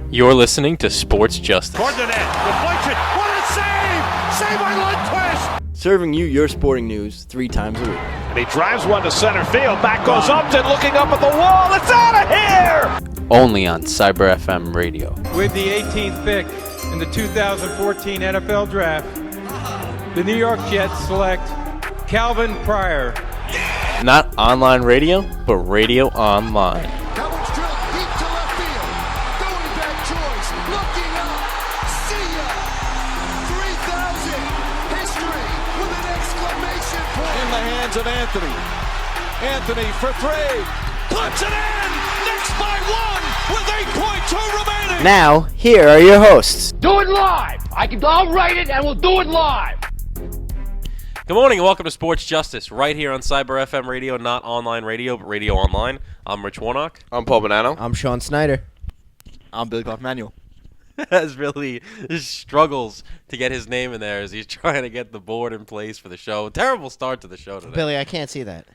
You're listening to Sports Justice. Toward the net. Deflection. What a save! Save by Lundqvist! Serving you your sporting news 3 times a week. And he drives one to center field. Back goes Upton looking up at the wall. It's out of here! Only on Cyber FM Radio. With the 18th pick in the 2014 NFL Draft, the New York Jets select Calvin Pryor. Not online radio, but radio online. Cowboys drill deep to left field. Going back choice. Looking up. See ya. 3,000. History with an exclamation point. In the hands of Anthony. Anthony for 3. Puts it in. Knicks by 1 with 8.2 remaining. Now, here are your hosts. Do it live. I'll write it and we'll do it live. Good morning and welcome to Sports Justice, right here on Cyber FM Radio, not online radio, but radio online. I'm Rich Warnock. I'm Paul Bonanno. I'm Sean Snyder. I'm Billy Buff Manuel. Has really struggles to get his name in there as he's trying to get the board in place for the show. Terrible start to the show today. Billy, I can't see that.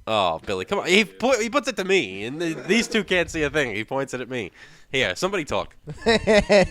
Oh, Billy, come on. He puts it to me, and these two can't see a thing. He points it at me. Here, somebody talk.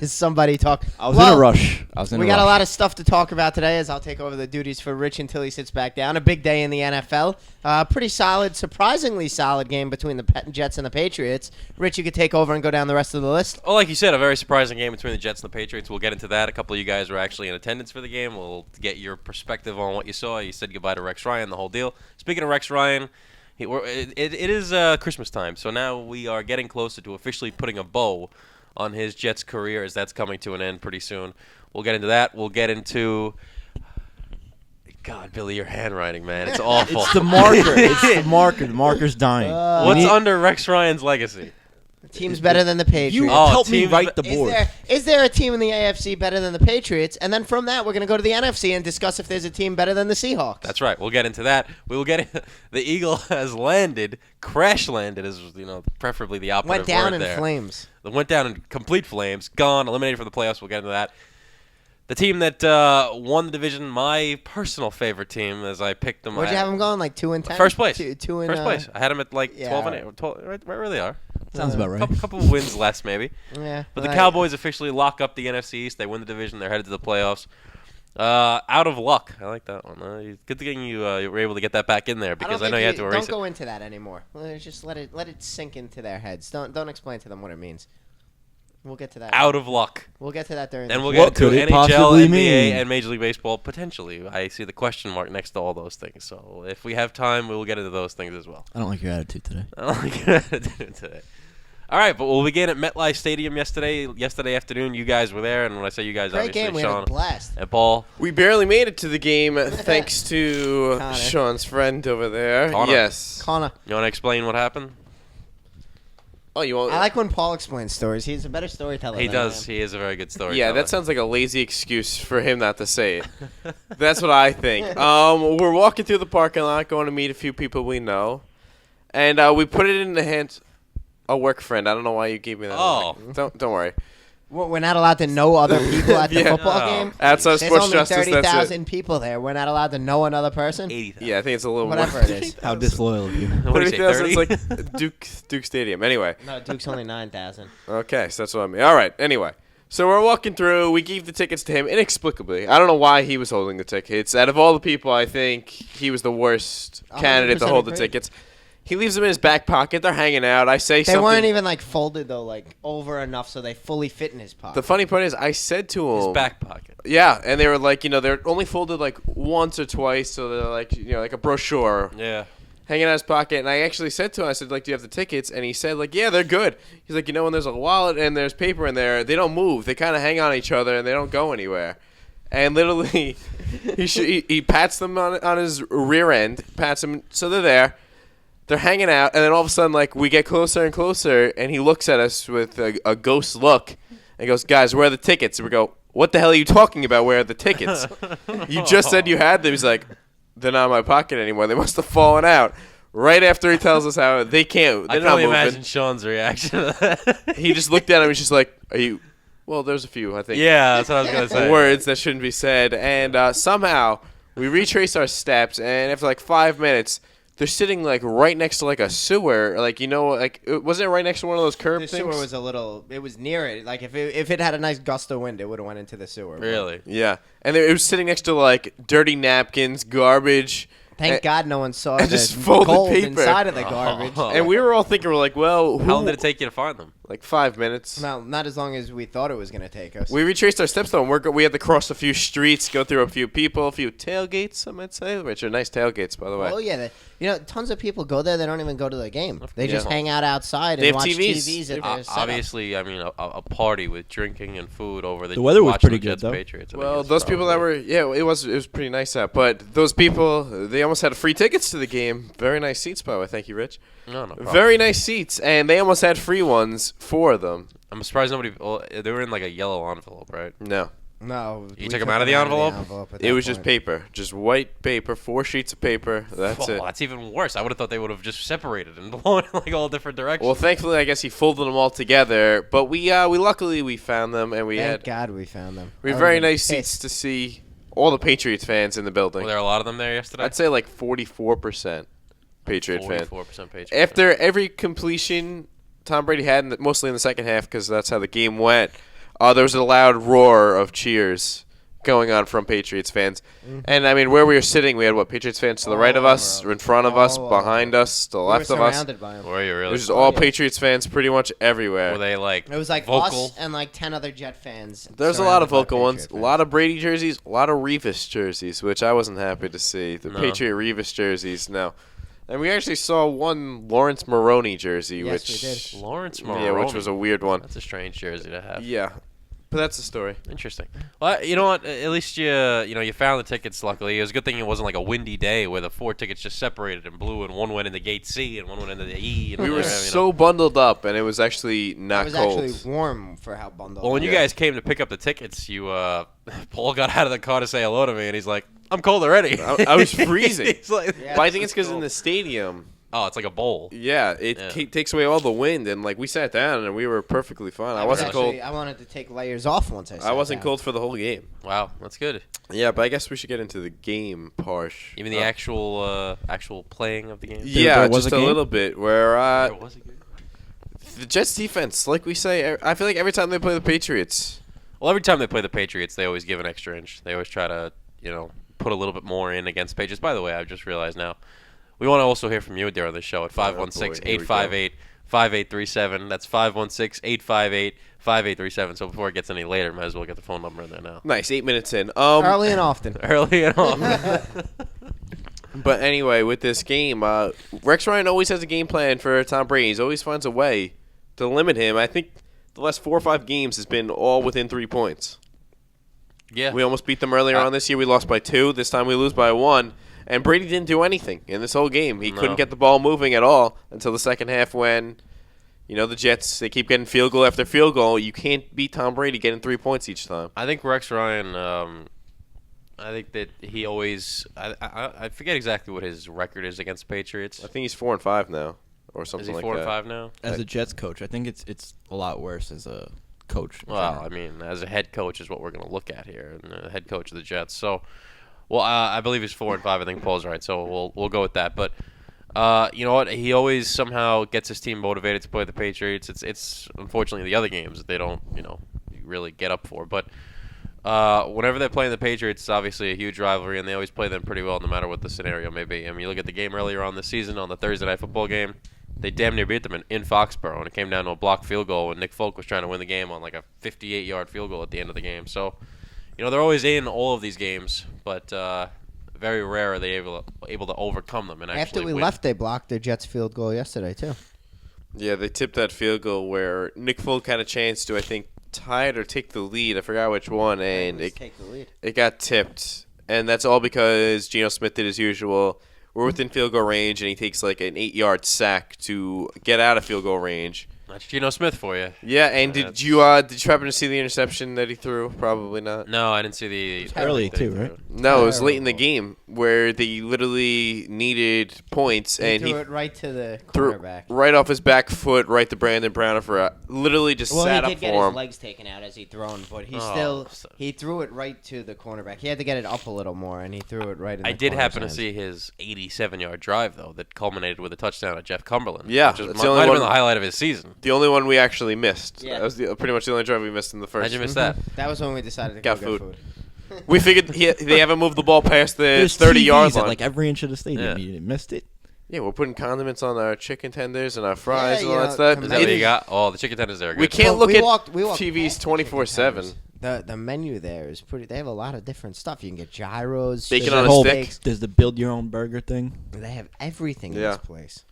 Somebody talk. I was in a rush. We got a lot of stuff to talk about today as I'll take over the duties for Rich until he sits back down. A big day in the NFL. Pretty solid, surprisingly solid game between the Jets and the Patriots. Rich, you could take over and go down the rest of the list. Well, like you said, a very surprising game between the Jets and the Patriots. We'll get into that. A couple of you guys were actually in attendance for the game. We'll get your perspective on what you saw. You said goodbye to Rex Ryan, the whole deal. Speaking of Rex Ryan, it is Christmas time, so now we are getting closer to officially putting a bow on his Jets career as that's coming to an end pretty soon. We'll get into that. We'll get into... God, Billy, your handwriting, man. It's awful. It's the marker. It's the marker. The marker's dying. What's under Rex Ryan's legacy? The team's better than the Patriots. You help me write the board. Is there a team in the AFC better than the Patriots? And then from that, we're going to go to the NFC and discuss if there's a team better than the Seahawks. That's right. We'll get into that. We will get the Eagle has landed, crash landed is preferably the operative Went down word in there. flames. It went down in complete flames. Gone, eliminated from the playoffs. We'll get into that. The team that won the division, my personal favorite team, as I picked them. Where'd you have them going? Like 2-10? First place. Two First place. I had them at like 12 right. and 8. 12, right where they are. Sounds about right. Couple of wins less, maybe. Yeah. But the Cowboys officially lock up the NFC East. They win the division. They're headed to the playoffs. Out of luck. I like that one. Good thing you were able to get that back in there because I know you had to erase it. Don't go into that anymore. Just let it sink into their heads. Don't explain to them what it means. We'll get to that. Out of luck. We'll get to that during. Then we'll What get into could it NHL, possibly NBA, mean? and Major League Baseball potentially. I see the question mark next to all those things. So if we have time, we will get into those things as well. I don't like your attitude today. I don't like your attitude today. All right, but we'll begin at MetLife Stadium yesterday afternoon. You guys were there, and when I say you guys, Great obviously game. We had Sean a blast. and Paul. We barely made it to the game thanks to Connor. Sean's friend over there. Connor. Yes. Connor. You want to explain what happened? Oh, you want? I like when Paul explains stories. He's a better storyteller. He than I does. am. He is a very good story. Yeah, that sounds like a lazy excuse for him not to say it. That's what I think. We're walking through the parking lot, going to meet a few people we know, and we put it in the hands. A work friend. I don't know why you gave me that. Oh. Don't worry. We're not allowed to know other people at the Yeah. football No. game. Outside There's Sports only Justice, that's 30,000 it. people there. We're not allowed to know another person. 80,000. Yeah, I think it's a little Whatever more. it is. How disloyal of you. What do you say, 30,000 30? is like Duke Stadium. Anyway. No, Duke's only 9,000. Okay, so that's what I mean. All right, anyway. So we're walking through. We gave the tickets to him inexplicably. I don't know why he was holding the tickets. Out of all the people, I think he was the worst candidate to 100% hold the agree. tickets. He leaves them in his back pocket. They're hanging out. I say They something. weren't even like folded though, like over enough so they fully fit in his pocket. The funny part is I said to him. His back pocket. Yeah, and they were like, they're only folded like once or twice, so they're like, like a brochure. Yeah. Hanging out of his pocket, and I actually said to him, I said, like, do you have the tickets? And he said, like, yeah, they're good. He's like, when there's a wallet and there's paper in there, they don't move. They kind of hang on each other, and they don't go anywhere. And literally, he pats them on his rear end, pats them, so they're there. They're hanging out, and then all of a sudden, like, we get closer and closer, and he looks at us with a ghost look, and goes, guys, where are the tickets? And we go, what the hell are you talking about? Where are the tickets? You just said you had them. He's like, they're not in my pocket anymore. They must have fallen out. Right after he tells us how they can't. I They're can not only moving. imagine Sean's reaction to that. He just looked at him and was just like, are you? Well, there's a few, I think. Yeah, that's what I was going to say. Words that shouldn't be said. And somehow we retrace our steps, and after like 5 minutes, they're sitting like right next to like a sewer, like wasn't it right next to one of those curb The things? sewer was it was near it. Like if it had a nice gust of wind, it would have went into the sewer. Really? Yeah, and it was sitting next to like dirty napkins, garbage. Thank God no one saw and the just folded cold paper. inside of the garbage. And we were all thinking, we're like, well, How long did it take you to find them? Like 5 minutes. No, not as long as we thought it was going to take us. We retraced our steps though, and we had to cross a few streets, go through a few people, a few tailgates, I might say, which are nice tailgates, by the way. Oh yeah, tons of people go there. They don't even go to the game. They just Yeah. hang out outside They and have watch TVs. at their setup. Obviously, I mean, a party with drinking and food over the weather was watching pretty the Jets good, though. Patriots. I think Well, is those people that probably- were, it was pretty nice out. But those people, they almost had free tickets to the game. Very nice seats, by the way. Thank you, Rich. No problem. Very nice seats, and they almost had free ones for them. I'm surprised nobody. Well, they were in like a yellow envelope, right? No, No, You we took 'em out of the envelope? at it that was just point. paper, just white paper, 4 sheets of paper. That's Oh, it. that's even worse. I would have thought they would have just separated and blown in like all different directions. Well, thankfully, I guess he folded them all together. But we luckily we found them, and we Thank had God we found them. we I had very would've been nice seats pissed. to see all the Patriots fans in the building. were there a lot of them there yesterday? I'd say like 44% Patriot fan. 44% Patriots. After every completion Tom Brady had, mostly in the second half, because that's how the game went, there was a loud roar of cheers going on from Patriots fans. And, I mean, where we were sitting, we had, Patriots fans to the right of us, in front of us, All behind us, to the We were left of us. surrounded by them. Were you It really? was just all Patriots fans pretty much everywhere. Were they like It was like vocal? us and like 10 other Jet fans. There's a lot of surrounded by vocal ones, Patriot a lot of Brady jerseys, a lot of Revis jerseys, which I wasn't happy to see. The No. Patriot Revis jerseys, no. And we actually saw one Lawrence Maroney jersey, Yes, which we did. Lawrence Maroney. yeah, which was a weird one. That's a strange jersey to have. Yeah, but that's the story. Interesting. Well, you know what? At least you found the tickets. Luckily, it was a good thing it wasn't like a windy day where the 4 tickets just separated and blew, and one went into gate C and one went into the E. And We were whatever, so bundled up, and it was actually It not was cold. actually warm for how bundled. Well, when up. you guys came to pick up the tickets, Paul got out of the car to say hello to me, and he's like, "I'm cold already." I was freezing. He's like, Yeah. But I think it's because in the stadium, oh, it's like a bowl. yeah, it takes away all the wind, and like we sat down and we were perfectly fine. I wasn't cold. I wanted to take layers off once I sat I wasn't down. cold for the whole game. Wow, that's good. Yeah, but I guess we should get into the game, Parsh. Even the actual playing of the game. Yeah, there was just a a game? little bit. Where There was a game. the Jets defense, like we say, I feel like every time they play the Patriots, Well, every time they play the Patriots, they always give an extra inch. They always try to, put a little bit more in against Patriots. By the way, I've just realized now, we want to also hear from you during the show at 516-858-5837. That's 516-858-5837. So before it gets any later, might as well get the phone number in there now. nice, 8 minutes in. Early and often. Early and often. But anyway, with this game, Rex Ryan always has a game plan for Tom Brady. He always finds a way to limit him. I think the last 4 or 5 games has been all within 3 points. Yeah. We almost beat them earlier on this year. We lost by 2. This time we lose by 1. And Brady didn't do anything in this whole game. He couldn't get the ball moving at all until the second half when, the Jets, they keep getting field goal after field goal. You can't beat Tom Brady getting 3 points each time. I think Rex Ryan, I think that he always, I forget exactly what his record is against the Patriots. I think he's 4-5 now or Is something he like 4 that. and 5 now? As a Jets coach, I think it's a lot worse as a coach. in Well, general. I mean, as a head coach is what we're going to look at here, and the head coach of the Jets. So, I believe he's 4 and 5. I think Paul's right, so we'll go with that. But you know what? He always somehow gets his team motivated to play the Patriots. It's unfortunately the other games that they don't really get up for. But whenever they're playing the Patriots, it's obviously a huge rivalry, and they always play them pretty well, no matter what the scenario may be. I mean, you look at the game earlier on this season on the Thursday Night Football game. They damn near beat them in Foxborough, and it came down to a blocked field goal, and Nick Folk was trying to win the game on like a 58-yard field goal at the end of the game. So, they're always in all of these games, but very rare are they able to overcome them and actually After we win. left, they blocked their Jets field goal yesterday too. Yeah, they tipped that field goal where Nick Folk had a chance to, I think, tie it or take the lead. I forgot which one, and Take the lead. it got tipped. And that's all because Geno Smith did his usual. We're within field goal range, and he takes like an 8-yard sack to get out of field goal range. That's Geno Smith for you. Yeah, and Yeah, did you happen to see the interception that he threw? Probably not. No, I didn't see the early that he too, threw. right? No, it was late in the game. where they literally needed points, He and threw it right to the threw cornerback. right off his back foot, right to Brandon Brown for literally just Well, sat he up did get for his him. legs taken out as he thrown, but Oh, he threw it right to the cornerback. He had to get it up a little more, and he threw it right in the I did corner's happen to hands. see his 87-yard drive, though, that culminated with a touchdown at Jeff Cumberland. Yeah, which that's might the only have been one- the highlight of his season. The only one we actually missed. Yeah. That was pretty much the only drive we missed in the first. How'd you miss that? That was when we decided to Got go get food. food. We figured they haven't moved the ball past the There's 30-yard TVs line. at like every inch of the stadium. Yeah. You missed it. Yeah, we're putting condiments on our chicken tenders and our fries and you all that know, stuff. Is that what It- you got? Oh, the chicken tenders there are good. We can't Well, look we at walked TVs past 24/7. The menu there is pretty. They have a lot of different stuff. You can get gyros, Bacon fish on a and stick. steaks. There's the build your own burger thing. They have everything in Yeah. this place.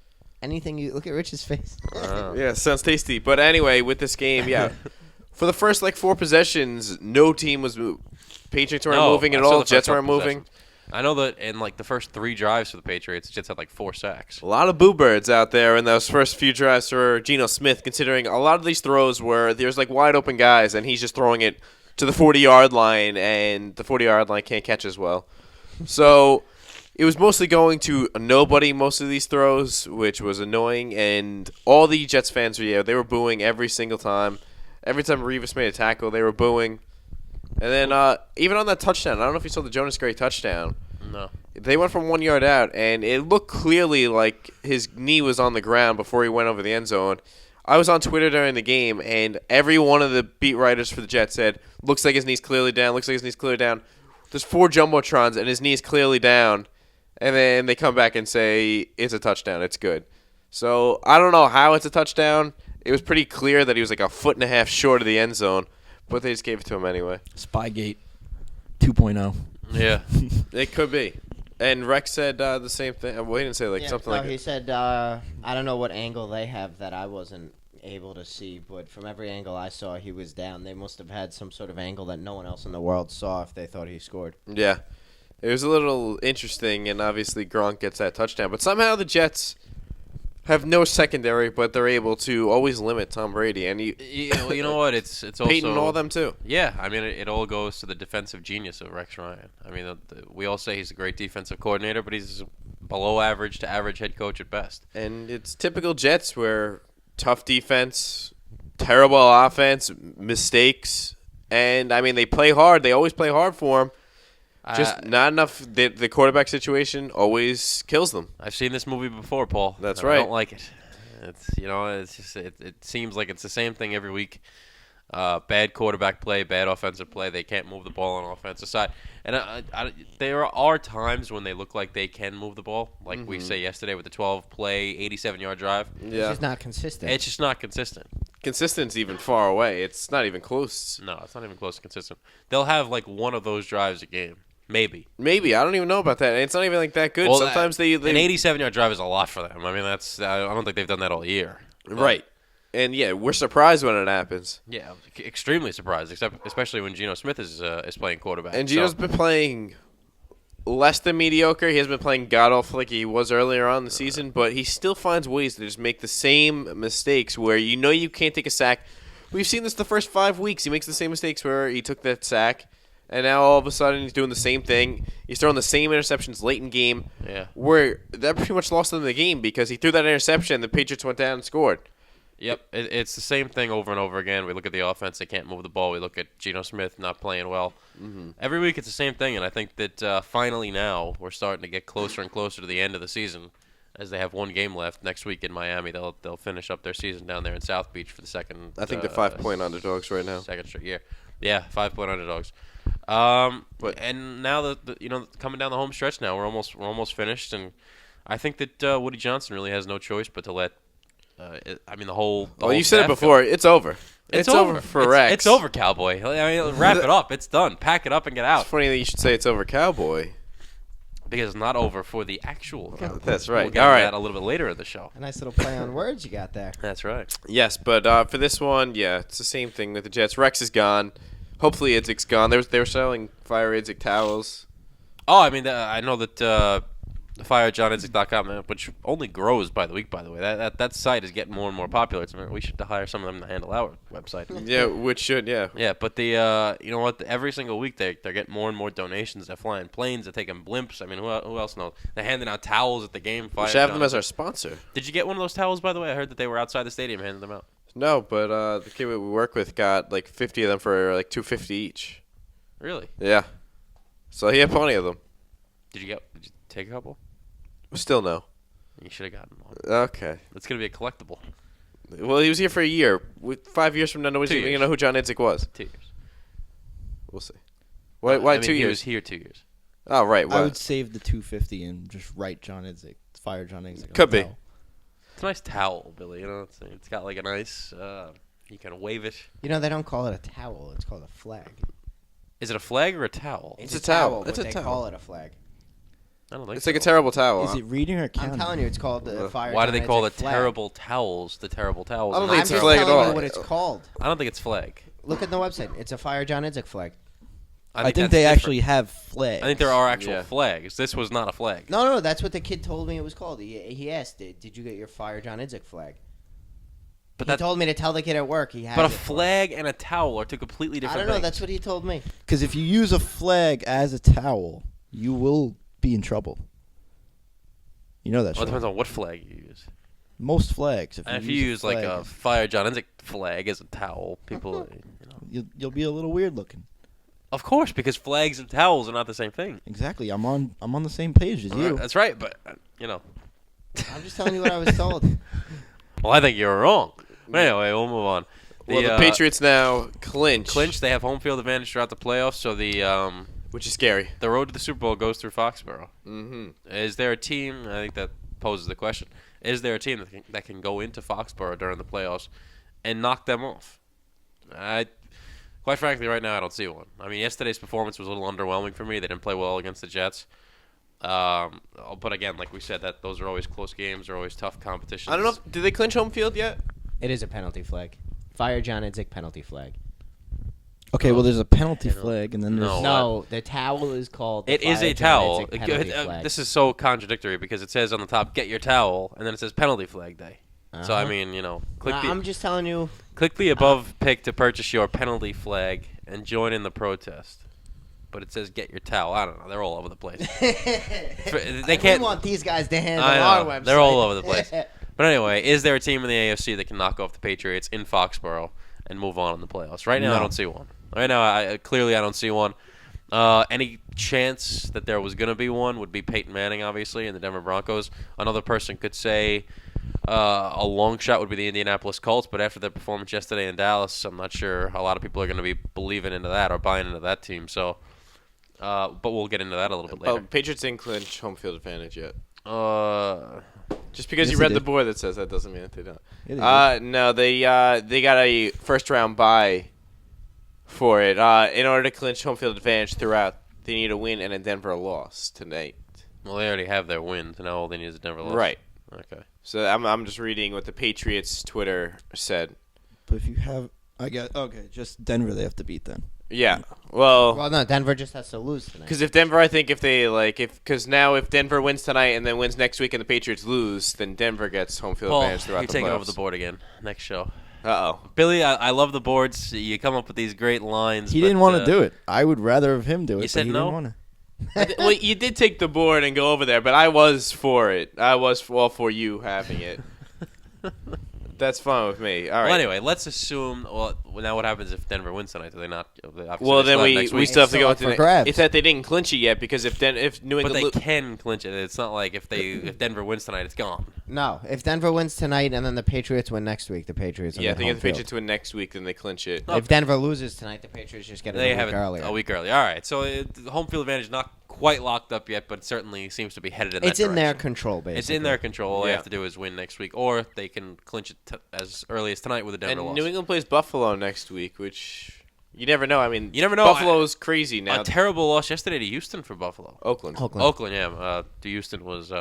Anything you look at Rich's face. Yeah, sounds tasty. But anyway, with this game, yeah, for the first 4 possessions, no team was moving. Patriots weren't moving at I saw all. the first Jets weren't couple moving. possessions. I know that in the first 3 drives for the Patriots, the Jets had 4 sacks. A lot of boo birds out there in those first few drives for Geno Smith, considering a lot of these throws where there's wide open guys and he's just throwing it to the 40-yard line, and the 40-yard line can't catch as well. So it was mostly going to nobody most of these throws, which was annoying, and all the Jets fans they were booing every single time. Every time Revis made a tackle, they were booing. And then even on that touchdown, I don't know if you saw the Jonas Gray touchdown. No. They went from 1 yard out, and it looked clearly like his knee was on the ground before he went over the end zone. I was on Twitter during the game, and every one of the beat writers for the Jets said, looks like his knee's clearly down, looks like his knee's clearly down. There's 4 Jumbotrons, and his knee's clearly down. And then they come back and say, it's a touchdown, it's good. So I don't know how it's a touchdown. It was pretty clear that he was 1.5 foot short of the end zone, but they just gave it to him anyway. Spygate 2.0. Yeah. It could be. And Rex said the same thing. Well, he didn't say something like he it. said, I don't know what angle they have that I wasn't able to see, but from every angle I saw, he was down. They must have had some sort of angle that no one else in the world saw if they thought he scored. Yeah. It was a little interesting, and obviously Gronk gets that touchdown. But somehow the Jets have no secondary, but they're able to always limit Tom Brady. And You know what? It's also Peyton and all them, too. Yeah, I mean, it all goes to the defensive genius of Rex Ryan. I mean, we all say he's a great defensive coordinator, but he's below average to average head coach at best. And it's typical Jets where tough defense, terrible offense, mistakes. And, I mean, they play hard. They always play hard for him. Just not enough. The quarterback situation always kills them. I've seen this movie before, Paul. That's and right. I don't like it. It's just it seems like it's the same thing every week. Bad quarterback play, bad offensive play. They can't move the ball on the offensive side. And there are times when they look like they can move the ball, like we say yesterday with the 12-play, 87-yard drive. It's Yeah. just not consistent. It's just not consistent. Consistent's even far away. It's not even close. No, it's not even close to consistent. They'll have one of those drives a game. Maybe. Maybe. I don't even know about that. And it's not even that good. Well, Sometimes they an 87-yard drive is a lot for them. I mean, I don't think they've done that all year. Right. And, yeah, we're surprised when it happens. Yeah, extremely surprised, especially when Geno Smith is playing quarterback. And Geno's been playing less than mediocre. He hasn't been playing god-awful like he was earlier on in the season, but he still finds ways to just make the same mistakes where you can't take a sack. We've seen this the first 5 weeks. He makes the same mistakes where he took that sack, and now all of a sudden he's doing the same thing. He's throwing the same interceptions late in game. Yeah. Where that pretty much lost them the game because he threw that interception and the Patriots went down and scored. Yep, it's the same thing over and over again. We look at the offense; they can't move the ball. We look at Geno Smith not playing well. Mm-hmm. Every week, it's the same thing, and I think that finally now we're starting to get closer and closer to the end of the season, as they have 1 game left. Next week in Miami, they'll finish up their season down there in South Beach for the second. I think they're 5-point underdogs right now. Second straight year, yeah, 5-point underdogs. And now coming down the home stretch now, we're almost finished, and I think that Woody Johnson really has no choice but to let. The whole. Well, you said it before. It's over. It's over for Rex. It's over, Cowboy. I mean, wrap it up. It's done. Pack it up and get out. It's funny that you should say it's over, Cowboy. Because it's not over for the actual Cowboys. That's right. We'll get All to right. that a little bit later in the show. A nice little play on words you got there. That's right. Yes, but for this one, yeah, it's the same thing with the Jets. Rex is gone. Hopefully Idzik's gone. They were selling Fire Idzik towels. Oh, I mean, I know that FireJohnIdzik.com, which only grows by the week, by the way. That site is getting more and more popular. We should hire some of them to handle our website. Yeah, which should, yeah. Yeah, but you know what? Every single week they're getting more and more donations. They're flying planes. They're taking blimps. I mean, who else knows? They're handing out towels at the game. We should have them as our sponsor. Did you get one of those towels, by the way? I heard that they were outside the stadium handing them out. No, but the kid we work with got like 50 of them for like $250 each. Really? Yeah. So he had plenty of them. Did you take a couple? Still no. You should have gotten one. Okay. It's gonna be a collectible. Well, he was here for a year. 5 years from now, nobody's even gonna know who John Idzik was. 2 years. We'll see. Why 2 years? He was here 2 years. Oh, right. I would save the $250 and just write John Idzik. Fire John Idzik. Could be. It's a nice towel, Billy. You know, it's got like a nice. You can wave it. You know, they don't call it a towel. It's called a flag. Is it a flag or a towel? It's a towel. But It's a they towel. call it a flag. I don't think It's so. like a terrible towel. Is it reading or counting? I'm telling you, it's called the Fire. Why do they John call the Idzik flag. terrible towels the terrible towels? I don't and think not it's a I'm just flag at telling all. you what it's called. I don't think it's flag. Look at the website. It's a Fire John Idzik flag. I think that's they different. actually have flags. I think there are actual Yeah. flags. This was not a flag. No, that's what the kid told me it was called. He asked, "Did you get your Fire John Idzik flag?" But he told me to tell the kid at work he had. But a flag and a towel are two completely I different don't know. things. That's what he told me. Because if you use a flag as a towel, you will be in trouble. You know that. Well, it Sean. depends on what flag you use. Most flags. And if you use like a Fire John Idzik flag as a towel, people, you'll be a little weird looking. Of course, because flags and towels are not the same thing. Exactly. I'm on the same page as you. That's right, but I'm just telling you what I was told. Well, I think you're wrong. But anyway, we'll move on. Well, the Patriots now clinch. They have home field advantage throughout the playoffs, so which is scary. The road to the Super Bowl goes through Foxborough. Mm-hmm. Is there a team? I think that poses the question. Is there a team that can go into Foxborough during the playoffs and knock them off? Quite frankly, right now I don't see one. I mean, yesterday's performance was a little underwhelming for me. They didn't play well against the Jets. But again, like we said, that those are always close games. They're always tough competitions. I don't know. Did they clinch home field yet? It is a penalty flag. Fire John Idzik penalty flag. Okay, well, there's a penalty flag, and then there's No, the towel is called. The It is Fire a John towel. Idzik penalty flag. This is so contradictory because it says on the top, "Get your towel," and then it says "Penalty Flag Day." So I mean, I'm just telling you. click the above pick to purchase your penalty flag and join in the protest. But it says "Get your towel." I don't know. They're all over the place. They can't. We want these guys to handle I our know. website. They're all over the place. But anyway, is there a team in the AFC that can knock off the Patriots in Foxborough and move on in the playoffs? Right now, I don't see one. Right now, I don't see one. Any chance that there was going to be one would be Peyton Manning, obviously, and the Denver Broncos. Another person could say a long shot would be the Indianapolis Colts, but after their performance yesterday in Dallas, I'm not sure a lot of people are going to be believing into that or buying into that team. So, but we'll get into that a little bit later. Oh, Patriots didn't clinch home field advantage yet. Just because Yes, you they read the did. board that says that doesn't mean that they don't. Yeah, they No, they got a first round bye for it. In order to clinch home field advantage throughout, they need a win and a Denver loss tonight. Well, they already have their win, and now all they need is a Denver loss. Right. Okay. So I'm just reading what the Patriots Twitter said. But if you have, just Denver they have to beat then. Yeah. Well, Well, no, Denver just has to lose tonight. because if Denver, I think if Denver wins tonight and then wins next week and the Patriots lose, then Denver gets home field Paul, advantage throughout you're the taking playoffs. over the board again. Next show. Uh-oh. Billy, I love the boards. You come up with these great lines. He but, didn't want to do it. I would rather have him do it. You but said he no? Didn't want to. Well, you did take the board and go over there, but I was for it. I was all for you having it. That's fine with me. All right. Well, anyway, let's assume. Well, now what happens if Denver wins tonight? Do they not? Obviously Well, they then still have we next we week. still have to It's go still into up for grabs. It's that they didn't clinch it yet because if New But England they can clinch it. It's not like if Denver wins tonight, it's gone. No, if Denver wins tonight and then the Patriots win next week, the Patriots will yeah, I get think home if the field. Patriots win next week, then they clinch it. No. If Denver loses tonight, the Patriots just get it They a have week it earlier. a week early. All right, so the home field advantage not quite locked up yet, but certainly seems to be headed in that It's in their direction. control, basically. It's in their control. All they Yeah. have to do is win next week, or they can clinch it as early as tonight with a Denver And loss. New England plays Buffalo next week, which you never know. I mean, You never know. Buffalo's crazy now. A terrible loss yesterday to Houston for Buffalo. Oakland. Oakland, yeah. To Houston was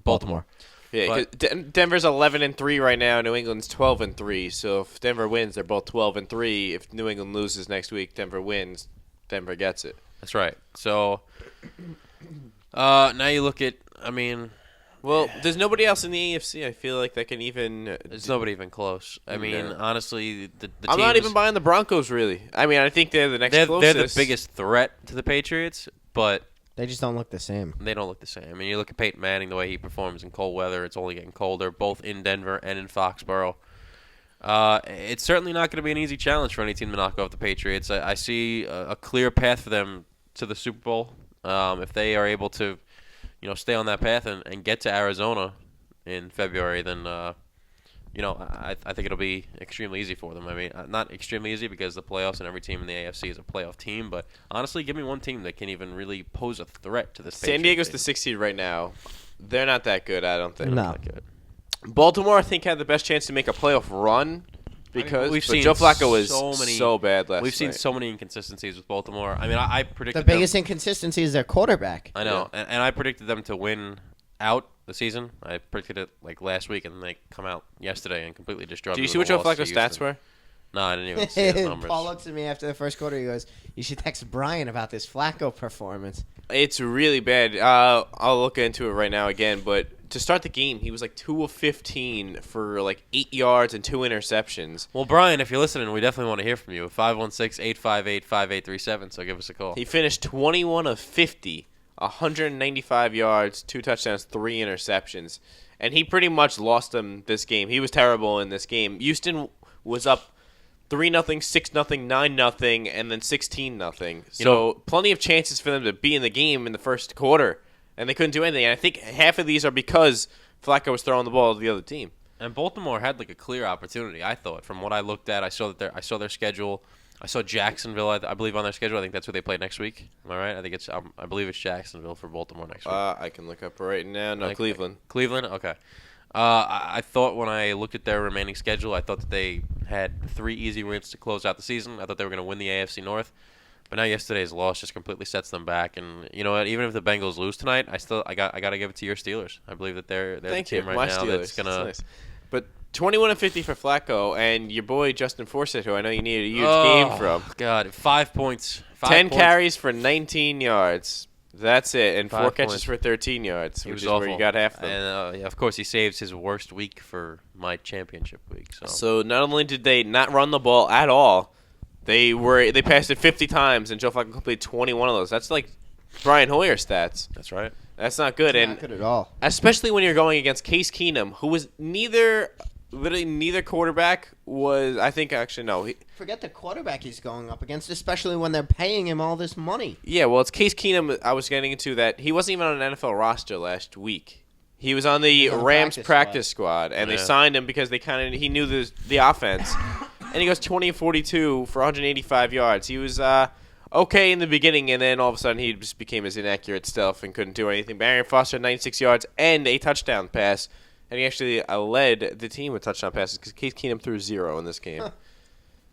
Baltimore. Yeah, 'cause Denver's 11-3 right now. New England's 12-3. So if Denver wins, they're both 12-3. If New England loses next week, Denver wins. Denver gets it. That's right. So now you look at I mean, Well, there's nobody else in the AFC. I feel like that can even. there's nobody even close. I mean, honestly, the I'm not teams- even buying the Broncos, really. I mean, I think they're the next They're closest. the biggest threat to the Patriots, but They just don't look the same. they don't look the same. I mean, you look at Peyton Manning, the way he performs in cold weather. It's only getting colder, both in Denver and in Foxborough. It's certainly not going to be an easy challenge for any team to knock off the Patriots. I see a clear path for them to the Super Bowl if they are able to, stay on that path and get to Arizona in February. Then, I think it'll be extremely easy for them. I mean, not extremely easy because the playoffs and every team in the AFC is a playoff team. But honestly, give me one team that can even really pose a threat to this. San Diego's the 6th seed right now. They're not that good, I don't think. No. Not good. Baltimore, I think, had the best chance to make a playoff run because we've seen Joe Flacco was so bad last We've seen night. so many inconsistencies with Baltimore. I mean, I predicted The biggest inconsistency is their quarterback. I know, and I predicted them to win out the season. I predicted it like last week, and then they come out yesterday and completely destroyed. Do you see what Joe Flacco's stats were? No, I didn't even see his numbers. Paul looks at me after the first quarter. He goes, "You should text Brian about this Flacco performance." It's really bad. I'll look into it right now again, but to start the game, he was like 2 of 15 for like 8 yards and 2 interceptions. Well, Brian, if you're listening, we definitely want to hear from you. 516-858-5837, so give us a call. He finished 21 of 50, 195 yards, 2 touchdowns, 3 interceptions. And he pretty much lost them this game. He was terrible in this game. Houston was up 3-0, 6-0, 9-0, and then 16-0. So plenty of chances for them to be in the game in the first quarter, and they couldn't do anything. And I think half of these are because Flacco was throwing the ball to the other team. And Baltimore had like a clear opportunity, I thought. From what I looked at, I saw their schedule. I saw Jacksonville, I believe, on their schedule. I think that's who they play next week. Am I right? I think I believe it's Jacksonville for Baltimore next week. I can look up right now. No, Cleveland. Cleveland? Okay. I thought when I looked at their remaining schedule, I thought that they had 3 easy wins to close out the season. I thought they were going to win the AFC North. But now yesterday's loss just completely sets them back. And you know what? Even if the Bengals lose tonight, I got to give it to your Steelers. I believe that they're the team right now that's going to. Nice. But 21 of 50 for Flacco, and your boy Justin Forsett, who I know you needed a huge game from. God, 5 points. 10 carries for 19 yards. That's it, and 4 5 catches points. for 13 yards, which was is awful. where you got half of them. And of course, he saves his worst week for my championship week. So not only did they not run the ball at all, they passed it 50 times, and Joe Flacco completed 21 of those. That's like Brian Hoyer stats. That's right. That's not good, Not good at all. especially when you're going against Case Keenum, who was neither quarterback was. I think actually no. Forget the quarterback he's going up against, especially when they're paying him all this money. Yeah, well, it's Case Keenum. I was getting into that. He wasn't even on an NFL roster last week. He was on the on the Rams practice practice squad, and they signed him because he knew the offense. And he goes 20 of 42 for 185 yards. He was okay in the beginning, and then all of a sudden he just became his inaccurate self and couldn't do anything. But Arian Foster had 96 yards and a touchdown pass, and he actually led the team with touchdown passes because Case Keenum threw 0 in this game.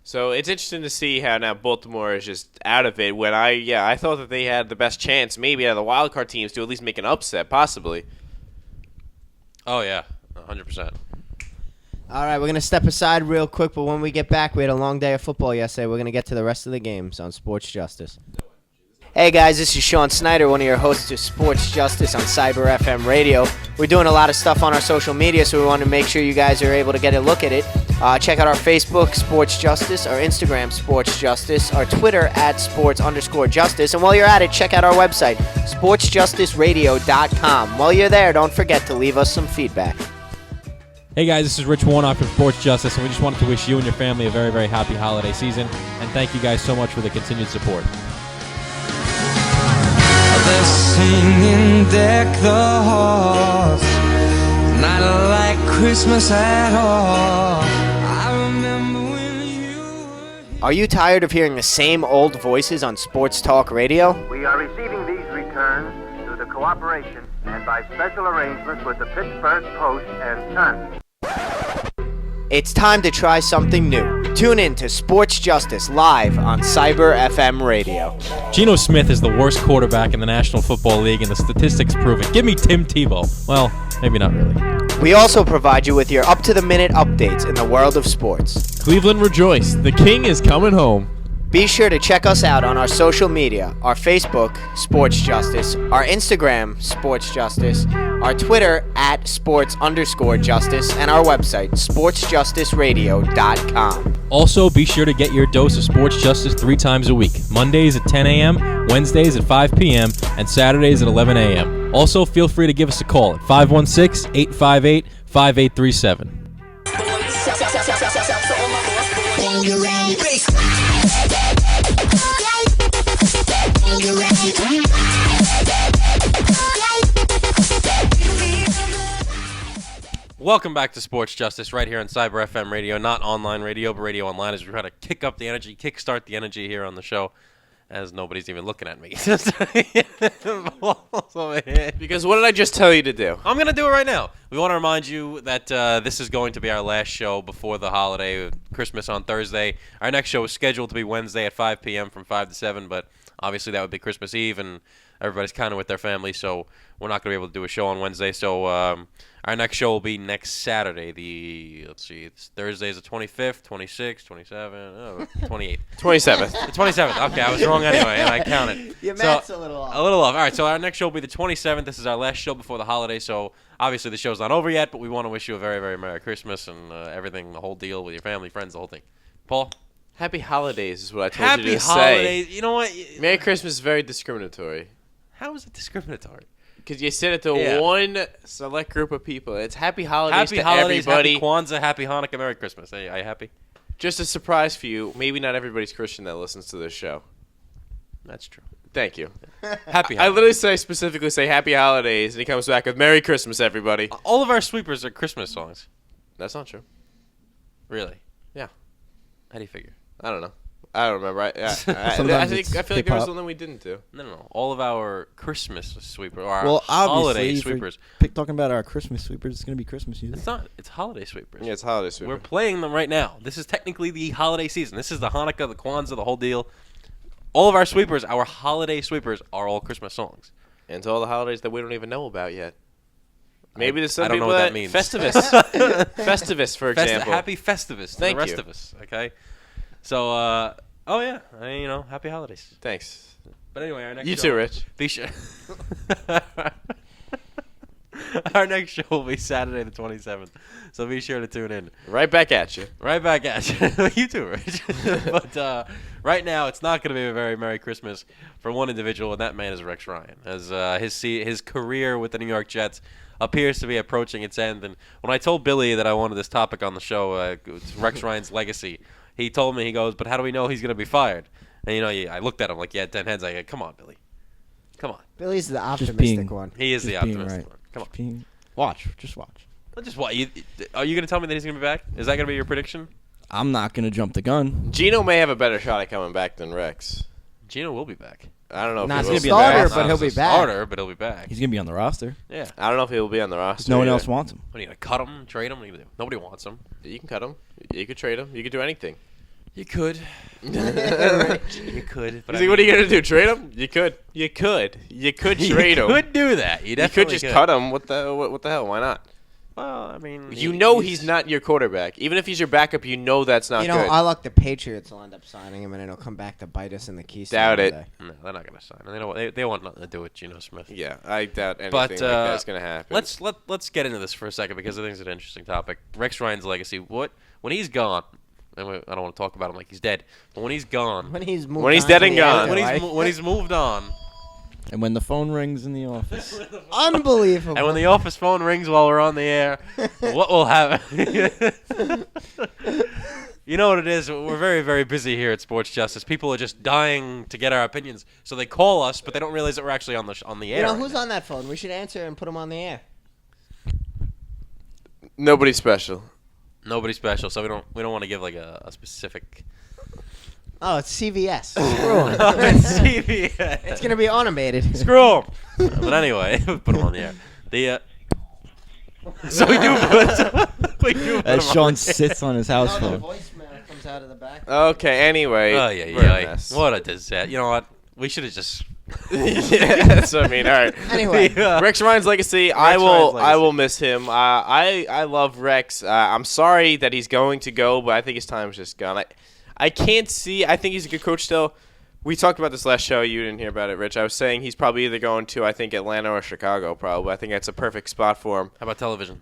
So it's interesting to see how now Baltimore is just out of it. When I thought that they had the best chance, maybe out of the wild card teams, to at least make an upset, possibly. Oh yeah, 100%. All right, we're going to step aside real quick, but when we get back, we had a long day of football yesterday. We're going to get to the rest of the games on Sports Justice. Hey guys, this is Sean Snyder, one of your hosts of Sports Justice on Cyber FM Radio. We're doing a lot of stuff on our social media, so we want to make sure you guys are able to get a look at it. Check out our Facebook, Sports Justice, our Instagram, Sports Justice, our Twitter @sports_justice, and while you're at it, check out our website, Sports.Justice.radio.com. While you're there, don't forget to leave us some feedback. Hey guys, this is Rich Warnock from Sports Justice, and we just wanted to wish you and your family a very, very happy holiday season, and thank you guys so much for the continued support. They're singing Deck the Halls, not like Christmas at all. I remember when you were... Are you tired of hearing the same old voices on Sports Talk Radio? We are receiving these returns through the cooperation and by special arrangement with the Pittsburgh Post and Sun. It's time to try something new. Tune in to Sports Justice live on Cyber FM Radio. Geno Smith is the worst quarterback in the National Football League, and the statistics prove it. Give me Tim Tebow. Well, maybe not really. We also provide you with your up-to-the-minute updates in the world of sports. Cleveland rejoice. The king is coming home. Be sure to check us out on our social media, our Facebook, Sports Justice, our Instagram, Sports Justice, our Twitter at Sports_Justice, and our website, Sports.Justice.radio.com. Also, be sure to get your dose of Sports Justice 3 times a week. Mondays at 10 a.m., Wednesdays at 5 p.m., and Saturdays at 11 a.m. Also, feel free to give us a call at 516-858-5837. Welcome back to Sports Justice right here on Cyber FM Radio, not online radio, but radio online, as we try to kick up the energy, kickstart the energy here on the show, as nobody's even looking at me. Because what did I just tell you to do? I'm going to do it right now. We want to remind you that this is going to be our last show before the holiday, Christmas on Thursday. Our next show is scheduled to be Wednesday at 5 p.m. from 5 to 7, but obviously that would be Christmas Eve, and everybody's kind of with their family, so we're not going to be able to do a show on Wednesday. So our next show will be next Saturday. Thursday is the 25th, 26th, 27th, 28th. 27th. The 27th. Okay, I was wrong anyway, and I counted. Your math's a little off. A little off. All right, so our next show will be the 27th. This is our last show before the holiday, so obviously the show's not over yet, but we want to wish you a very, very Merry Christmas and everything, the whole deal with your family, friends, the whole thing. Paul? Happy holidays is what I told you to say. Happy holidays. You know what? Merry Christmas is very discriminatory. How is it discriminatory? Because you said it to one select group of people. It's happy holidays Happy to holidays, everybody. Happy Kwanzaa, Happy Hanukkah, Merry Christmas. Are you happy? Just a surprise for you. Maybe not everybody's Christian that listens to this show. That's true. Thank you. Happy holidays. I literally specifically say Happy Holidays, and he comes back with Merry Christmas, everybody. All of our sweepers are Christmas songs. That's not true. Really? Yeah. How do you figure? I don't know. I don't remember. I feel Sometimes like it's there was hip-hop. something we didn't do. No. All of our Christmas sweepers, or our Well, holiday obviously, sweepers. talking about our Christmas sweepers, it's going to be Christmas music. It's not. It's holiday sweepers. Yeah, it's holiday sweepers. We're playing them right now. This is technically the holiday season. This is the Hanukkah, the Kwanzaa, the whole deal. All of our sweepers, our holiday sweepers, are all Christmas songs. And to all the holidays that we don't even know about yet. Maybe there's some I don't know people what that means. Festivus. Festivus, for example. Happy Festivus to Thank the rest you. of us, okay? So, happy holidays. Thanks. But anyway, our next You show, too, Rich. Be sure. Our next show will be Saturday the 27th, so be sure to tune in. Right back at you. Right back at you. You too, Rich. But right now, it's not going to be a very Merry Christmas for one individual, and that man is Rex Ryan. As his career with the New York Jets appears to be approaching its end. And when I told Billy that I wanted this topic on the show, it's Rex Ryan's legacy, he told me, he goes, but how do we know he's going to be fired? And, I looked at him like, yeah, 10 heads. I go, come on, Billy. Come on. Billy's the optimistic one. He is the optimistic one. Come on. Just watch. Just what? Are you going to tell me that he's going to be back? Is that going to be your prediction? I'm not going to jump the gun. Gino may have a better shot at coming back than Rex. Gino will be back. I don't know if Not he will as a be starter, back. but he'll be back. Starter, but he'll be back. He's going to be on the roster. Yeah. I don't know if he will be on the roster. No one either. else wants him. What are you going to cut him, trade him? What are you going to do? Nobody wants him. You can cut him. You could trade him. You could do anything. You could. You could. But He's like, what are you gonna do? Trade him? You could. You could trade him. You could do that. You definitely could just cut him. What the hell? Why not? Well, I mean, he's not your quarterback. Even if he's your backup, that's not good. I like the Patriots will end up signing him, and it'll come back to bite us in the key. Doubt it. No, they're not gonna sign him. They want nothing to do with Geno Smith. Yeah, I doubt anything but, like that's gonna happen. Let's get into this for a second because I think it's an interesting topic. Rex Ryan's legacy. When he's gone. I don't want to talk about him like he's dead, but when he's gone, when he's dead and gone, when he's moved on, and when the phone rings in the office, unbelievable. And when the office phone rings while we're on the air, what will happen? You know what it is? We're very, very busy here at Sports Justice. People are just dying to get our opinions, so they call us, but they don't realize that we're actually on the air. Who's on that phone? We should answer and put him on the air. Nobody special. Nobody special, so we don't want to give like a specific. Oh, it's CVS. Screw 'em. It's CVS. It's gonna be automated. Screw 'em. But anyway, put him on the air. So we do put as Sean sits on his house phone. The voicemail comes out of the back. Okay. Anyway. Oh yeah. What a disaster. You know what? We should have just. Yes, I mean, all right. Anyway, Rex Ryan's legacy. I will miss him. I love Rex. I'm sorry that he's going to go, but I think his time's just gone. I can't see. I think he's a good coach still. We talked about this last show. You didn't hear about it, Rich. I was saying he's probably either going to, I think, Atlanta or Chicago, probably. I think that's a perfect spot for him. How about television?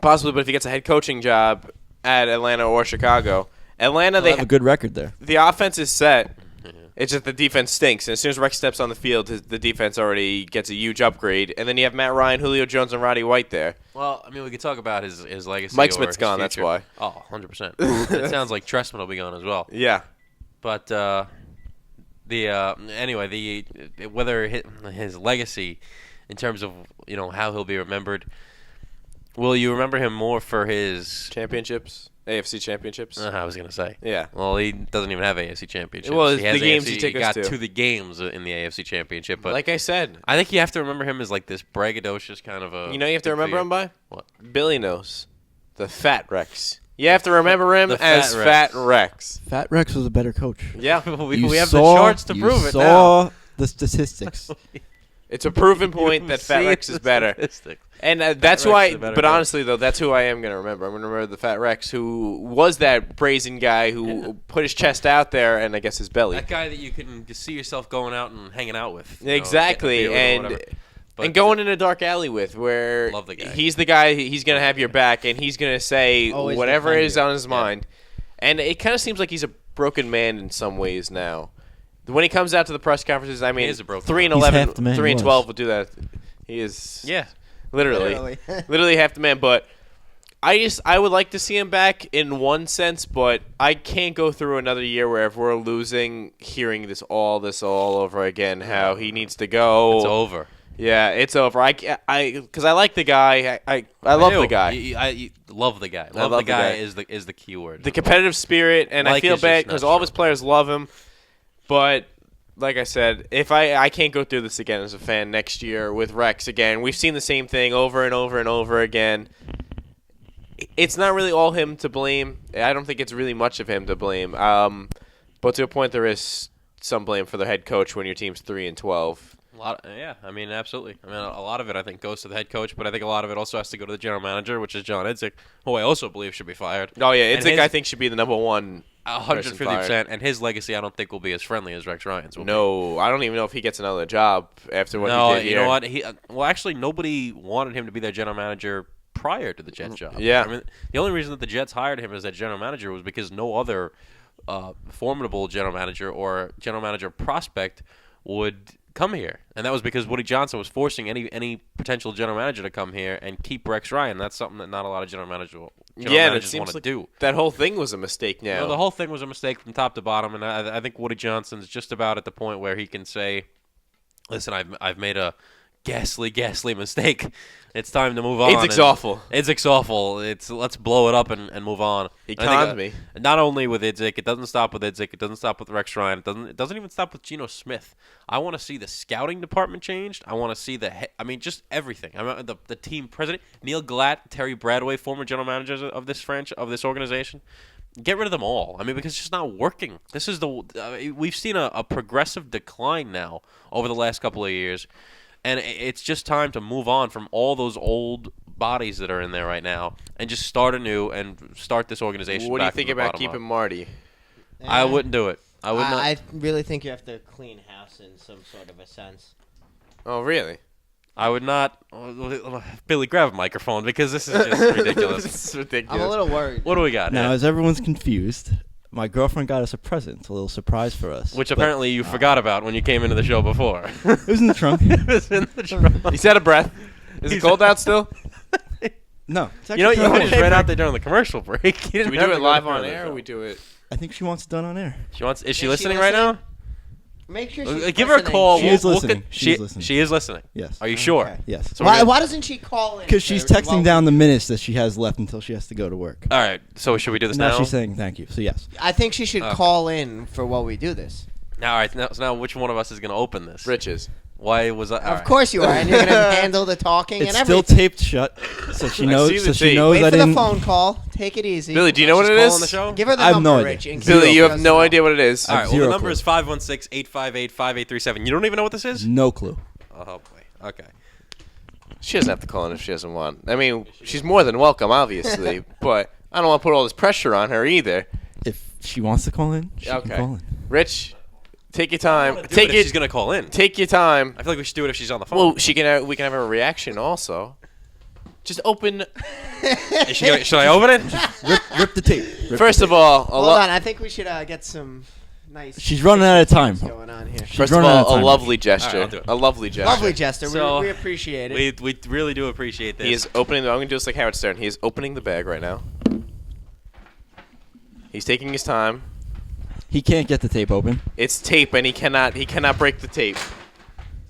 Possibly, but if he gets a head coaching job at Atlanta or Chicago. Atlanta, they have a good record there. The offense is set. It's just the defense stinks. And as soon as Rex steps on the field, the defense already gets a huge upgrade. And then you have Matt Ryan, Julio Jones, and Roddy White there. Well, I mean, we could talk about his legacy. Mike or Smith's his gone, that's future. why. Oh, 100%. It sounds like Trestman will be gone as well. Yeah. But anyway, whether his legacy in terms of, how he'll be remembered, will you remember him more for his championships? AFC championships? I was going to say. Yeah. Well, he doesn't even have AFC championships. Well, he has the games AFC, he took us got to. to the games in the AFC championship. But like I said. I think you have to remember him as like this braggadocious kind of a... You know you have to remember him by? What? Billy knows. The Fat Rex. You have to remember him as Fat Rex. Fat Rex was a better coach. Yeah. we have the charts to prove it now. You saw the statistics. It's a proven point that Fat Rex is better. And that's who but honestly, though, that's who I am going to remember. I'm going to remember the Fat Rex who was that brazen guy who put his chest out there and I guess his belly. That guy that you can just see yourself going out and hanging out with. Exactly. And going in a dark alley with where love the guy. He's the guy, he's going to have your back and he's going to say Always whatever defend is you. on his mind. And it kind of seems like he's a broken man in some ways now. When he comes out to the press conferences, I mean, is a broken 3 and man. He's 11, half the man 3 and he 12 was. will do that. He is Literally. literally half the man. But I would like to see him back in one sense, but I can't go through another year where if we're losing, hearing this all over again, how he needs to go. It's over. Yeah, it's over. Because I like the guy. I love the guy. I love the guy. love the the guy guy. is the key word. The competitive spirit, and I Like feel is bad just because not all of his true. players love him. But like I said, if I can't go through this again as a fan next year with Rex again. We've seen the same thing over and over and over again. It's not really all him to blame. I don't think it's really much of him to blame. But to a point, there is some blame for the head coach when your team's 3 and 12. I mean, absolutely. I mean, a lot of it, I think, goes to the head coach, but I think a lot of it also has to go to the general manager, which is John Idzik, who I also believe should be fired. Oh, yeah. And Idzik, I think, should be the number one 150%, and his legacy I don't think will be as friendly as Rex Ryan's will be. No, I don't even know if he gets another job after what he did here. You know what? Well, actually, nobody wanted him to be their general manager prior to the Jets job. Yeah. I mean, the only reason that the Jets hired him as their general manager was because no other formidable general manager or general manager prospect would come here, and that was because Woody Johnson was forcing any potential general manager to come here and keep Rex Ryan. That's something that not a lot of general managers want to do. That whole thing was a mistake now. No, the whole thing was a mistake from top to bottom, and I think Woody Johnson's just about at the point where he can say, listen, I've made a ghastly mistake. It's time to move on. Idzik's awful. Idzik's awful. Let's blow it up and move on. He conned me. Not only with Idzik, it doesn't stop with Idzik. It doesn't stop with Rex Ryan. It doesn't even stop with Geno Smith. I want to see the scouting department changed. I want to see just everything. The team president, Neil Glatt, Terry Bradway, former general managers of this organization. Get rid of them all. I mean, because it's just not working. This is we've seen a progressive decline now over the last couple of years. And it's just time to move on from all those old bodies that are in there right now and just start anew and start this organization. What do you back think from the about bottom keeping up. Marty? I wouldn't do it. I would not. I really think you have to clean house in some sort of a sense. Oh, really? I would not. Billy, grab a microphone because this is just ridiculous. This is ridiculous. I'm a little worried. What do we got Now, here? as everyone's confused, my girlfriend got us a present, a little surprise for us. Which apparently you forgot about when you came into the show before. It was in the trunk. It was in the trunk. He's out of breath. Is it cold out still? No. You know, you could have just ran out there during the commercial break. Do we do it live on air or we do it? I think she wants it done on air. Is she listening right now? Make sure she's Give her a call. She is listening. She's listening. She is listening. Yes. Are you sure? Okay. Yes. So Why doesn't she call in? Because she's texting down the minutes that she has left until she has to go to work. All right. So should we do this Now now? she's saying thank you. So yes. I think she should call in for while we do this. All right. Now which one of us is going to open this? Riches. Why was I? Of course you are, and you're going to handle the talking It's and still everything. taped shut, so she I knows. see the So she tape. knows Wait I for the didn't. phone call. Take it easy. Billy, do you know what She's it calling is? the show? Give her the I have number, no idea. Rich. in case Billy, she you have doesn't no know. idea what it is. All right. Well, Zero the number clue. is 516-858-5837. You don't even know what this is? No clue. Oh boy. Okay. She doesn't have to call in if she doesn't want. I mean, she's more than welcome, obviously, but I don't want to put all this pressure on her either. If She wants to call in. She Okay. can call in. Rich, take your time. Take it. She's gonna call in. Take your time. I feel like we should do it if she's on the phone. Well, we can have a reaction also. Just open. Should I open it? Rip the tape. First of all, Hold on. I think we should get some nice. She's running out of time. Going on here. First of all, a lovely gesture. All right, I'll do it. A lovely gesture. Lovely gesture. So, we appreciate it. We really do appreciate this. He is opening. I'm gonna do this like Howard Stern. He is opening the bag right now. He's taking his time. He can't get the tape open. It's tape, and he cannot break the tape.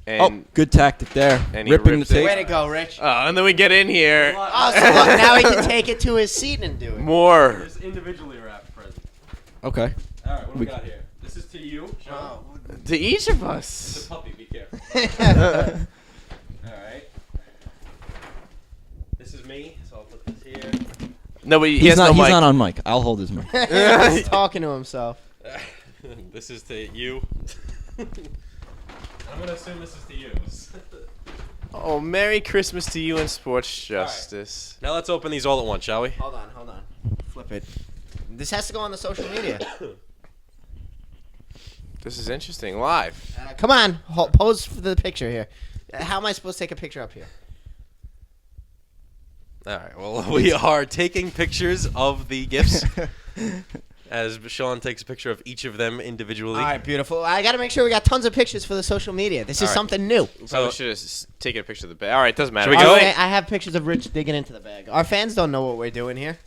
And Oh, good tactic there. And he Ripping the rips it. tape. Way to go, Rich. and then we get in here. Oh, so look, now he can take it to his seat and do it. More. There's individually wrapped presents. Okay. All right, what do we got here? This is to you, Sean. To each of It's us. a puppy. Be careful. All right. This is me, so I'll put this here. No, but he He's has not. no He's mic. not on mic. I'll hold his mic. He's talking to himself. This is to you. I'm gonna assume this is to you. Oh, Merry Christmas to you and Sports Justice. Now let's open these all at once, shall we? Hold on. Flip it. This has to go on the social media. This is interesting. Live. Come on, pose for the picture here. How am I supposed to take a picture up here? All right. Well, we are taking pictures of the gifts as Sean takes a picture of each of them individually. All right, beautiful. I got to make sure we got tons of pictures for the social media. This is All right. something new. So we should have taken a picture of the bag. All right, doesn't matter. Should we go? Okay, I have pictures of Rich digging into the bag. Our fans don't know what we're doing here.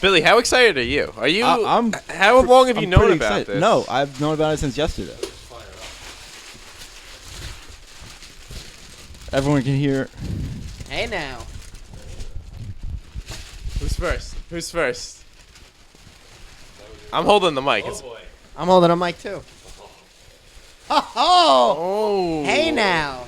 Billy, how excited are you? Are you? I'm. How long have you I'm known pretty about excited. this? No, I've known about it since yesterday. Everyone can hear. Hey now. Who's first? I'm holding the mic. It's- boy. I'm holding a mic too. Oh! Oh. Hey now.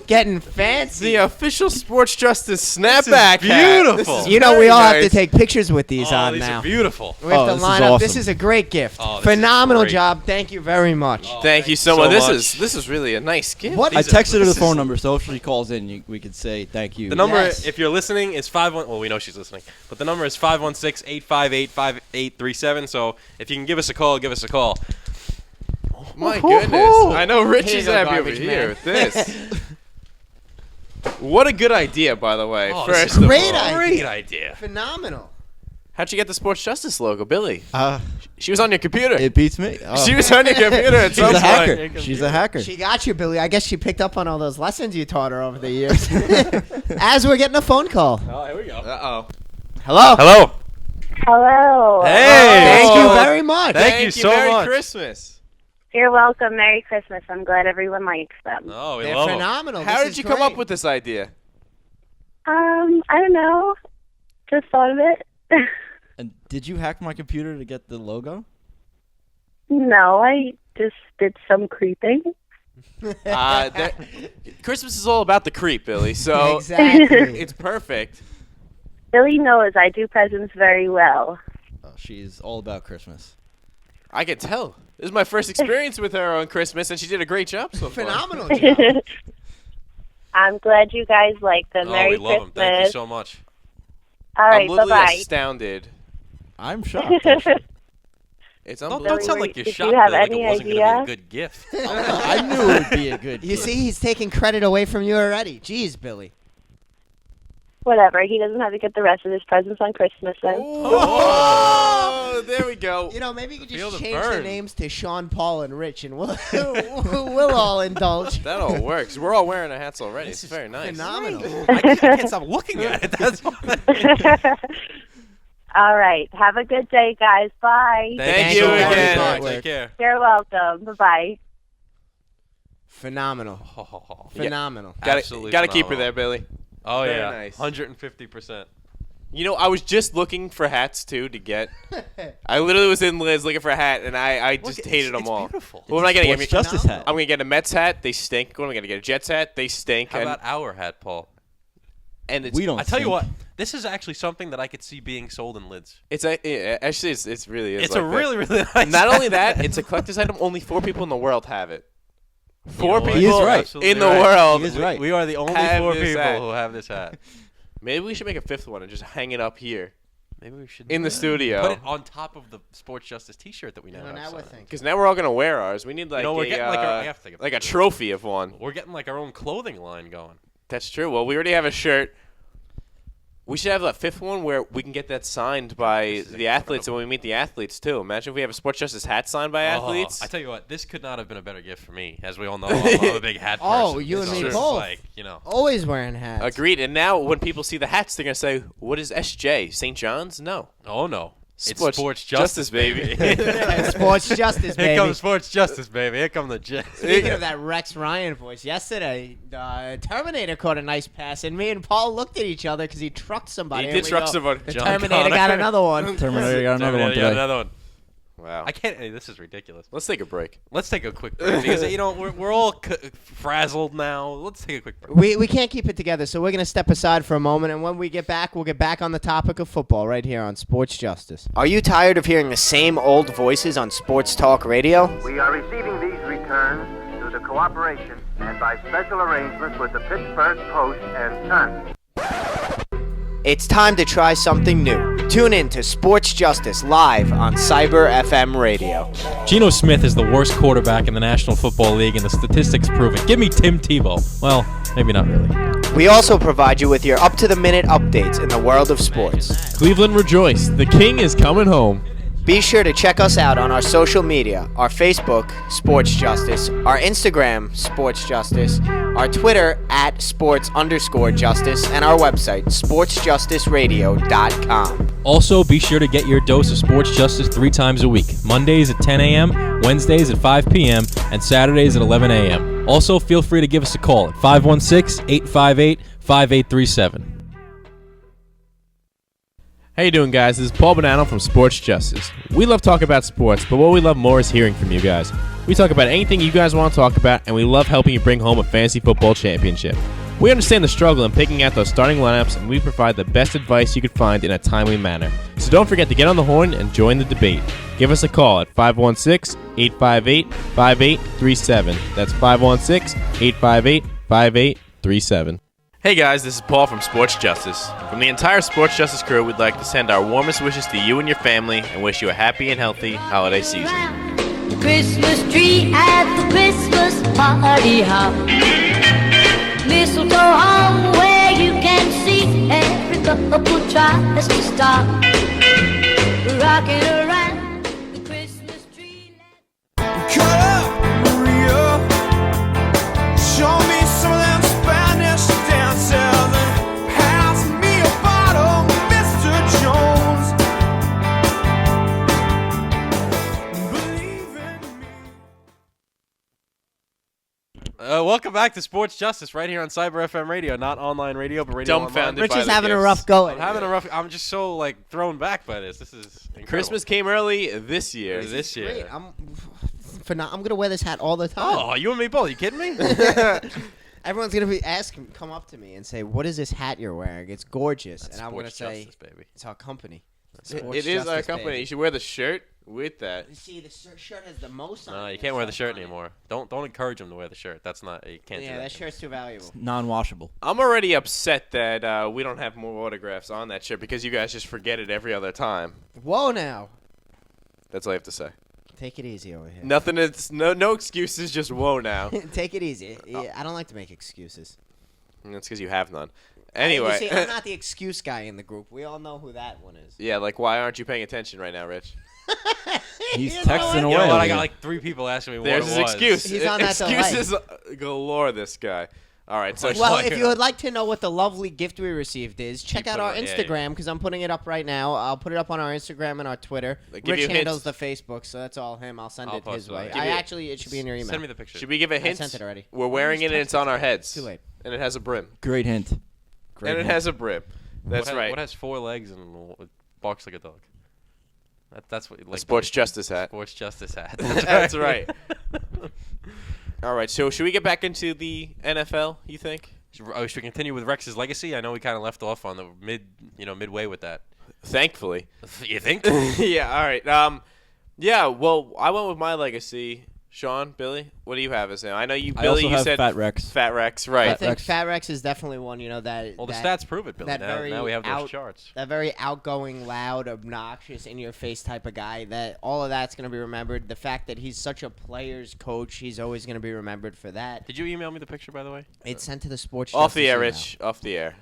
Getting fancy. The official Sports Justice snapback. This is hat. beautiful. This is You know, very we all have nice. to take pictures with these Oh, on these now. are beautiful. We have Oh, to this is line up. This awesome. is a great gift. Oh, this is Phenomenal great. job. Thank you very much. Oh, Thank you so so much. much. This is really a nice gift. What? I These are- texted her this the phone is- number, so if she calls in, we could say thank you. The number, Yes. if you're listening, is 51. Well, we know she's listening, but the number is 516-858-5837. So if you can give us a call, give us a call. My goodness. I know Rich Here you is go, happy over garbage here man. with this. What a good idea, by the way. Oh, First this is of great all. idea. Great idea. Phenomenal. How'd you get the Sports Justice logo, Billy? Uh, She was on your computer. it beats me. Oh. She was on your computer at She's some a point. hacker. She's a hacker. She got you, Billy. I guess she picked up on all those lessons you taught her over the years. As we're getting a phone call. Oh, here we go. Uh-oh. Hello. Hello. Hello. Hey. Thank you very much. Thank you so Merry much. Christmas. You're welcome. Merry Christmas. I'm glad everyone likes them. Oh, we They're love 'em. phenomenal. How This did is you come up great. with this idea? I don't know. Just thought of it. And did you hack my computer to get the logo? No, I just did some creeping. Christmas is all about the creep, Billy. So Exactly. it's perfect. Billy knows I do presents very well. Oh, she's all about Christmas. I can tell. This is my first experience with her on Christmas, and she did a great job so far. Phenomenal job. I'm glad you guys like them. Oh, Merry we love Christmas. them. Thank you so much. All I'm right, literally bye-bye. astounded. I'm shocked. actually. It's Don't unbelievable. sound like you're Did you shocked have that like, it any wasn't going to be idea? a good gift. I knew it would be a good. You gift. see, he's taking credit away from you already. Jeez, Billy. Whatever. He doesn't have to get the rest of his presents on Christmas then. Oh, there we go. You know, maybe you could Feel just the change the burn. names to Sean, Paul, and Rich, and we'll all indulge. That all works. We're all wearing our hats already. This It's is very nice. Phenomenal. I can't stop looking at it. That's All right. Have a good day, guys. Bye. Thank you you very again. much. Take care. You're welcome. Bye-bye. Phenomenal. Oh, Phenomenal. Absolutely Gotta keep her phenomenal. there, Billy. Oh, Very yeah. nice. 150%. You know, I was just looking for hats, too, to get. I literally was in Liz looking for a hat, and I just hated them it's all. beautiful. What am I getting? Sports Justice hat. I'm going to get a Mets hat. They stink. What am I going to get? A Jets hat. They stink. How and, about our hat, Paul? and it's, We don't. I tell you think. what, this is actually something that I could see being sold in lids. It's actually it's really is. It's like a that. really, really nice Not only hat. that, it's a collector's item. Only 4 people in the world have it. You 4 know what? people He is right. Absolutely in the right. world. He is right. We are the only Have 4 this people hat. who have this hat. Maybe we should make a 5th one and just hang it up here. Maybe we should in the studio. put it on top of the Sports Justice T-shirt that we now have. Now we're signed. thinking. Because now we're all gonna wear ours. We need like we're a, getting like I have to take a like a picture. trophy of one. We're getting like our own clothing line going. That's true. Well, we already have a shirt. We should have a fifth one where we can get that signed by the athletes when we meet the athletes too. Imagine if we have a Sports Justice hat signed by athletes. I tell you what, this could not have been a better gift for me. As we all know, I'm a big hat person. Oh, you and so me this is both. Like, Always wearing hats. Agreed. And now when people see the hats, they're gonna say, "What is SJ? St. John's?" No. Oh no. It's Sports Justice, baby. Sports Justice, baby. Here comes Sports Justice, baby. Here come the Jets. Speaking of that Rex Ryan voice, yesterday, Terminator caught a nice pass, and me and Paul looked at each other because he trucked somebody. He did truck somebody. The John Terminator Connor. got another one. Terminator got another one Terminator got today. another one. Wow. I can't. Hey, this is ridiculous. Let's take a break. Let's take a quick break because we're all frazzled now. Let's take a quick break. We can't keep it together, so we're going to step aside for a moment, and when we get back, we'll get back on the topic of football right here on Sports Justice. Are you tired of hearing the same old voices on Sports Talk Radio? We are receiving these returns through the cooperation and by special arrangements with the Pittsburgh Post and Sun. It's time to try something new. Tune in to Sports Justice live on Cyber FM Radio. Geno Smith is the worst quarterback in the National Football League, and the statistics prove it. Give me Tim Tebow. Well, maybe not really. We also provide you with your up-to-the-minute updates in the world of sports. Cleveland rejoice. The king is coming home. Be sure to check us out on our social media, our Facebook, Sports Justice, our Instagram, Sports Justice, our Twitter, @sports_justice, and our website, sportsjusticeradio.com. Also, be sure to get your dose of Sports Justice 3 times a week. Mondays at 10 a.m., Wednesdays at 5 p.m., and Saturdays at 11 a.m. Also, feel free to give us a call at 516-858-5837. How you doing, guys? This is Paul Bonanno from Sports Justice. We love talking about sports, but what we love more is hearing from you guys. We talk about anything you guys want to talk about, and we love helping you bring home a fantasy football championship. We understand the struggle in picking out those starting lineups, and we provide the best advice you could find in a timely manner. So don't forget to get on the horn and join the debate. Give us a call at 516-858-5837. That's 516-858-5837. Hey guys, this is Paul from Sports Justice. From the entire Sports Justice crew, we'd like to send our warmest wishes to you and your family and wish you a happy and healthy holiday season. The Christmas tree at the Christmas party hop. Mistletoe hung where you can see every couple tries to stop. Rocking around the Christmas tree. Cut up, Maria. Show me some of them Spanish dances and pass me a bottle, Mr. Jones. Believe in me. Welcome back to Sports Justice right here on Cyber FM Radio, not online radio, but radio Dumbfounded online. by Rich is the having a gifts. rough go at it. I'm just so thrown back by this. This is incredible. Christmas came early this year. this year. Great. I'm gonna wear this hat all the time. Oh, you and me both. You kidding me? Everyone's gonna be come up to me and say, "What is this hat you're wearing? It's gorgeous." That's and I'm gonna Sports say, Justice, baby. "It's our company." It is our company. You should wear the shirt with that. You see, the shirt has the most on it. No, you can't wear the shirt anymore. Don't encourage him to wear the shirt. That's not. You can't do Yeah, that. that shirt's too valuable. Non-washable. I'm already upset that we don't have more autographs on that shirt because you guys just forget it every other time. Whoa, now. That's all I have to say. Take it easy over here. Nothing. It's no excuses. Just whoa now. Take it easy. Yeah, I don't like to make excuses. That's because you have none. Anyway. You see, I'm not the excuse guy in the group. We all know who that one is. Yeah, why aren't you paying attention right now, Rich? He's You know texting what? away. You know what? I over got here. 3 people asking me There's what his it was. excuse. He's on that delay. Excuses galore, this guy. All right, so Well, if you would like to know what the lovely gift we received is, check Keep out it our on- yeah, Instagram because I'm putting it up right now. I'll put it up on our Instagram and our Twitter. Give you Rich handles hints. the Facebook, so that's all him. I'll send I'll it post his it. way. Give me- It should be in your email. Send me the picture. should we give a hint? sent it already. We're wearing it and it's on our heads. Too late. And it has a brim. Great hint. And it has a brim. That's right. What has 4 legs and barks like a dog? That's what. A Sports Justice hat. Sports Justice hat. That's right. All right, so should we get back into the NFL, you think? Should we continue with Rex's legacy? I know we kind of left off on the midway with that. Thankfully. You think? Yeah, all right. Yeah, well, I went with my legacy. Sean, Billy, what do you have as now? I know you, I Billy. also You have said Fat Rex. Fat Rex, right? I think Fat Rex is definitely one. That. Well, the that, stats prove it, Billy. that Now we have those charts. That very outgoing, loud, obnoxious, in-your-face type of guy. That all of that's going to be remembered. The fact that he's such a player's coach, he's always going to be remembered for that. Did you email me the picture, by the way? It's sent to the Sports. Off the Justice air, email. Rich. Off the air.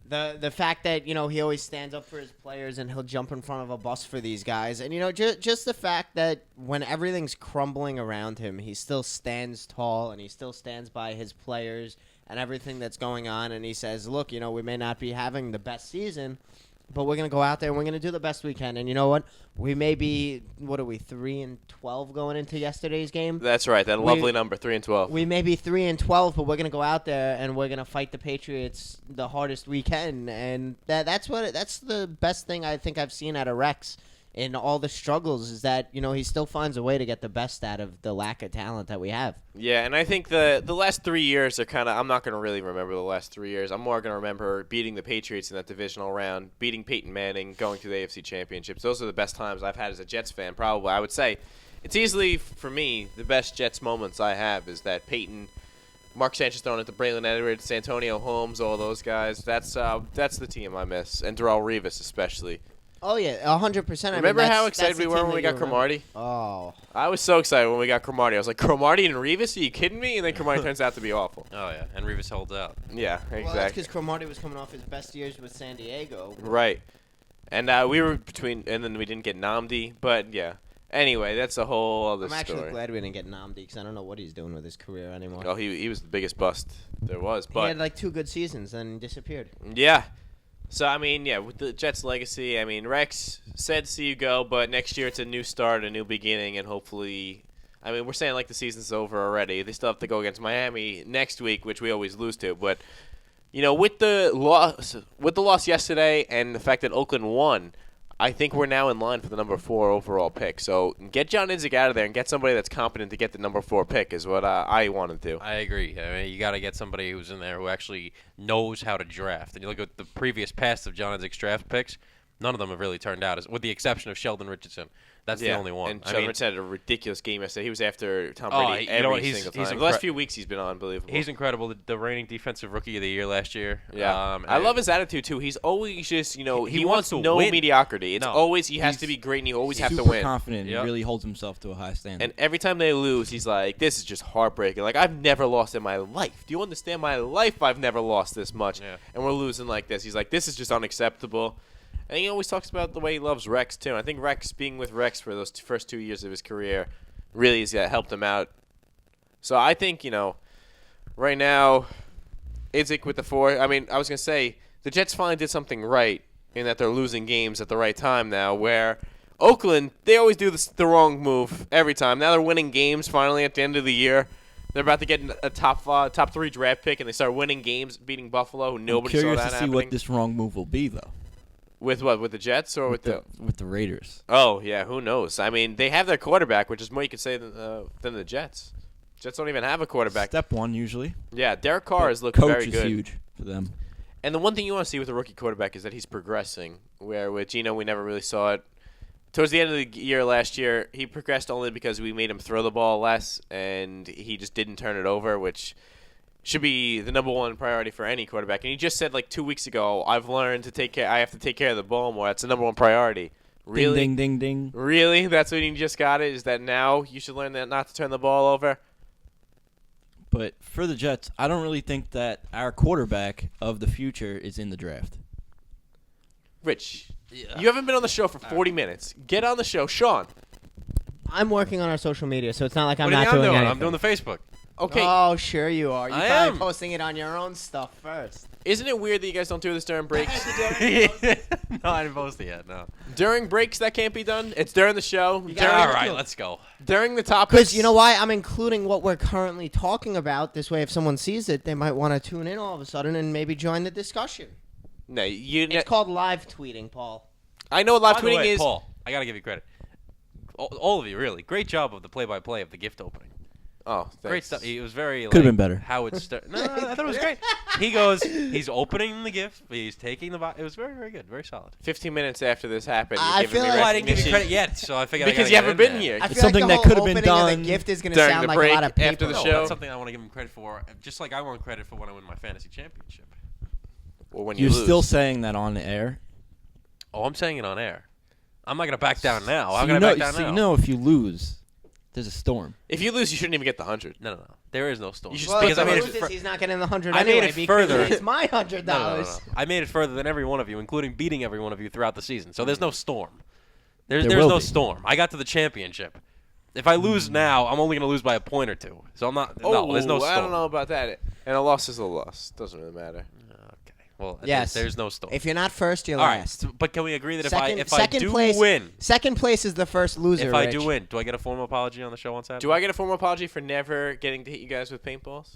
The fact that he always stands up for his players and he'll jump in front of a bus for these guys, and just the fact that when everything's crumbling around him, he still stands tall and he still stands by his players and everything that's going on, and he says, look, we may not be having the best season, but we're gonna go out there and we're gonna do the best we can. And you know what? We may be 3-12 going into yesterday's game. That's right. That lovely number, 3-12. We may be 3-12, but we're gonna go out there and we're gonna fight the Patriots the hardest we can. And that's the best thing I think I've seen out of Rex in all the struggles is that he still finds a way to get the best out of the lack of talent that we have. Yeah, and I think the last 3 years are kind of – I'm not going to really remember the last 3 years. I'm more going to remember beating the Patriots in that divisional round, beating Peyton Manning, going to the AFC Championships. Those are the best times I've had as a Jets fan, probably. I would say it's easily, for me, the best Jets moments I have is that Peyton – Mark Sanchez throwing it to Braylon Edwards, Santonio Holmes, all those guys. That's the team I miss, and Darrell Revis especially. Oh, yeah, 100%. Remember how excited we were when we got Cromartie? Oh. I was so excited when we got Cromartie. I was like, Cromartie and Revis? Are you kidding me? And then Cromartie turns out to be awful. Oh, yeah, and Revis holds out. Yeah, exactly. Well, that's because Cromartie was coming off his best years with San Diego. Right. And we were between – and then we didn't get Namdi. But, yeah. Anyway, that's a whole other story. I'm actually glad we didn't get Namdi because I don't know what he's doing with his career anymore. Oh, he was the biggest bust there was. But he had 2 good seasons and disappeared. Yeah. So, I mean, yeah, with the Jets' legacy, I mean, Rex said see you go, but next year it's a new start, a new beginning, and hopefully, I mean, we're saying the season's over already. They still have to go against Miami next week, which we always lose to. But, with the loss yesterday and the fact that Oakland won, I think we're now in line for the number 4 overall pick. So get John Idzik out of there and get somebody that's competent to get the number 4 pick is what I want to do. I agree. I mean, you got to get somebody who's in there who actually knows how to draft. And you look at the previous past of John Idzik's draft picks, none of them have really turned out, with the exception of Sheldon Richardson. That's the only one. And Sheldon Richardson had a ridiculous game yesterday. He was after Tom Brady every single time. The last few weeks he's been unbelievable. He's incredible. The reigning defensive rookie of the year last year. Yeah. I love his attitude, too. He's always just, he wants to no win. mediocrity. It's always he has to be great and you always have to win. Super confident. He really holds himself to a high standard. And every time they lose, he's like, this is just heartbreaking. I've never lost in my life. Do you understand my life? I've never lost this much. Yeah. And we're losing like this. He's like, this is just unacceptable. And he always talks about the way he loves Rex, too. And I think being with Rex for those first 2 years of his career really has helped him out. So I think, right now, Idzik with the 4. I mean, I was going to say, the Jets finally did something right in that they're losing games at the right time now, where Oakland, they always do the wrong move every time. Now they're winning games finally at the end of the year. They're about to get a top 3 draft pick, and they start winning games, beating Buffalo, who nobody saw that happening. I'm curious to see what this wrong move will be, though. With what? With the Jets or with the Raiders? Oh, yeah, who knows? I mean, they have their quarterback, which is more you could say than the Jets. Jets don't even have a quarterback. Step 1 usually. Yeah, Derek Carr has looked very good. Coach is huge for them. And the one thing you want to see with a rookie quarterback is that he's progressing, where with Geno we never really saw it. Towards the end of the year last year, he progressed only because we made him throw the ball less, and he just didn't turn it over, which should be the number 1 priority for any quarterback. And he just said 2 weeks ago, I've learned to I have to take care of the ball more. That's the number 1 priority. Really? Ding, ding, ding, ding. Really? That's when you just got it? Is that now you should learn that not to turn the ball over? But for the Jets, I don't really think that our quarterback of the future is in the draft. Rich, you haven't been on the show for 40 minutes. Get on the show. Sean. I'm working on our social media, so it's not like I'm what not doing anything. I'm doing the Facebook. Okay. Oh, sure you are. You're I probably am. posting it on your own stuff first. Isn't it weird that you guys don't do this during breaks? No, I didn't post it yet, no. During breaks, that can't be done? It's during the show? All right, let's go. During the topics? Because you know why? I'm including what we're currently talking about. This way, if someone sees it, they might want to tune in all of a sudden and maybe join the discussion. No, It's called live tweeting, Paul. I know what live By the tweeting way, is. Paul, I got to give you credit. All of you, really. Great job of the play-by-play of the gift opening. Oh, thanks. Great stuff. It was very Could've been better. How it started. No, I thought it was great. He goes, he's opening the gift. He's taking the. It was very, very good. Very solid. 15 minutes after this happened, I you're giving feel me like- I didn't give you recognition. credit yet, so I figured Because I you gotta haven't get in been there. here. I feel something like that the could whole have been opening of done the gift is going to during sound the like break a lot of paper. after the No, show. that's something I want to give him credit for, just like I want credit for when I win my fantasy championship. Or when you You're lose. still saying that on the air. Oh, I'm saying it on air. I'm not gonna back down now. I'm So gonna back down so now. you know if you lose, there's a storm. If you lose, you shouldn't even get the 100. No. There is no storm. You should Well, speak if to he me. loses, he's not getting the 100 I made anyway it because further. it's my $100. No. I made it further than every one of you, including beating every one of you throughout the season. So there's no storm. There's will no be. storm. I got to the championship. If I lose now, I'm only going to lose by a point or two. So I'm not. No, there's no storm. I don't know about that. And a loss is a loss. Doesn't really matter. Okay. Well, Yes. there's no storm. If you're not first, you're All right. last. But can we agree that Second- if I second do place, win, second place is the first loser. if I Rich. do win, do I get a formal apology on the show on Saturday? Do I get a formal apology for never getting to hit you guys with paintballs?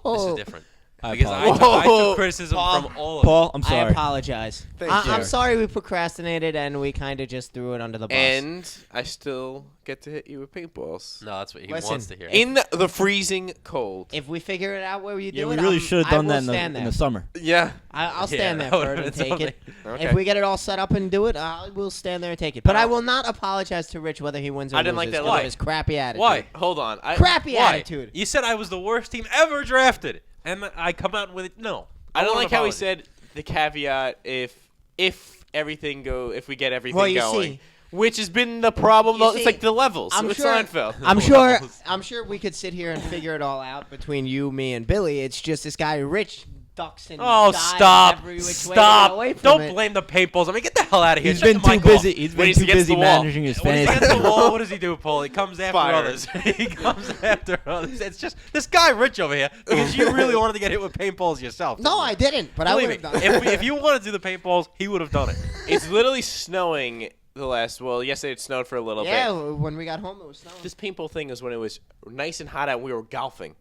This is different. I Because I apologize. took criticism Paul- from all of you. Paul, I'm I sorry. apologize. Thank I'm you. sorry we procrastinated and we kind of just threw it under the bus. And I still get to hit you with paintballs. No, that's what he Listen, wants to hear. In the freezing cold. if we figure it out where you do Yeah, we it, really should have done I that will stand in there. the summer. Yeah. I'll stand Yeah, there that for it would've and been take it. Okay. If we get it all set up and do it, I will stand there and take it. But I will not apologize to Rich whether he wins or I didn't like loses that because of line. his crappy attitude. Why? Hold on. Crappy Why? attitude. You said I was the worst team ever drafted, and I come out with it. No. I don't want like an how he apology. said the caveat if we get everything Well, you going. see- Which has been the problem. You It's see, like the levels. I'm with sure- Seinfeld. I'm sure we could sit here and figure it all out between you, me, and Billy. It's just this guy Rich ducks and Oh, dives stop! every which way to get Stop! away from Don't it. blame the paintballs. I mean, get the hell out of here. He's Shut been the mic too busy. off. He's When been he's too against busy the wall. managing his When he's fantasy. against the wall, what does he do, Paul? He comes after Fired. others. He comes after others. It's just this guy Rich over here because you really wanted to get hit with paintballs yourself. No, I didn't. But I Believe would me, have done it. if you wanted to do the paintballs, he would have done it. It's literally snowing yesterday it snowed for a little Yeah, bit. when we got home, it was snowing. This paintball thing is when it was nice and hot out and we were golfing.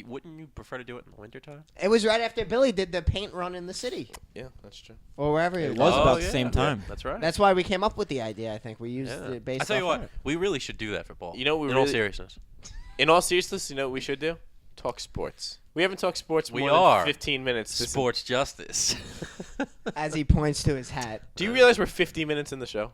Wouldn't you prefer to do it in the wintertime? It was right after Billy did the paint run in the city Yeah, that's true. or wherever It it was was. about the same time. That's right. That's why we came up with the idea. I think we used Yeah. it based I tell you off what, that. we really should do that for Paul. You know what we in all really- seriousness. In all seriousness, you know what we should do? Talk sports. We haven't talked sports We more are. than 15 minutes. Sports Justice. As he points to his hat. Do you realize we're 50 minutes in the show?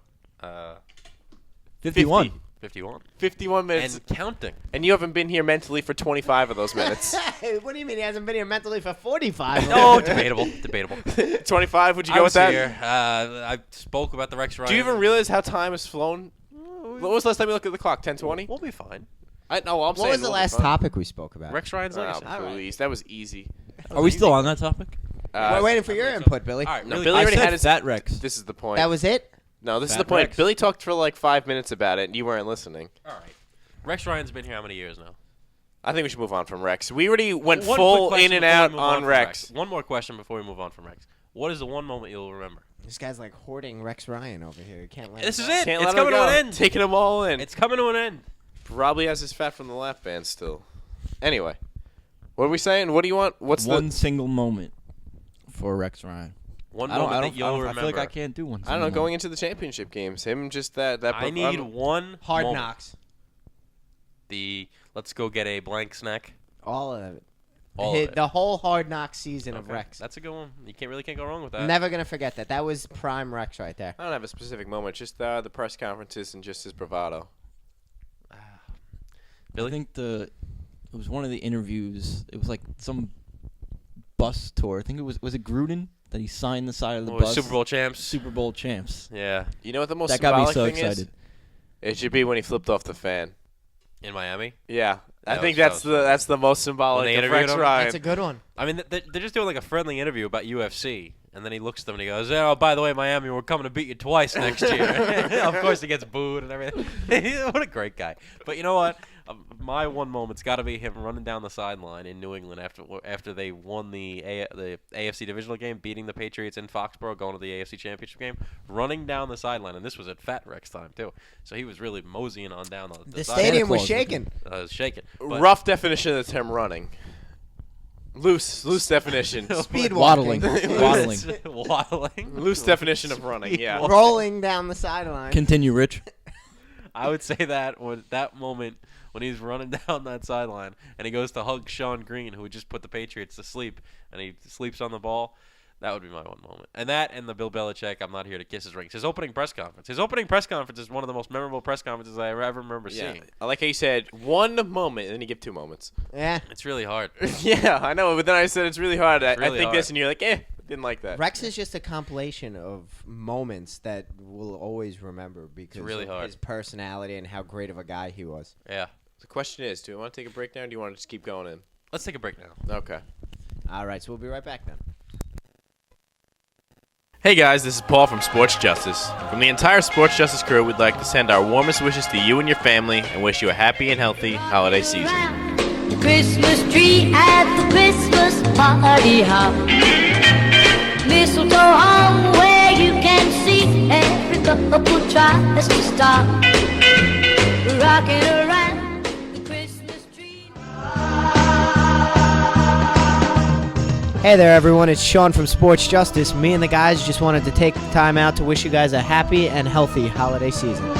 51. 51. 51 minutes. And counting. And you haven't been here mentally for 25 of those minutes. What do you mean he hasn't been here mentally for 45? No, debatable. Debatable. 25, would you I go was with that? here. I spoke about the Rex Ryan. Do you even realize how time has flown? When was the last time you looked at the clock? 10:20? We'll be fine. No, I'm saying. What was the we'll be last fine. topic we spoke about? Rex Ryan's Oh, legacy. please. That was easy. Are we still on that topic? We're waiting for your input, Billy. All right, No, really Billy quick. already I had said his. Fat Rex. This is the point. That was it? No, this is Fat the point. Rex. Billy talked for like 5 minutes about it, and you weren't listening. All right. Rex Ryan's been here how many years now? I think we should move on from Rex. We already went One full quick in question and before we out move on from Rex. One more question before we move on from Rex. What is the one moment you'll remember? This guy's like hoarding Rex Ryan over here. You can't let This him is go. it. Can't It's let him coming to go. an end. Taking them all in. It's coming to an end. Probably has his fat from the lap band still. Anyway, what are we saying? What do you want? What's One single moment for Rex Ryan. One I don't. moment I that don't. you'll I remember. feel like I can't do one. I don't know. single Going moment. into the championship games, him just that. I need one Hard moment. knocks. The let's go get a blank snack. All of it. All the, of it. the whole hard knock season of Okay. Rex. That's a good one. You can't go wrong with that. Never going to forget that. That was prime Rex right there. I don't have a specific moment. Just the press conferences and just his bravado. Billy? I think it was one of the interviews. It was like some bus tour. I think it was it Gruden that he signed the side of the bus. Super Bowl champs. Super Bowl champs. Yeah. You know what the most That got me symbolic so thing excited. is? It should be when he flipped off the fan. In Miami. Yeah, I That think was- that's the most symbolic When they of interviewed Rex him? Ryan. That's a good one. I mean, they're just doing like a friendly interview about UFC, and then he looks at them and he goes, "Oh, by the way, Miami, we're coming to beat you twice next year." Of course, he gets booed and everything. What a great guy! But you know what? My one moment's got to be him running down the sideline in New England after they won the AFC divisional game, beating the Patriots in Foxborough, going to the AFC Championship game, running down the sideline, and this was at Fat Rex time too. So he was really moseying on down the sideline. stadium was Claus. shaking. It was shaking. But Rough definition of the term running. Loose definition. Speed Waddling. walking. Waddling. Waddling. Loose definition of running. Yeah. Rolling down the sideline. Continue, Rich. I would say that moment when he's running down that sideline and he goes to hug Sean Green, who had just put the Patriots to sleep, and he sleeps on the ball. That would be my one moment. And that and the Bill Belichick, I'm not here to kiss his rings. His opening press conference. His opening press conference is one of the most memorable press conferences I ever remember seeing. I like how you said one moment, and then you give 2 moments. Yeah. It's really hard. Yeah, I know, but then I said it's really hard. It's really I think hard. this, and you're like, didn't like that. Rex is just a compilation of moments that we'll always remember because really of hard. his personality and how great of a guy he was. Yeah. The question is, do we want to take a break now, or do you want to just keep going in? Let's take a break now. Okay. All right, so we'll be right back then. Hey guys, this is Paul from Sports Justice. From the entire Sports Justice crew, we'd like to send our warmest wishes to you and your family and wish you a happy and healthy holiday season. The Christmas tree at the Christmas party hop. Mistletoe hung where you can see every couple tries to stop. Rocking around the Christmas tree. Hey there, everyone. It's Sean from Sports Justice. Me and the guys just wanted to take time out to wish you guys a happy and healthy holiday season.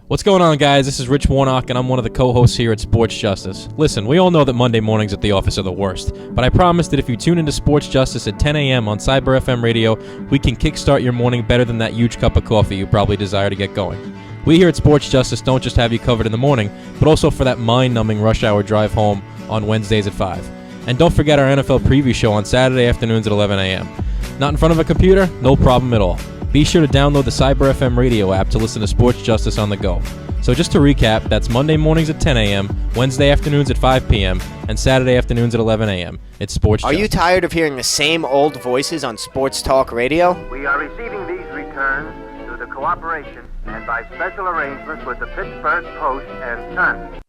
What's going on, guys? This is Rich Warnock, and I'm one of the co-hosts here at Sports Justice. Listen, we all know that Monday mornings at the office are the worst, but I promise that if you tune into Sports Justice at 10 a.m. on Cyber FM radio, we can kickstart your morning better than that huge cup of coffee you probably desire to get going. We here at Sports Justice don't just have you covered in the morning, but also for that mind-numbing rush hour drive home on Wednesdays at 5. And don't forget our NFL preview show on Saturday afternoons at 11 a.m. Not in front of a computer? No problem at all. Be sure to download the Cyber FM radio app to listen to Sports Justice on the go. So just to recap, that's Monday mornings at 10 a.m., Wednesday afternoons at 5 p.m., and Saturday afternoons at 11 a.m. It's Sports Are Justice. you tired of hearing the same old voices on Sports Talk Radio? We are receiving these returns through the cooperation and by special arrangements with the Pittsburgh Post and Sun.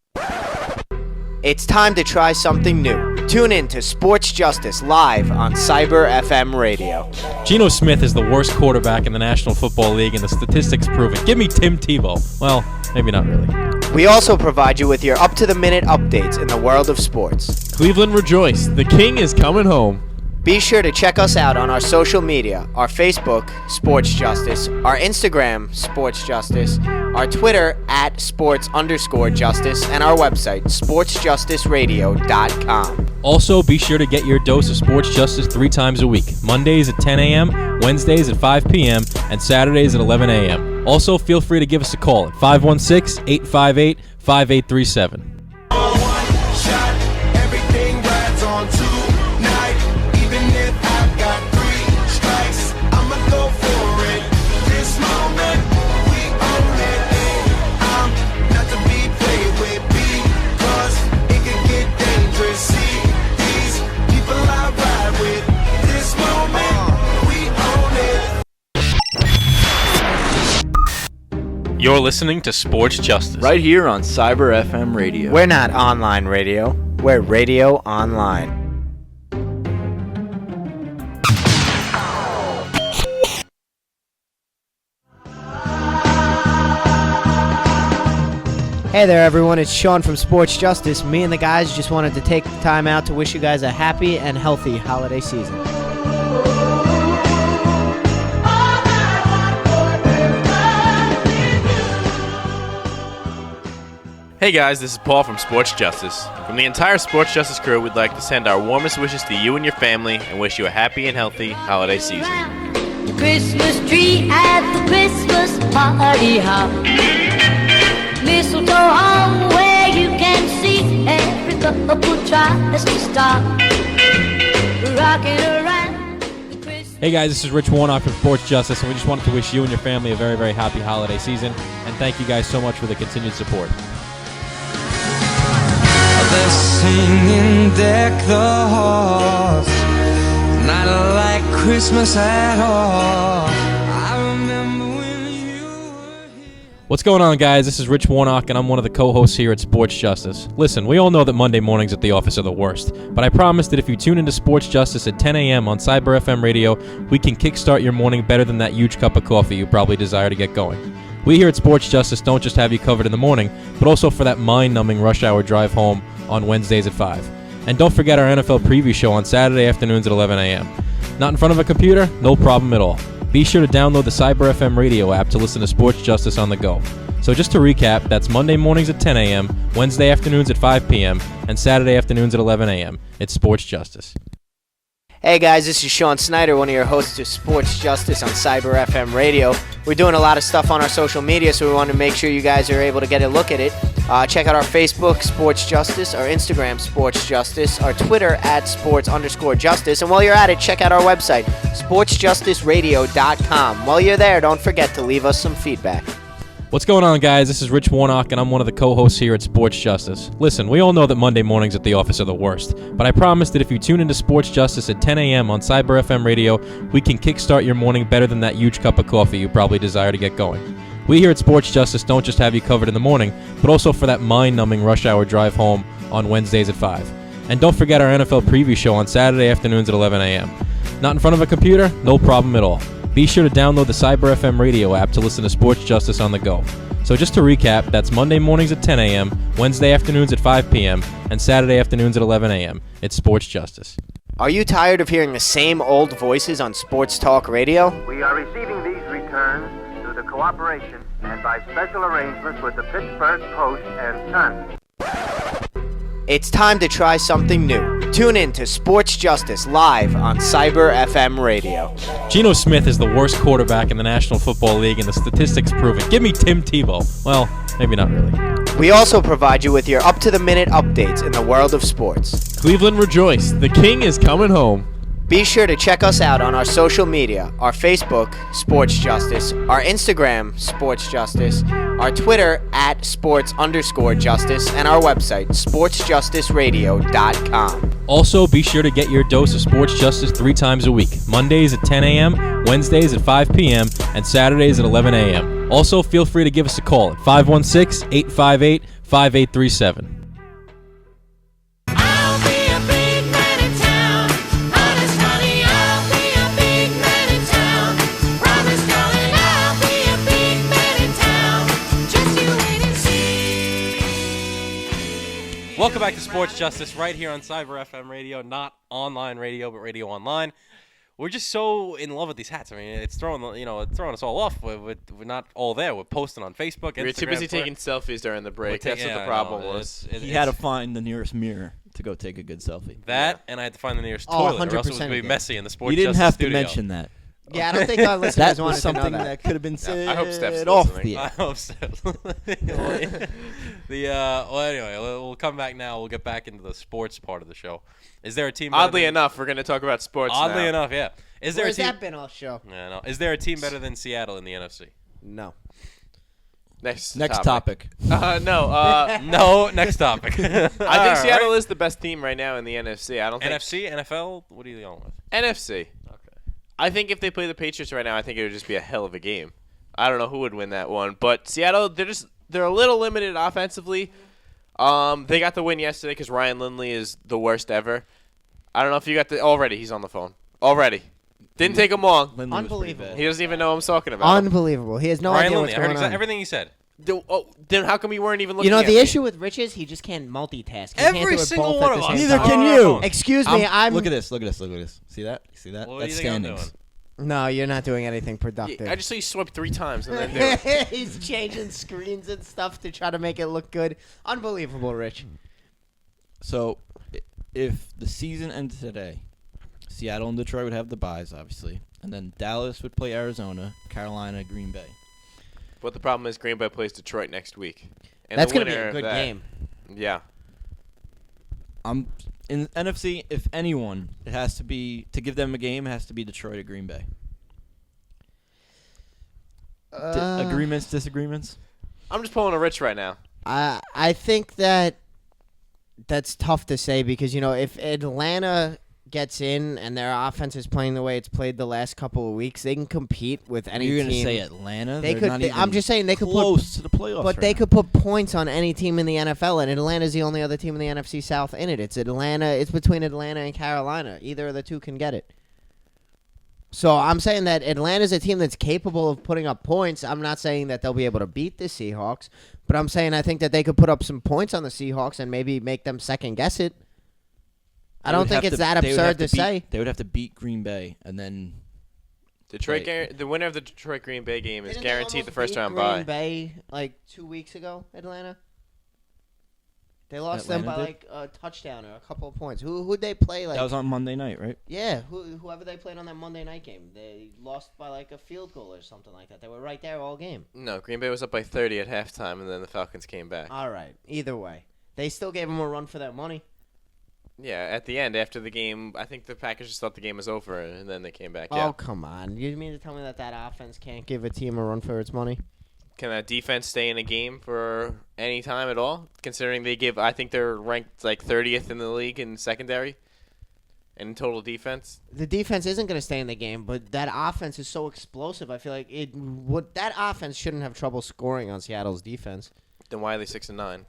It's time to try something new. Tune in to Sports Justice live on Cyber FM radio. Geno Smith is the worst quarterback in the National Football League, and the statistics prove it. Give me Tim Tebow. Well, maybe not really. We also provide you with your up-to-the-minute updates in the world of sports. Cleveland rejoice. The king is coming home. Be sure to check us out on our social media, our Facebook, Sports Justice, our Instagram, Sports Justice, our Twitter, @sports_justice, and our website, sportsjusticeradio.com. Also, be sure to get your dose of Sports Justice 3 times a week. Mondays at 10 a.m., Wednesdays at 5 p.m., and Saturdays at 11 a.m. Also, feel free to give us a call at 516-858-5837. You're listening to Sports Justice. Right here on Cyber FM radio. We're not online radio. We're radio online. Hey there, everyone. It's Sean from Sports Justice. Me and the guys just wanted to take time out to wish you guys a happy and healthy holiday season. Hey guys, this is Paul from Sports Justice. From the entire Sports Justice crew, we'd like to send our warmest wishes to you and your family and wish you a happy and healthy holiday season. The Christmas tree at the Christmas party hop. Mistletoe hung where you can see every couple tries to stop. Rocking around the Christmas. Hey guys, this is Rich Warnock from Sports Justice, and we just wanted to wish you and your family a very, very happy holiday season. And thank you guys so much for the continued support. They're singing deck the halls, not like Christmas at all. I remember when you were here. What's going on, guys? This is Rich Warnock, and I'm one of the co-hosts here at Sports Justice. Listen, we all know that Monday mornings at the office are the worst, but I promise that if you tune into Sports Justice at 10 a.m. on Cyber FM radio, we can kickstart your morning better than that huge cup of coffee you probably desire to get going. We here at Sports Justice don't just have you covered in the morning, but also for that mind-numbing rush hour drive home on Wednesdays at 5. And don't forget our NFL preview show on Saturday afternoons at 11 a.m. Not in front of a computer? No problem at all. Be sure to download the Cyber FM radio app to listen to Sports Justice on the go. So just to recap, that's Monday mornings at 10 a.m., Wednesday afternoons at 5 p.m., and Saturday afternoons at 11 a.m. It's Sports Justice. Hey guys, this is Sean Snyder, one of your hosts of Sports Justice on Cyber FM Radio. We're doing a lot of stuff on our social media, so we want to make sure you guys are able to get a look at it. Check out our Facebook, Sports Justice, our Instagram, Sports Justice, our Twitter at Sports_Justice, and while you're at it, check out our website, Sports.Justice.radio.com. While you're there, don't forget to leave us some feedback. What's going on, guys? This is Rich Warnock, and I'm one of the co-hosts here at Sports Justice. Listen, we all know that Monday mornings at the office are the worst, but I promise that if you tune into Sports Justice at 10 a.m. on Cyber FM Radio, we can kickstart your morning better than that huge cup of coffee you probably desire to get going. We here at Sports Justice don't just have you covered in the morning, but also for that mind-numbing rush hour drive home on Wednesdays at 5. And don't forget our NFL preview show on Saturday afternoons at 11 a.m. Not in front of a computer? No problem at all. Be sure to download the Cyber FM radio app to listen to Sports Justice on the go. So just to recap, that's Monday mornings at 10 a.m., Wednesday afternoons at 5 p.m., and Saturday afternoons at 11 a.m. It's Sports Justice. Are you tired of hearing the same old voices on Sports Talk Radio? We are receiving these returns through the cooperation and by special arrangements with the Pittsburgh Post and Sun. It's time to try something new. Tune in to Sports Justice live on Cyber FM Radio. Geno Smith is the worst quarterback in the National Football League, and the statistics prove it. Give me Tim Tebow. Well, maybe not really. We also provide you with your up-to-the-minute updates in the world of sports. Cleveland rejoice. The king is coming home. Be sure to check us out on our social media, our Facebook, Sports Justice, our Instagram, Sports Justice, our Twitter at Sports_Justice, and our website, SportsJusticeRadio.com. Also, be sure to get your dose of Sports Justice 3 times a week. Mondays at 10 a.m., Wednesdays at 5 p.m., and Saturdays at 11 a.m. Also, feel free to give us a call at 516-858-5837. Welcome back to Sports Justice right here on Cyber FM Radio, not online radio, but radio online. We're just so in love with these hats. I mean, it's throwing us all off. We're not all there. We're posting on Facebook, Instagram. We were too busy taking selfies during the break. That's what the problem was. He had to find the nearest mirror to go take a good selfie. And I had to find the nearest toilet, or else it was going to be messy in the Sports Justice studio. You didn't have studio. to mention that. Yeah, I don't think our listeners wanted to know something that could have been said I hope Steph's off listening. the air. I hope so. Well, anyway, we'll come back now. We'll get back into the sports part of the show. Is there a team? Oddly enough, we're going to talk about sports now. Oddly enough, yeah. Where's that been all show? Yeah, no. Is there a team better than Seattle in the NFC? No. Next topic. No. No, next topic. I think Seattle is the best team right now in the NFC. I don't think NFC, NFL. What are you going with? NFC. Okay. I think if they play the Patriots right now, I think it would just be a hell of a game. I don't know who would win that one, but Seattle, they're a little limited offensively. They got the win yesterday because Ryan Lindley is the worst ever. I don't know if you got already. He's on the phone already. Didn't take him long. Unbelievable. He doesn't even know what I'm talking about. Unbelievable. He has no idea what's going on. Everything he said. Then how come you weren't even looking at me? You know, the issue with Rich is he just can't multitask. Every single one of us. Neither can you. Excuse me, I'm... Look at this. See that? What That's do you think I'm standings. No, you're not doing anything productive. I just saw you swipe 3 times and then do it. He's changing screens and stuff to try to make it look good. Unbelievable, Rich. So, if the season ended today, Seattle and Detroit would have the byes, obviously. And then Dallas would play Arizona, Carolina, Green Bay. But the problem is Green Bay plays Detroit next week. And that's going to be a good game. Yeah. In NFC, if anyone, it has to be, to give them a game, it has to be Detroit or Green Bay. Agreements, disagreements? I'm just pulling a Rich right now. I think that's tough to say because, if Atlanta gets in and their offense is playing the way it's played the last couple of weeks, they can compete with any team. You're going to say Atlanta? They could. I'm just saying they could close to the playoffs. But they could put points on any team in the NFL, and Atlanta's the only other team in the NFC South in it. It's Atlanta. It's between Atlanta and Carolina. Either of the two can get it. So I'm saying that Atlanta's a team that's capable of putting up points. I'm not saying that they'll be able to beat the Seahawks, but I'm saying I think that they could put up some points on the Seahawks and maybe make them second guess it. I don't think it's that absurd to say. They would have to beat Green Bay and then Detroit. The winner of the Detroit Green Bay game is Didn't they guaranteed the almost first beat round Green bye. Bay like 2 weeks ago, Atlanta. They lost them by Atlanta like a touchdown or a couple of points. Who'd they play? Like that was on Monday night, right? yeah, whoever they played on that Monday night game, they lost by like a field goal or something like that. They were right there all game. No, Green Bay was up by 30 at halftime, and then the Falcons came back. All right, either way, they still gave them a run for their money. Yeah, at the end, after the game, I think the Packers just thought the game was over, and then they came back. Oh, Yeah. come on. You mean to tell me that offense can't give a team a run for its money? Can that defense stay in a game for any time at all? Considering I think they're ranked like 30th in the league in secondary and in total defense. The defense isn't going to stay in the game, but that offense is so explosive. I feel like that offense shouldn't have trouble scoring on Seattle's defense. Then why are they 6-9?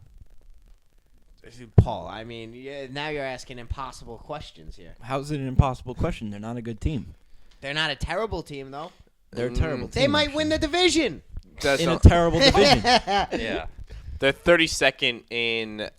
Paul, I mean, now you're asking impossible questions here. How's it an impossible question? They're not a good team. They're not a terrible team, though. They're a terrible team. They might win the division. In a terrible division. Yeah. They're 32nd in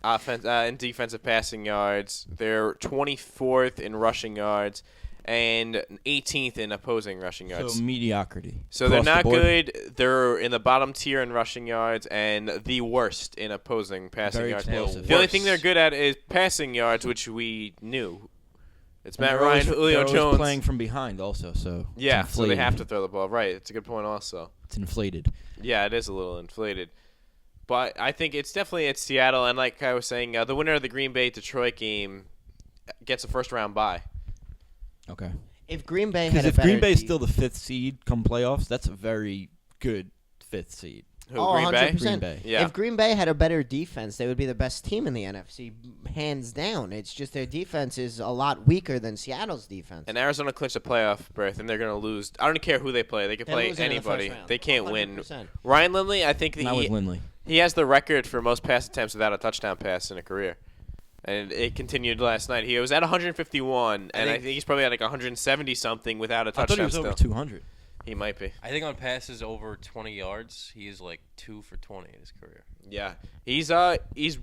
in defensive passing yards. They're 24th in rushing yards and 18th in opposing rushing yards. So mediocrity. So they're across not the board. good. They're in the bottom tier in rushing yards and the worst in opposing passing Very yards. explosive. The only thing they're good at is passing yards, which we knew. It's And Matt they're Ryan, always- Julio they're always Jones. playing from behind also, so it's Yeah, so they inflated. have to throw the ball. Right, it's a good point also. It's inflated. Yeah, it is a little inflated. But I think it's definitely at Seattle, and like I was saying, the winner of the Green Bay-Detroit game gets a first-round bye. Okay. If Green Bay Because had if a better Green Bay's still the 5th seed come playoffs, that's a very good 5th seed. Who, Oh, Green Bay? 100%. Green Bay. Yeah. If Green Bay had a better defense, they would be the best team in the NFC, hands down. It's just their defense is a lot weaker than Seattle's defense. And Arizona clinched a playoff berth, and they're going to lose. I don't care who they play. They can They're play losing in the first anybody. round. They can't win. 100%. Ryan Lindley, I think Not with Lindley. he has the record for most pass attempts without a touchdown pass in a career. And it continued last night. He was at 151, and I think he's probably at like 170-something without a I thought touchdown he was still. over 200. He might be. I think on passes over 20 yards, he is like 2 for 20 in his career. Yeah. He's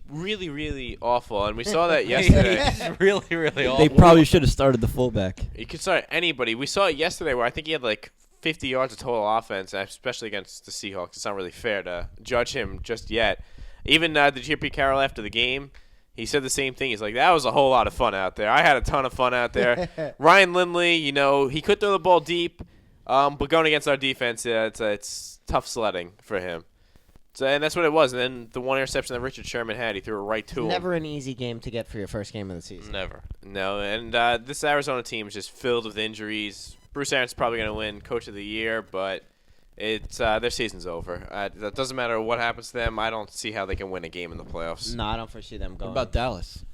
really, really awful, and we saw that yesterday. He's really, really awful. They probably should have started the fullback. You could start anybody. We saw it yesterday where I think he had like 50 yards of total offense, especially against the Seahawks. It's not really fair to judge him just yet. Even did you hear Pete Carroll after the game? He said the same thing. He's like, that was a whole lot of fun out there. I had a ton of fun out there. Ryan Lindley, he could throw the ball deep, but going against our defense, it's tough sledding for him. So, and that's what it was. And then the one interception that Richard Sherman had, he threw it right to him. Never an easy game to get for your first game of the season. Never. No, and this Arizona team is just filled with injuries. Bruce Arians probably going to win Coach of the Year, but it's their season's over. That doesn't matter what happens to them. I don't see how they can win a game in the playoffs. No, I don't foresee them What going. about Dallas?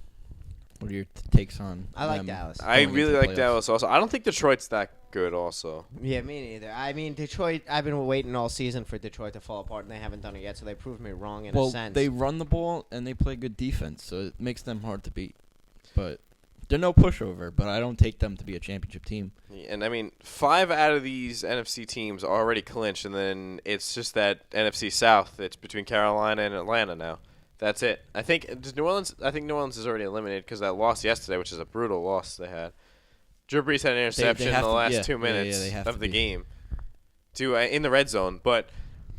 What are your takes on I like them Dallas. I going really into like playoffs? Dallas also. I don't think Detroit's that good also. Yeah, me neither. I mean, Detroit, I've been waiting all season for Detroit to fall apart, and they haven't done it yet, so they proved me wrong in a Well, sense. they run the ball and they play good defense, so it makes them hard to beat. But they're no pushover, but I don't take them to be a championship team. And I mean, 5 out of these NFC teams are already clinched, and then it's just that NFC South. It's between Carolina and Atlanta now. That's it. I think New Orleans is already eliminated because that loss yesterday, which is a brutal loss they had. Drew Brees had an interception in the last 2 minutes of the game in the red zone. But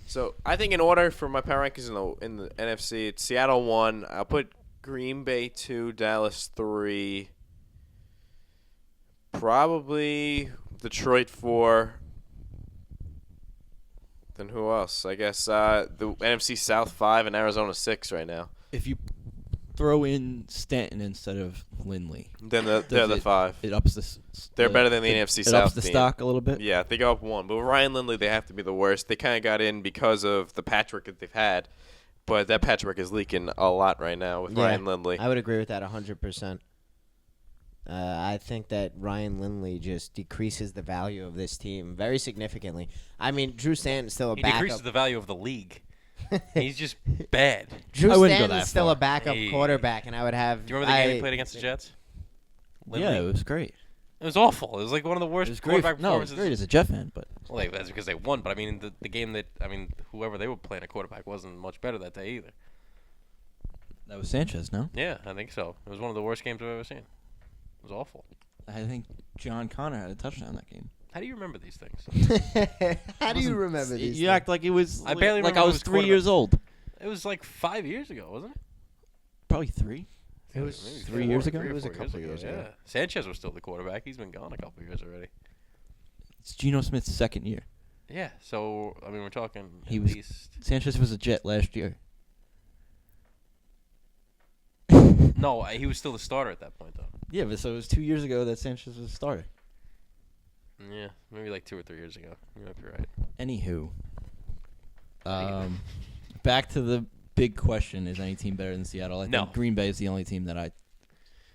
so I think in order for my power rankings in the NFC, it's Seattle 1. I'll put Green Bay 2, Dallas 3, probably Detroit 4. Then who else? I guess the NFC South 5 and Arizona 6 right now. If you throw in Stanton instead of Lindley, Then they're the 5. It ups the. They're better than the NFC it South ups the team. stock a little bit. Yeah, they go up 1. But with Ryan Lindley, they have to be the worst. They kind of got in because of the patchwork that they've had. But that patchwork is leaking a lot right now with Ryan Lindley. I would agree with that 100%. I think that Ryan Lindley just decreases the value of this team very significantly. I mean, Drew Stanton's still a He backup. decreases the value of the league. He's just bad. Drew I wouldn't go Stanton's that still far. a backup Hey. quarterback, and I would have. Do you remember the game he played against the Jets? Yeah, it was great. It was awful. It was like one of the worst It was great. quarterback No, it was performances. great as a Jet fan, but Well, that's because they won. But I mean, the game that whoever they were playing at quarterback wasn't much better that day either. that was Sanchez, no? Yeah, I think so. It was one of the worst games I've ever seen. It was awful. I think John Connor had a touchdown that game. How do you remember these things? How do you remember these? You act like it was I barely like remember I who was was 3 years old. It was like 5 years ago, wasn't it? Probably 3. It was Maybe 3 years ago? Three or It was a 4 couple years ago. Yeah, Sanchez was still the quarterback. He's been gone a couple years already. It's Geno Smith's second year. Yeah, so I mean, we're talking He at was least. Sanchez was a Jet last year. No, he was still the starter at that point, though. Yeah, but so it was 2 years ago that Sanchez was a starter. Yeah, maybe like 2 or 3 years ago. You might be right. Anywho, back to the big question: is any team better than Seattle? I No. think Green Bay is the only team that I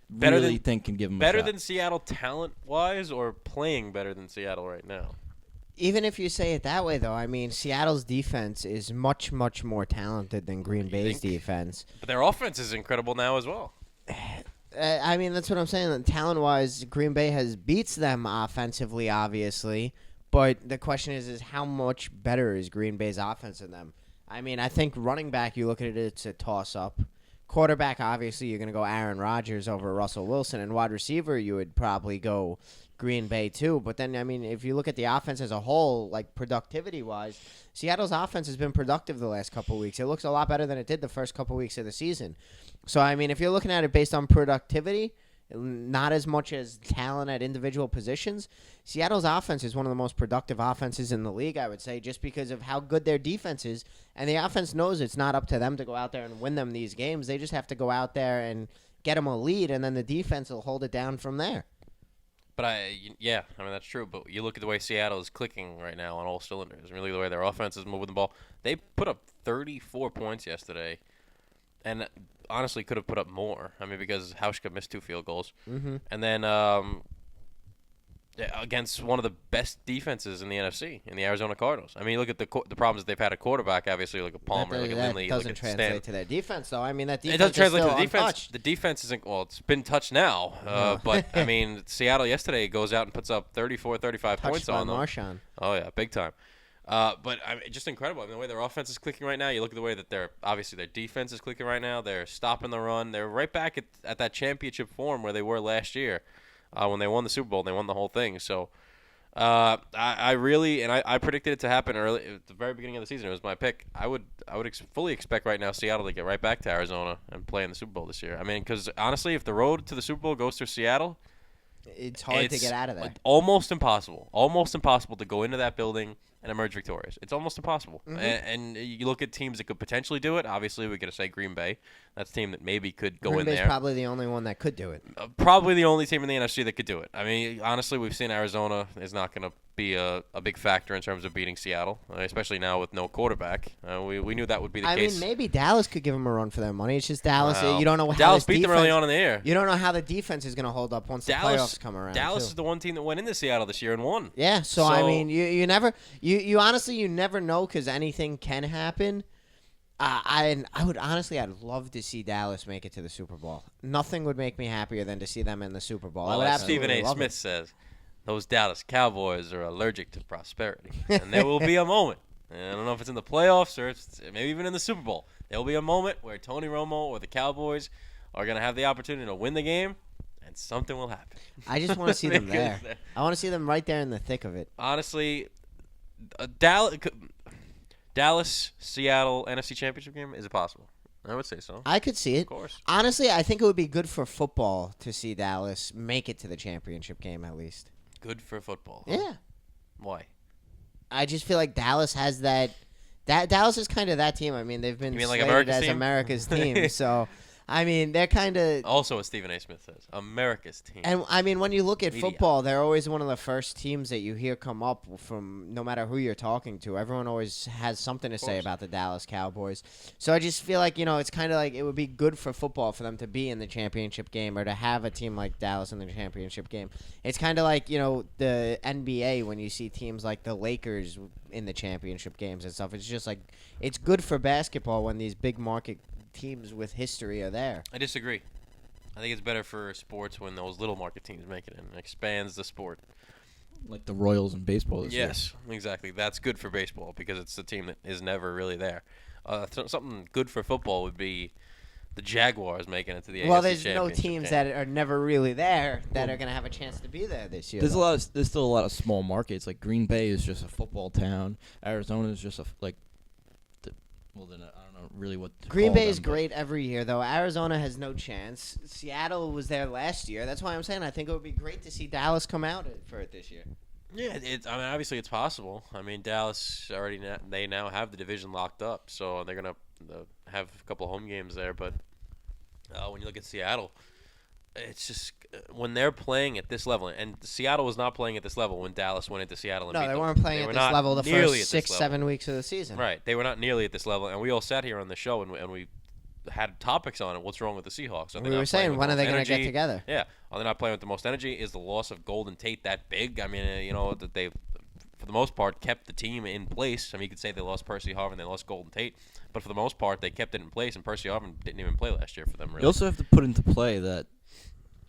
Better really than- think can give them a Better shot. than Seattle talent-wise, or playing better than Seattle right now? Even if you say it that way, though, I mean, Seattle's defense is much, much more talented than Green Bay's think? defense. But their offense is incredible now as well. I mean, that's what I'm saying. Talent-wise, Green Bay beats them offensively, obviously. But the question is how much better is Green Bay's offense than them? I mean, I think running back, you look at it, it's a toss-up. Quarterback, obviously, you're going to go Aaron Rodgers over Russell Wilson. And wide receiver, you would probably go Green Bay, too. But then, I mean, if you look at the offense as a whole, like productivity-wise, Seattle's offense has been productive the last couple of weeks. It looks a lot better than it did the first couple of weeks of the season. So, I mean, if you're looking at it based on productivity, not as much as talent at individual positions, Seattle's offense is one of the most productive offenses in the league, I would say, just because of how good their defense is. And the offense knows it's not up to them to go out there and win them these games. They just have to go out there and get them a lead, and then the defense will hold it down from there. But I mean, that's true. But you look at the way Seattle is clicking right now on all cylinders. Really, the way their offense is moving the ball. They put up 34 points yesterday, and honestly could have put up more. I mean, because Hauschka missed 2 field goals. Mm-hmm. And then against one of the best defenses in the NFC, in the Arizona Cardinals. I mean, you look at the problems that they've had at quarterback, obviously, look at Palmer, look at Lindley, That look doesn't at translate Stan. to their defense, though. I mean, that defense It doesn't translate is to still the defense. untouched. The defense isn't, well, it's been touched now. But, I mean, Seattle yesterday goes out and puts up 34, 35 Touched points by on them. Marshawn. Oh, yeah, big time. But I mean, just incredible. I mean, the way their offense is clicking right now, you look at the way that their defense is clicking right now. They're stopping the run. They're right back at that championship form where they were last year when they won the Super Bowl and they won the whole thing. So I really, and I predicted it to happen early at the very beginning of the season. It was my pick. I would fully expect right now Seattle to get right back to Arizona and play in the Super Bowl this year. I mean, because honestly, if the road to the Super Bowl goes through Seattle, it's hard to get out of there. Almost impossible. Almost impossible to go into that building and emerge victorious. It's almost impossible. Mm-hmm. And you look at teams that could potentially do it. Obviously, we're going to say Green Bay. That's a team that maybe could go Green in Bay's there. probably the only one that could do it. Probably the only team in the NFC that could do it. I mean, honestly, we've seen Arizona is not going to be a big factor in terms of beating Seattle, especially now with no quarterback. We knew that would be the case. I mean, maybe Dallas could give them a run for their money. It's just Dallas. You don't know how Dallas this beat them defense, early on in the year. You don't know how the defense is going to hold up once the playoffs come around. Dallas too. is the one team that went into Seattle this year and won. Yeah, so I mean, you never, you honestly, you never know because anything can happen. I'd love to see Dallas make it to the Super Bowl. Nothing would make me happier than to see them in the Super Bowl. Well, I would as Stephen A. absolutely love Smith it. says, those Dallas Cowboys are allergic to prosperity, and there will be a moment. And I don't know if it's in the playoffs or it's maybe even in the Super Bowl. There will be a moment where Tony Romo or the Cowboys are going to have the opportunity to win the game, and something will happen. I just want to see them there. I want to see them right there in the thick of it. Honestly, Dallas, Seattle, NFC Championship game, is it possible? I would say so. I could see it. Of course. Honestly, I think it would be good for football to see Dallas make it to the championship game at least. Good for football. Yeah. Why? I just feel like Dallas has that Dallas is kind of that team. I mean, they've been You mean like slated America's as team? America's team. So, I mean, they're kind of Also, as Stephen A. Smith says, America's team. And I mean, when you look at Media. football, they're always one of the first teams that you hear come up from no matter who you're talking to. Everyone always has something to say about the Dallas Cowboys. So I just feel like, it's kind of like it would be good for football for them to be in the championship game or to have a team like Dallas in the championship game. It's kind of like, the NBA when you see teams like the Lakers in the championship games and stuff. It's just like it's good for basketball when these big market teams with history are there. I disagree. I think it's better for sports when those little market teams make it in. It expands the sport. Like the Royals in baseball this year. Yes, exactly. That's good for baseball because it's a team that is never really there. Something good for football would be the Jaguars making it to the AFC Well, there's Championship no teams game. that are never really there that are going to have a chance to be there this year. There's still a lot of small markets. Like Green Bay is just a football town. Arizona is just I don't know really what. Green Bay is great every year, though. Arizona has no chance. Seattle was there last year. That's why I'm saying I think it would be great to see Dallas come out for it this year. Yeah, obviously it's possible. I mean, Dallas already they now have the division locked up, so they're gonna have a couple home games there. But when you look at Seattle, it's just when they're playing at this level, and Seattle was not playing at this level when Dallas went into Seattle. And No, beat they them. weren't playing at this level the first 6-7 weeks of the season. Right, they were not nearly at this level, and we all sat here on the show and we had topics on it. What's wrong with the Seahawks? We were saying, when are they going to get together? Yeah, are they not playing with the most energy? Is the loss of Golden Tate that big? I mean, that they, for the most part, kept the team in place. I mean, you could say they lost Percy Harvin, they lost Golden Tate, but for the most part, they kept it in place, and Percy Harvin didn't even play last year for them, really. You also have to put into play that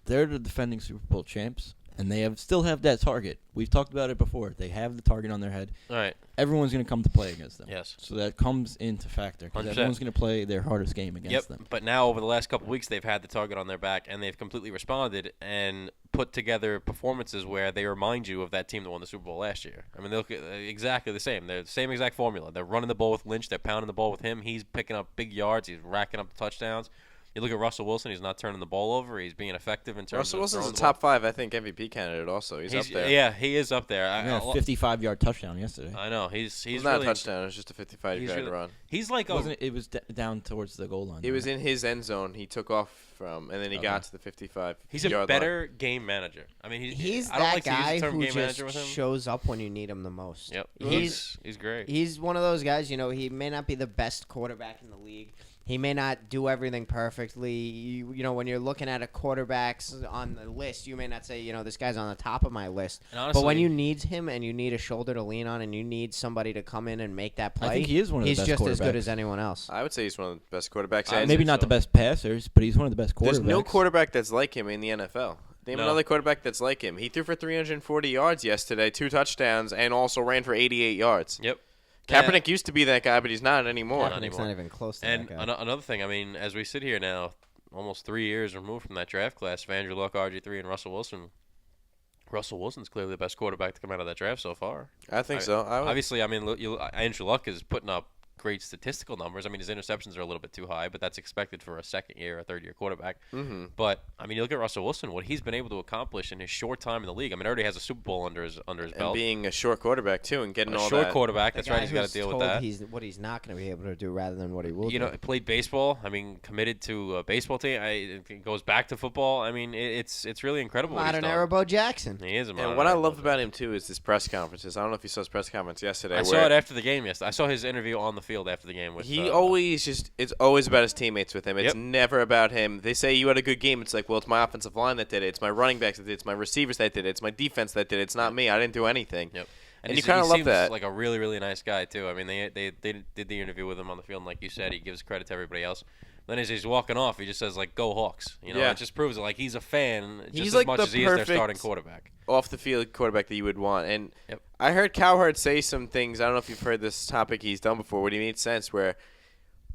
they're the defending Super Bowl champs, and they still have that target. We've talked about it before. They have the target on their head. All right. Everyone's going to come to play against them. Yes. So that comes into factor because 100%. everyone's going to play their hardest game against them. But now over the last couple of weeks, they've had the target on their back, and they've completely responded and put together performances where they remind you of that team that won the Super Bowl last year. I mean, they look exactly the same. They're the same exact formula. They're running the ball with Lynch. They're pounding the ball with him. He's picking up big yards. He's racking up the touchdowns. You look at Russell Wilson. He's not turning the ball over. He's being effective in terms Russell of Wilson's a throwing the top ball. 5, I think, MVP candidate also. He's up there. Yeah, he is up there. He had a 55-yard touchdown yesterday. I know. He's It was not really, a touchdown. It was just a 55-yard run. He's like It was down towards the goal line. It was in his end zone. He took off from, and then he got to the 55. He's a better game manager. I mean, he's I don't that like to use guy the term who game manager just with him. shows up when you need him the most. Yep. He's great. He's one of those guys, he may not be the best quarterback in the league. He may not do everything perfectly. You know, when you're looking at a quarterbacks on the list, you may not say, this guy's on the top of my list. Honestly, but when you need him and you need a shoulder to lean on and you need somebody to come in and make that play, I think he is one of the best he's just quarterbacks. as good as anyone else. I would say he's one of the best quarterbacks. Maybe not the best passers, but he's one of the best quarterbacks. There's no quarterback that's like him in the NFL. Name another quarterback that's like him. He threw for 340 yards yesterday, 2 touchdowns, and also ran for 88 yards. Yep. Kaepernick used to be that guy, but he's not anymore. Kaepernick's not even close to and that guy. Another thing, I mean, as we sit here now, almost 3 years removed from that draft class of Andrew Luck, RG3, and Russell Wilson, Russell Wilson's clearly the best quarterback to come out of that draft so far. I think so. Obviously, I mean, Andrew Luck is putting up great statistical numbers. I mean, his interceptions are a little bit too high, but that's expected for a second-year or third-year quarterback. Mm-hmm. But, I mean, you look at Russell Wilson, what he's been able to accomplish in his short time in the league. I mean, already has a Super Bowl under his belt. And being a short quarterback, too, and getting all short that. quarterback, that's right. He's got to deal with that. What he's not going to be able to do rather than what he will do. You know, played baseball. I mean, committed to a baseball team. It goes back to football. I mean, it's really incredible. Modern era Bo Jackson. He is a modern. And what I loved about him, too, is his press conferences. I don't know if you saw his press conference yesterday. I saw it after the game yesterday. I saw his interview on the field after the game. It's always about his teammates with him. It's Yep. never about him. They say you had a good game. It's like, well, it's my offensive line that did it. It's my running backs that did it. It's my receivers that did it. It's my defense that did it. It's not me. I didn't do anything. Yep. And you kind of love seems that. Like a really, really nice guy too. I mean, they did the interview with him on the field, and like you said, he gives credit to everybody else. Then as he's walking off, he just says like, "Go Hawks!" You know, Yeah. It just proves it. Like he's a fan just He's as like much the as he is their perfect starting quarterback. Off the field quarterback that you would want. And Yep. I heard Cowherd say some things. I don't know if you've heard this topic he's done before, where he made sense where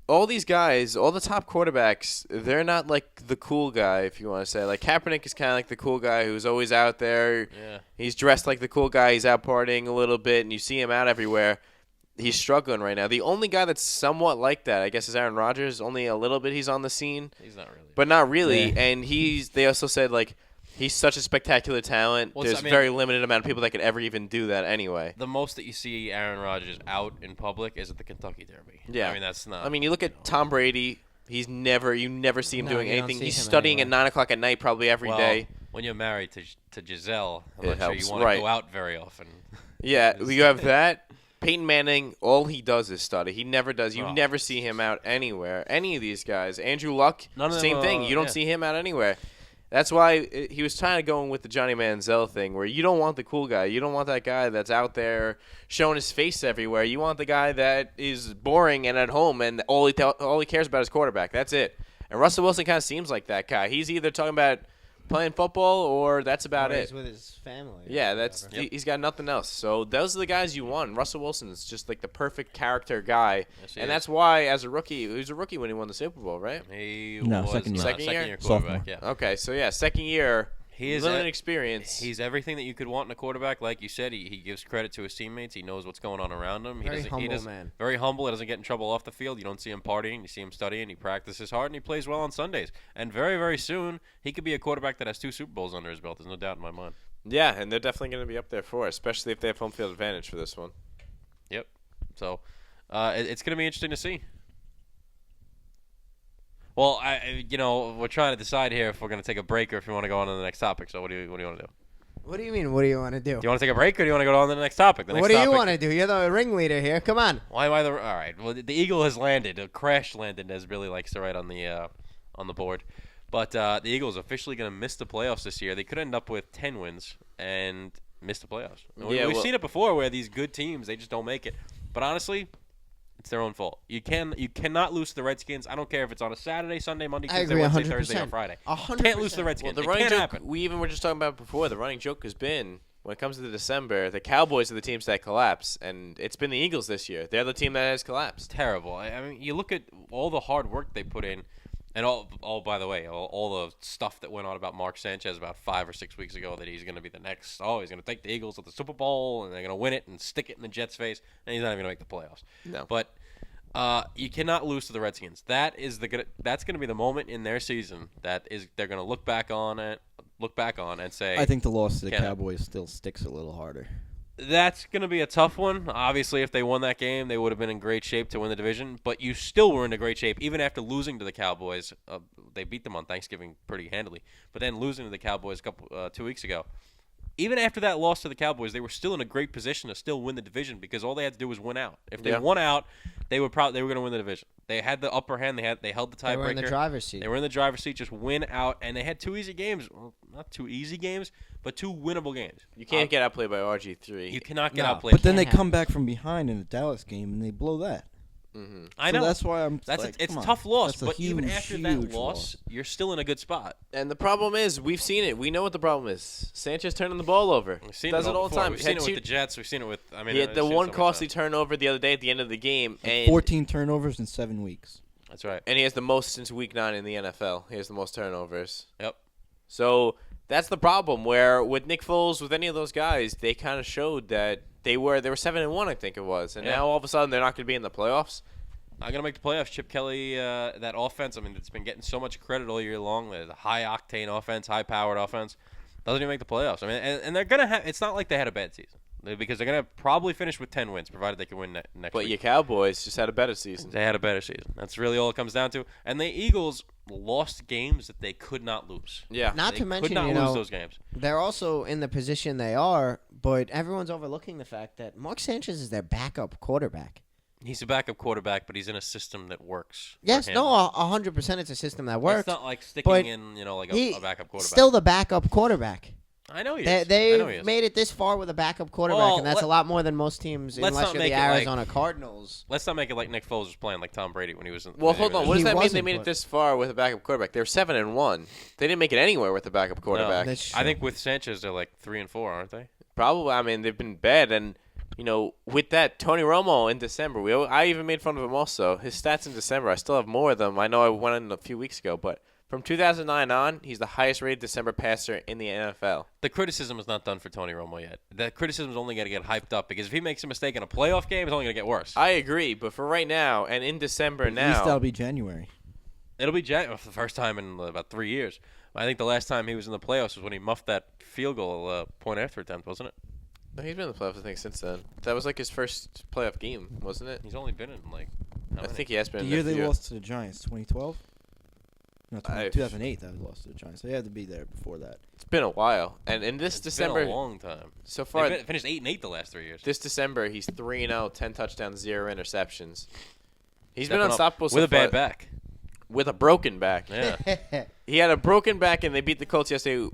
all these guys, all the top quarterbacks, they're not like the cool guy, if you want to say. Like Kaepernick is kind of like the cool guy who's always out there. Yeah. He's dressed like the cool guy. He's out partying a little bit, and you see him out everywhere. He's struggling right now. The only guy that's somewhat like that, I guess, is Aaron Rodgers. Only a little bit he's on the scene. He's not really. But not really. Yeah. And they also said, like, he's such a spectacular talent. Well, There's very limited amount of people that could ever even do that anyway. The most that you see Aaron Rodgers out in public is at the Kentucky Derby. Yeah. I mean, that's not. I mean, you look at Tom Brady. You never see him doing you don't anything. see He's him studying anywhere. at 9 o'clock at night probably every day. When you're married to Giselle, I'm It not sure helps, you want to right. go out very often. Yeah, you have that. Peyton Manning, all he does is study. He never does. You Oh. never see him out anywhere. Any of these guys. Andrew Luck, None of them, same thing. You don't yeah. see him out anywhere. That's why he was trying to go in with the Johnny Manziel thing, where you don't want the cool guy. You don't want that guy that's out there showing his face everywhere. You want the guy that is boring and at home, and all he cares about is quarterback. That's it. And Russell Wilson kind of seems like that guy. He's either talking about playing football or that's about Or it. he's with his family. Yeah, he's got nothing else. So those are the guys you want. Russell Wilson is just like the perfect character guy, and that's why as a rookie, he was a rookie when he won the Super Bowl, right? He No, was second year. Second year? year quarterback. Sophomore. Yeah. Okay, so yeah, second year. He is limited experience. He's everything that you could want in a quarterback. Like you said, he gives credit to his teammates. He knows what's going on around him. Very humble man. Very humble. He doesn't get in trouble off the field. You don't see him partying. You see him studying. He practices hard, and he plays well on Sundays. And very, very soon, he could be a quarterback that has 2 Super Bowls under his belt. There's no doubt in my mind. Yeah, and they're definitely going to be up there for it, especially if they have home field advantage for this one. Yep. So it's going to be interesting to see. Well, we're trying to decide here if we're going to take a break or if we want to go on to the next topic. So what do you want to do? What do you mean? What do you want to do? Do you want to take a break or do you want to go on to the next topic? What do you want to do? You're the ringleader here. Come on. Why am I the? All right. Well, the Eagle has landed. A crash landed, as Billy likes to write on the board. But the Eagles officially going to miss the playoffs this year. They could end up with 10 wins and miss the playoffs. We've seen it before where these good teams, they just don't make it. But honestly, it's their own fault. You cannot lose to the Redskins. I don't care if it's on a Saturday, Sunday, Monday, Tuesday, Wednesday, Thursday, or Friday. 100%. You can't lose to the Redskins. Well, the it running can't joke happen. we even were just talking about before. The running joke has been when it comes to December, the Cowboys are the teams that collapse, and it's been the Eagles this year. They're the team that has collapsed. Terrible. I mean, you look at all the hard work they put in, and all by the way, all the stuff that went on about Mark Sanchez about 5 or 6 weeks ago that he's going to be the next. Oh, he's going to take the Eagles to the Super Bowl, and they're going to win it and stick it in the Jets' face, and he's not even going to make the playoffs. No. But you cannot lose to the Redskins. That's going to be the moment in their season they're going to look back on and say. I think the loss to the Cowboys still sticks a little harder. That's going to be a tough one. Obviously, if they won that game, they would have been in great shape to win the division. But you still were in a great shape, even after losing to the Cowboys. They beat them on Thanksgiving pretty handily. But then losing to the Cowboys 2 weeks ago. Even after that loss to the Cowboys, they were still in a great position to still win the division because all they had to do was win out. If they won out, they were going to win the division. They had the upper hand. They held the tiebreaker. They were in the driver's seat. They were in the driver's seat. Just win out, and they had 2 easy games. Well, not 2 easy games, but 2 winnable games. You can't get outplayed by RG3. You cannot get outplayed. But then they come back from behind in the Dallas game and they blow that. Mm-hmm. I know. So that's why I'm. It's a tough loss, but even after that loss, you're still in a good spot. And the problem is, we've seen it. We know what the problem is. Sanchez turning the ball over. We've seen Does it all the time. We've seen it with the Jets. We've seen it with. He had the one costly turnover the other day at the end of the game. And 14 turnovers in 7 weeks. That's right. And he has the most since Week 9 in the NFL. He has the most turnovers. Yep. So that's the problem. Where with Nick Foles, with any of those guys, they kind of showed that they were 7-1, I think it was, and now all of a sudden they're not going to be in the playoffs. Not going to make the playoffs. Chip Kelly, that offense, I mean, it's been getting so much credit all year long. The high-octane offense, high-powered offense. Doesn't even make the playoffs. I mean, and they're going to have – it's not like they had a bad season because they're going to probably finish with 10 wins, provided they can win next week. But your Cowboys just had a better season. They had a better season. That's really all it comes down to. And the Eagles lost games that they could not lose. Yeah. Not to mention, could not lose those games. They're also in the position they are, but everyone's overlooking the fact that Mark Sanchez is their backup quarterback. He's a backup quarterback, but he's in a system that works. Yes, no, 100% it's a system that works. It's not like sticking in, like a backup quarterback. Still the backup quarterback. I know he is. They made it this far with a backup quarterback, and that's a lot more than most teams, unless you're the Arizona Cardinals. Let's not make it like Nick Foles was playing like Tom Brady when he was in. Well, hold on. What does that mean they made it this far with a backup quarterback? They were 7-1. They didn't make it anywhere with a backup quarterback. No, I think with Sanchez, they're like 3-4, aren't they? Probably. I mean, they've been bad, and with that Tony Romo in December, I even made fun of him also. His stats in December, I still have more of them. I know I went in a few weeks ago, but from 2009 on, he's the highest-rated December passer in the NFL. The criticism is not done for Tony Romo yet. The criticism is only going to get hyped up because if he makes a mistake in a playoff game, it's only going to get worse. I agree, but for right now and in December now, at least that'll be January. It'll be January for the first time in about 3 years. I think the last time he was in the playoffs was when he muffed that field goal point after attempt, wasn't it? No, he's been in the playoffs, I think, since then. That was like his first playoff game, wasn't it? He's only been in I think he has been. The year they lost to the Giants, 2012. No, 2008 that we lost to the Giants. So he had to be there before that. It's been a while, and in this December, been a long time. So far, they finished 8-8 the last 3 years. This December, he's 3-0, 10 touchdowns, 0 interceptions. He's Stepping been unstoppable with a bad back. With a broken back. Yeah. He had a broken back, and they beat the Colts yesterday.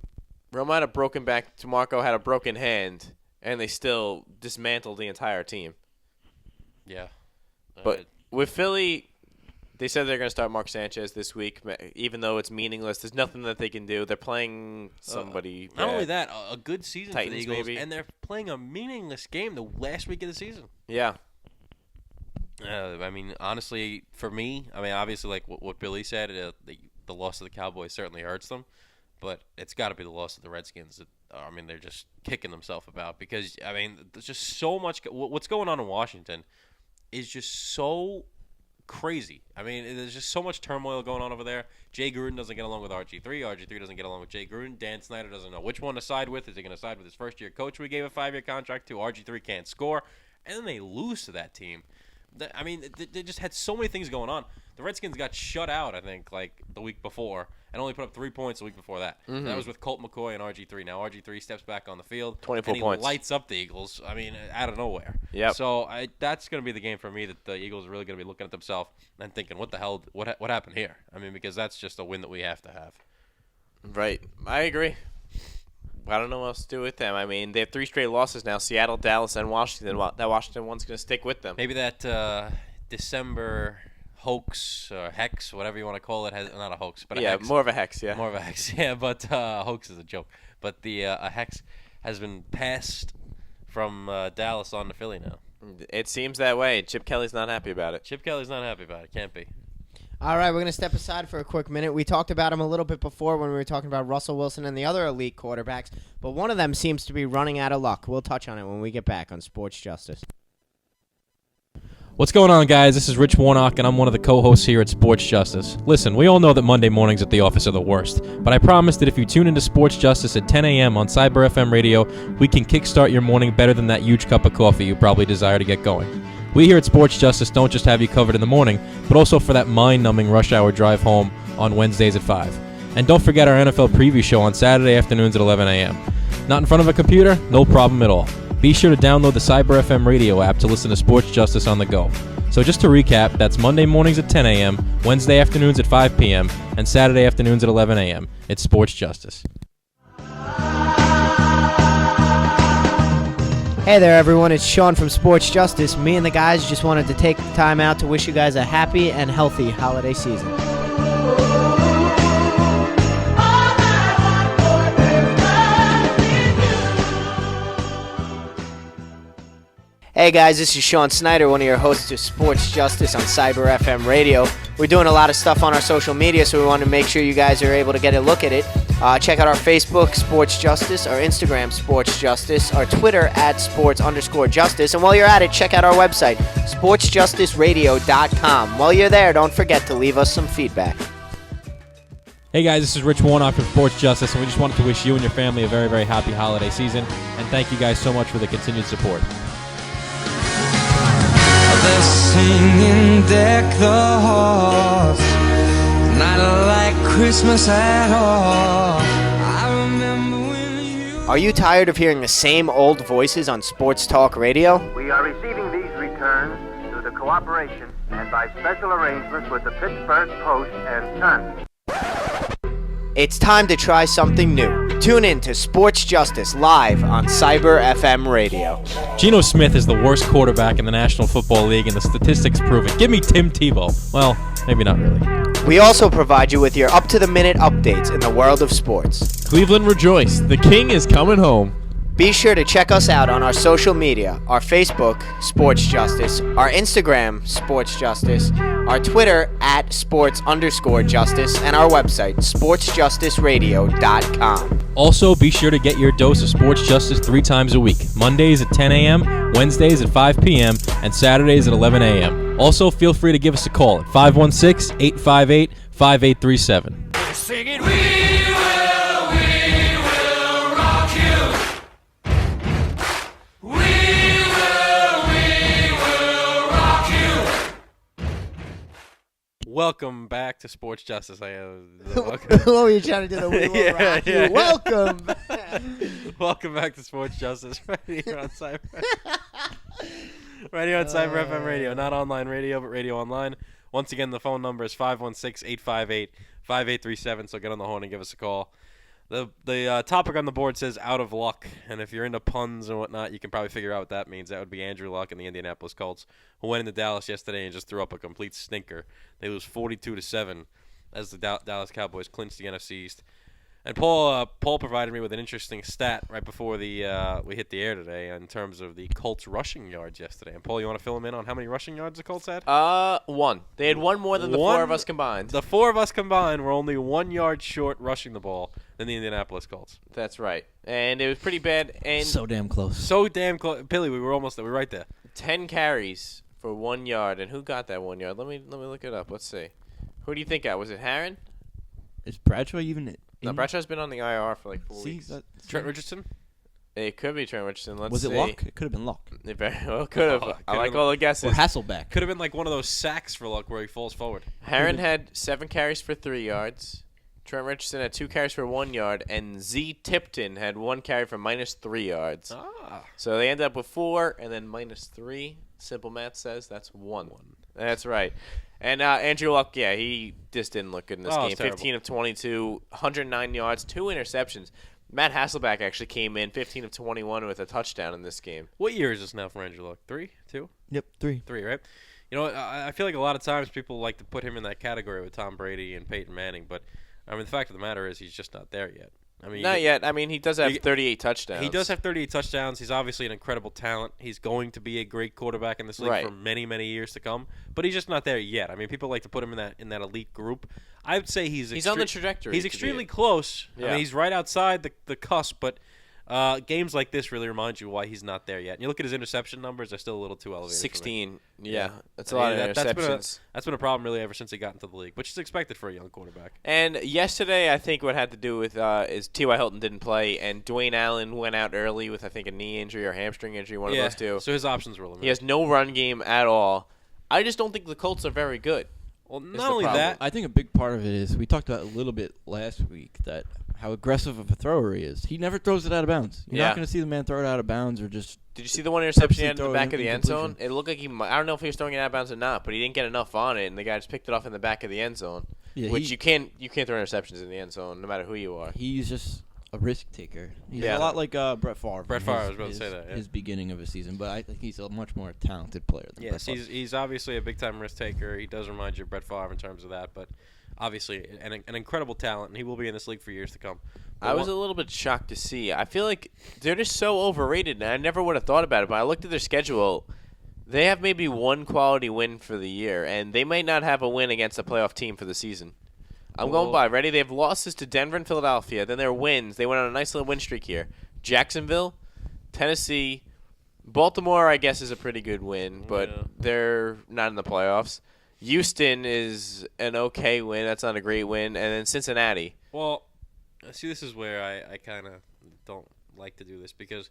Romo had a broken back. DeMarco had a broken hand, and they still dismantled the entire team. Yeah. But with Philly, They said they're going to start Mark Sanchez this week, even though it's meaningless. There's nothing that they can do. They're playing somebody. Not only that, a good season Titans, for the Eagles, maybe. and they're playing a meaningless game the last week of the season. Yeah. I mean, honestly, for me, I mean, obviously, like what Billy said, the loss of the Cowboys certainly hurts them, but it's got to be the loss of the Redskins that, I mean, they're just kicking themselves about because, I mean, there's just so much. What's going on in Washington is just so crazy. I mean, there's just so much turmoil going on over there. Jay Gruden doesn't get along with RG3. RG3 doesn't get along with Jay Gruden. Dan Snyder doesn't know which one to side with. Is he going to side with his first-year coach who he gave a 5-year contract to? RG3 can't score. And then they lose to that team. I mean, they just had so many things going on. The Redskins got shut out, I think, like the week before, and only put up 3 points the week before that. Mm-hmm. That was with Colt McCoy and RG3. Now RG3 steps back on the field. 24 and he points. lights up the Eagles, I mean, out of nowhere. Yep. So that's going to be the game for me that the Eagles are really going to be looking at themselves and thinking, what the hell, what happened here? I mean, because that's just a win that we have to have. Right. I agree. I don't know what else to do with them. I mean, they have 3 straight losses now, Seattle, Dallas, and Washington. That Washington one's going to stick with them. Maybe that December hoax or hex, whatever you want to call it, has not a hoax, but a hex. More of a hex, yeah. More of a hex, yeah. But hoax is a joke. But the a hex has been passed from Dallas on to Philly now. It seems that way. Chip Kelly's not happy about it. Chip Kelly's not happy about it. Can't be. All right, we're going to step aside for a quick minute. We talked about him a little bit before when we were talking about Russell Wilson and the other elite quarterbacks, but one of them seems to be running out of luck. We'll touch on it when we get back on Sports Justice. What's going on, guys? This is Rich Warnock, and I'm one of the co-hosts here at Sports Justice. Listen, we all know that Monday mornings at the office are the worst, but I promise that if you tune into Sports Justice at 10 a.m. on Cyber FM radio, we can kickstart your morning better than that huge cup of coffee you probably desire to get going. We here at Sports Justice don't just have you covered in the morning, but also for that mind-numbing rush hour drive home on Wednesdays at 5. And don't forget our NFL preview show on Saturday afternoons at 11 a.m. Not in front of a computer? No problem at all. Be sure to download the Cyber FM radio app to listen to Sports Justice on the go. So just to recap, that's Monday mornings at 10 a.m., Wednesday afternoons at 5 p.m., and Saturday afternoons at 11 a.m. It's Sports Justice. Hey there, everyone. It's Sean from Sports Justice. Me and the guys just wanted to take the time out to wish you guys a happy and healthy holiday season. Hey guys, this is Sean Snyder, one of your hosts of Sports Justice on Cyber FM radio. We're doing a lot of stuff on our social media, so we want to make sure you guys are able to get a look at it. Check out our Facebook, Sports Justice, our Instagram, Sports Justice, our Twitter at Sports_Justice, and while you're at it, check out our website, Sports.Justice.radio.com. While you're there, don't forget to leave us some feedback. Hey guys, this is Rich Warnock from Sports Justice, and we just wanted to wish you and your family a very, very happy holiday season, and thank you guys so much for the continued support. They're singing deck the halls, not like Christmas at all. I remember when you... Are you tired of hearing the same old voices on sports talk radio? We are receiving these returns through the cooperation and by special arrangements with the Pittsburgh Post and Sun. It's time to try something new. Tune in to Sports Justice live on Cyber FM radio. Geno Smith is the worst quarterback in the National Football League, and the statistics prove it. Give me Tim Tebow. Well, maybe not really. We also provide you with your up-to-the-minute updates in the world of sports. Cleveland rejoice. The king is coming home. Be sure to check us out on our social media, our Facebook, Sports Justice, our Instagram, Sports Justice, our Twitter at Sports_Justice, and our website, SportsJusticeRadio.com. Also, be sure to get your dose of Sports Justice 3 times a week. Mondays at 10 a.m., Wednesdays at 5 p.m., and Saturdays at 11 a.m. Also, feel free to give us a call at 516-858-5837. Sing it. Welcome back to Sports Justice. What were you trying to do? We will rock you. Welcome. Welcome back to Sports Justice right here on Cyber. Right here on Cyber FM radio, not online radio, but radio online. Once again, the phone number is 516-858-5837. So get on the horn and give us a call. The topic on the board says out of luck, and if you're into puns and whatnot, you can probably figure out what that means. That would be Andrew Luck and the Indianapolis Colts, who went into Dallas yesterday and just threw up a complete stinker. They lose 42-7 as the Dallas Cowboys clinched the NFC East. And Paul provided me with an interesting stat right before we hit the air today in terms of the Colts rushing yards yesterday. And Paul, you want to fill him in on how many rushing yards the Colts had? One. They had one more than the four of us combined. The four of us combined were only 1 yard short rushing the ball than the Indianapolis Colts. That's right. And it was pretty bad. And So damn close. So damn close. Billy, we were almost there. We were right there. 10 carries for 1 yard. And who got that 1 yard? Let me look it up. Let's see. Who do you think got? Was it Herron? Is Bradshaw even? No, Bradshaw's been on the IR for like 4 weeks. Trent Richardson? It could be Trent Richardson. Let's Was see. it Luck? It could have been Luck. It very well could have. I like been- all the guesses. Or Hasselbeck. Could have been like one of those sacks for Luck where he falls forward. Herron had 7 carries for 3 yards. Trent Richardson had 2 carries for 1 yard. And Z Tipton had 1 carry for -3 yards. So they ended up with 4 and then -3. Simple math says that's 1. That's right. And Andrew Luck, yeah, he just didn't look good in this game. 15 of 22, 109 yards, 2 interceptions. Matt Hasselbeck actually came in 15 of 21 with a touchdown in this game. What year is this now for Andrew Luck? 3? 2? Yep, 3. 3, right? You know, I feel like a lot of times people like to put him in that category with Tom Brady and Peyton Manning, but I mean the fact of the matter is he's just not there yet. I mean, Not yet. I mean, he does have 38 touchdowns. He does have 38 touchdowns. He's obviously an incredible talent. He's going to be a great quarterback in this league for many, many years to come. But he's just not there yet. I mean, people like to put him in that elite group. I would say he's on the trajectory. He's extremely close. Yeah. I mean, he's right outside the cusp. But games like this really remind you why he's not there yet. And you look at his interception numbers; they're still a little too elevated. 16. Yeah, that's a lot of interceptions. That's been a problem really ever since he got into the league, which is expected for a young quarterback. And yesterday, I think what had to do with is T.Y. Hilton didn't play, and Dwayne Allen went out early with, I think, a knee injury or hamstring injury, one of those two. So his options were limited. He has no run game at all. I just don't think the Colts are very good. Well, not only that, I think a big part of it is we talked about a little bit last week that how aggressive of a thrower he is. He never throws it out of bounds. You're not going to see the man throw it out of bounds or just. Did you see the one interception he had in the back of the end incompletion. zone? It looked like I don't know if he was throwing it out of bounds or not, but he didn't get enough on it, and the guy just picked it off in the back of the end zone. Yeah, which you can't throw interceptions in the end zone, no matter who you are. He's just a risk taker. He's Yeah. a lot like Brett Favre. Brett Favre, I was about to say that, yeah. His beginning of his season, but I think he's a much more talented player than Yes, Brett Favre. he's obviously a big-time risk taker. He does remind you of Brett Favre in terms of that, but obviously an incredible talent, and he will be in this league for years to come. But I was a little bit shocked to see. I feel like they're just so overrated, and I never would have thought about it, but I looked at their schedule. They have maybe one quality win for the year, and they might not have a win against a playoff team for the season. I'm going by. Ready? They have losses to Denver and Philadelphia. Then their wins. They went on a nice little win streak here. Jacksonville, Tennessee, Baltimore, I guess, is a pretty good win, but they're not in the playoffs. Houston is an okay win. That's not a great win. And then Cincinnati. Well, see, this is where I kind of don't like to do this because,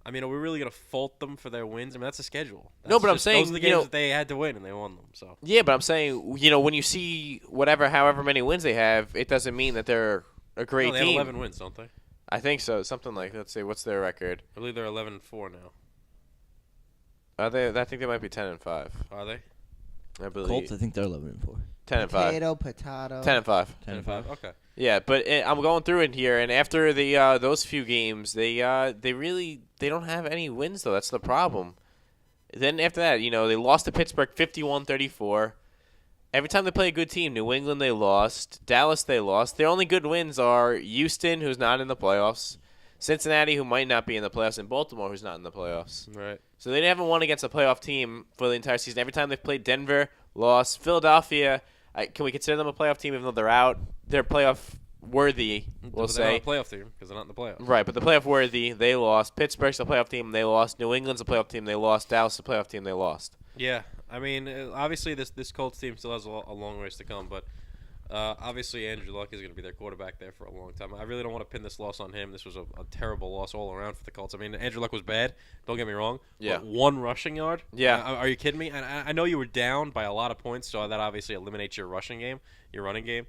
I mean, are we really going to fault them for their wins? I mean, that's a schedule. No, but I'm those saying, are the you games know- that they had to win, and they won them. So Yeah, but I'm saying, when you see however many wins they have, it doesn't mean that they're a great no, they team. have 11 wins, don't they? I think so. Something like, let's see, what's their record? I believe they're 11-4 now. Are they? I think they might be 10-5. Are they? I believe. Colts, I think they're 11-4. 10-5. Potato. 10-5. 10-5. Okay. Yeah, but I'm going through it here, and after the those few games, they don't have any wins though. That's the problem. Then after that, they lost to Pittsburgh 51-34. Every time they play a good team, New England they lost, Dallas they lost. Their only good wins are Houston, who's not in the playoffs, Cincinnati, who might not be in the playoffs, and Baltimore, who's not in the playoffs. Right. So they haven't won against a playoff team for the entire season. Every time they've played Denver, lost. Philadelphia, can we consider them a playoff team even though they're out? They're playoff worthy, we'll But say. they're not a playoff team because they're not in the playoffs. Right, but the playoff worthy, they lost. Pittsburgh's a playoff team, they lost. New England's a playoff team, they lost. Dallas is a playoff team, they lost. Yeah, I mean, obviously this Colts team still has a long ways to come, but obviously Andrew Luck is going to be their quarterback there for a long time. I really don't want to pin this loss on him. This was a terrible loss all around for the Colts. I mean, Andrew Luck was bad. Don't get me wrong. Yeah. But 1 rushing yard? Yeah. Are you kidding me? And I know you were down by a lot of points, so that obviously eliminates your rushing game, your running game.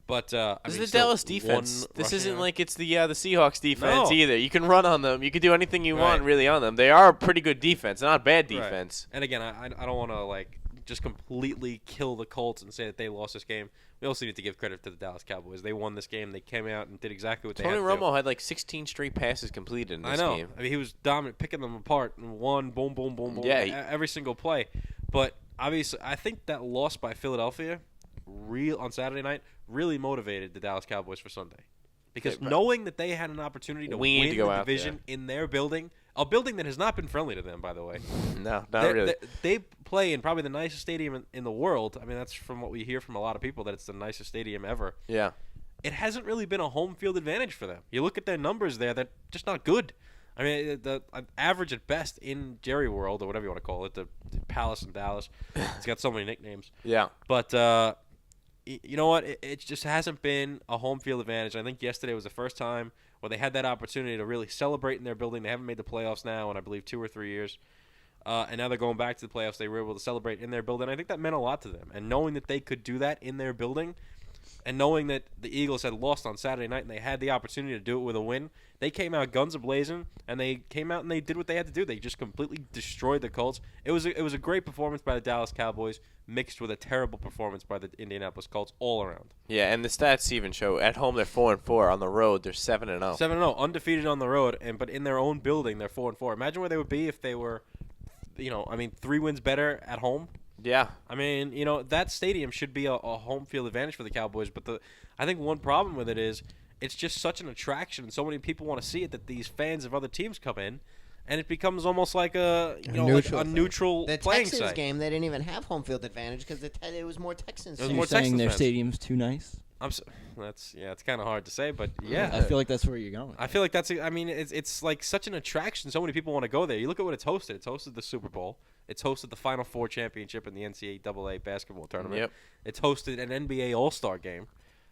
But This is the Dallas defense. This isn't yard. like it's the Seahawks defense No. either. You can run on them. You can do anything you Right. want really on them. They are a pretty good defense, not a bad defense. Right. And again, I don't want to just completely kill the Colts and say that they lost this game. We also need to give credit to the Dallas Cowboys. They won this game. They came out and did exactly what they had to do. Tony Romo had like 16 straight passes completed in this game. I mean, he was dominant, picking them apart and boom, boom, boom, boom, every single play. But obviously, I think that loss by Philadelphia on Saturday night really motivated the Dallas Cowboys for Sunday. Because knowing that they had an opportunity to win the division in their building, a building that has not been friendly to them, by the way. No, not really. They play in probably the nicest stadium in the world. I mean, that's from what we hear from a lot of people, that it's the nicest stadium ever. Yeah. It hasn't really been a home field advantage for them. You look at their numbers there, they're just not good. I mean, the average at best in Jerry World, or whatever you want to call it, the Palace in Dallas. It's got so many nicknames. Yeah. But you know what? It just hasn't been a home field advantage. I think yesterday was the first time where they had that opportunity to really celebrate in their building. They haven't made the playoffs now in, I believe, 2 or 3 years. And now they're going back to the playoffs. They were able to celebrate in their building. I think that meant a lot to them. And knowing that they could do that in their building, and knowing that the Eagles had lost on Saturday night and they had the opportunity to do it with a win, they came out guns a-blazing, and they came out and they did what they had to do. They just completely destroyed the Colts. It was a great performance by the Dallas Cowboys, mixed with a terrible performance by the Indianapolis Colts all around. Yeah, and the stats even show at home they're 4-4. On the road they're 7-0. 7-0, undefeated on the road, but in their own building they're 4-4. Imagine where they would be if they were, 3 wins better at home. Yeah. I mean, that stadium should be a home field advantage for the Cowboys, but I think one problem with it is it's just such an attraction, and so many people want to see it that these fans of other teams come in, and it becomes almost like a neutral the playing Texans site. game, they didn't even have home field advantage because it was more Texans. So you're saying their stadium's too nice? It's kind of hard to say, but yeah. I feel like that's where you're going. I feel like it's like such an attraction. So many people want to go there. You look at what it's hosted. It's hosted the Super Bowl. It's hosted the Final Four championship in the NCAA basketball tournament. Yep. It's hosted an NBA All-Star game.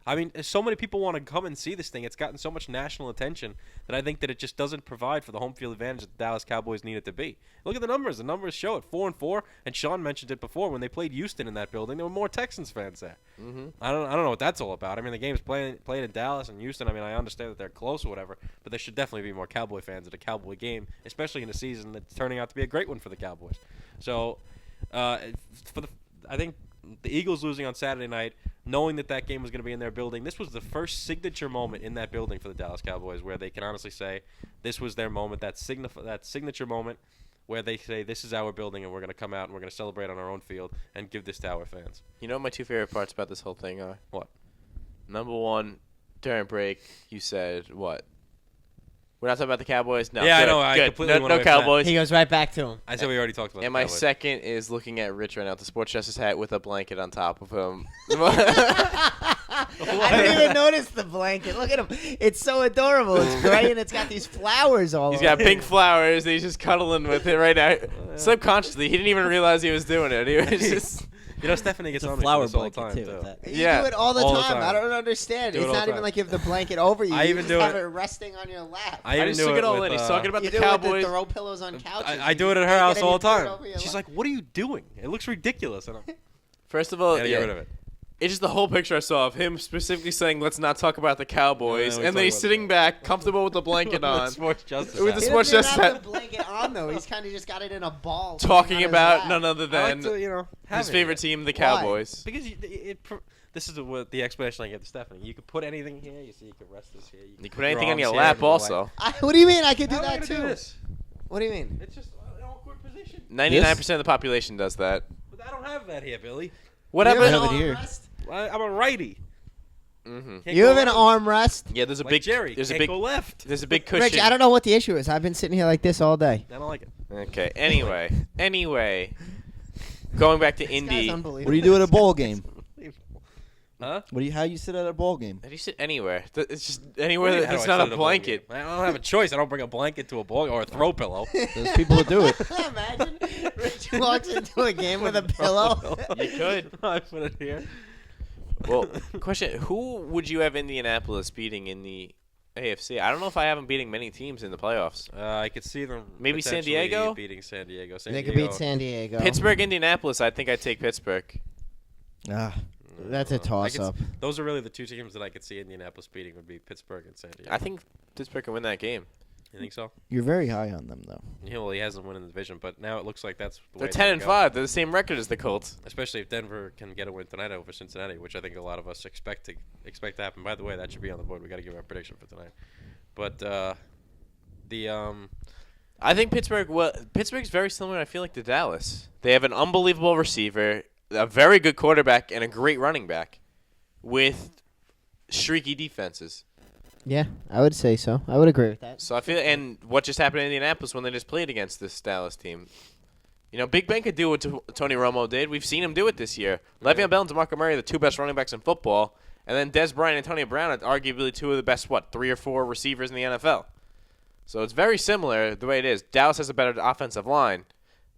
I mean, so many people want to come and see this thing. It's gotten so much national attention that I think that it just doesn't provide for the home field advantage that the Dallas Cowboys need it to be. Look at the numbers. The numbers show it, 4-4. And Sean mentioned it before. When they played Houston in that building, there were more Texans fans there. Mm-hmm. I don't know what that's all about. I mean, the game's played in Dallas and Houston. I mean, I understand that they're close or whatever, but there should definitely be more Cowboy fans at a Cowboy game, especially in a season that's turning out to be a great one for the Cowboys. So, I think the Eagles losing on Saturday night, knowing that game was going to be in their building, this was the first signature moment in that building for the Dallas Cowboys where they can honestly say this was their moment, that signature moment where they say this is our building and we're going to come out and we're going to celebrate on our own field and give this to our fans. You know what my 2 favorite parts about this whole thing are? What? Number one, during break, you said what? We're not talking about the Cowboys? No. Yeah, good, I know. I good. completely No Cowboys. He goes right back to him. I said we already talked about the And my Cowboys. second is looking at Rich right now, the Sports Justice hat with a blanket on top of him. I didn't even notice the blanket. Look at him. It's so adorable. It's gray and it's got these flowers all over. He's got pink flowers. And he's just cuddling with it right now. Subconsciously, he didn't even realize he was doing it. He was just... Stephanie gets It's a on me flower for this all the blanket, time, too. too. You do it all the time. I don't understand. Do it It's all not the even time. like you have the blanket over you. I You even just do have it. it resting on your lap. I just took it all in. He's talking about You the do Cowboys. it with the throw pillows on couches. I do it at her house all the time. She's like, "What are you doing? It looks ridiculous." And First of all, get rid of it. It's just the whole picture I saw of him specifically saying, "Let's not talk about the Cowboys," we and then talk he's about sitting back, comfortable with the blanket on, Sports Justice. with the He Sports doesn't even Justice have the hat, blanket on though. He's kind of just got it in a ball. talking sitting on his about lap. none other I like than to, have his it. favorite team, the Why? Cowboys. Because this is what the explanation I gave to Stephanie. You could put anything here. You see, you could rest this here. You can put anything on arms your here, lap you can lay. also. What do you mean? I could do How am I that gonna too. do this? What do you mean? It's just an awkward position. 99% of the population does that. But I don't have that here, Billy. What You have happened? an here. armrest? I'm a righty. Mm-hmm. Can't You go have an right. armrest? Yeah, there's a Like big. Jerry. There's a Can't big. go left. There's a big cushion. Rich, I don't know what the issue is. I've been sitting here like this all day. I don't like it. Okay. Anyway, going back to This guy's Indy. unbelievable. What do you do at a ball game? Huh? How you sit at a ball game? How do you sit anywhere? It's just What do anywhere you mean, how that's do I not sit a at ball game? blanket. I don't have a choice. I don't bring a blanket to a ball or a throw pillow. There's people that do it. Imagine Rich walks into a game with a pillow. You could. I put it here. Well, question: who would you have Indianapolis beating in the AFC? I don't know if I have them beating many teams in the playoffs. I could see them. Maybe San potentially Diego? beating San Diego. They could beat San Diego. Pittsburgh, Indianapolis. I think I'd take Pittsburgh. That's a toss-up. Those are really the two teams that I could see Indianapolis beating would be Pittsburgh and San Diego. I think Pittsburgh can win that game. You think so? You're very high on them, though. Yeah, well, he hasn't won in the division, but now it looks like that's the way They're it's gonna 10-5. go. They're the same record as the Colts. Especially if Denver can get a win tonight over Cincinnati, which I think a lot of us expect to happen. By the way, that should be on the board. We got to give our prediction for tonight. But I think Pittsburgh's very similar, I feel like, to Dallas. They have an unbelievable receiver, a very good quarterback, and a great running back with streaky defenses. Yeah, I would say so. I would agree with that. So I feel, and what just happened in Indianapolis when they just played against this Dallas team. You know, Big Ben could do what Tony Romo did. We've seen him do it this year. Le'Veon Bell and DeMarco Murray are the two best running backs in football. And then Des Bryant and Antonio Brown are arguably two of the best, 3 or 4 receivers in the NFL. So it's very similar the way it is. Dallas has a better offensive line,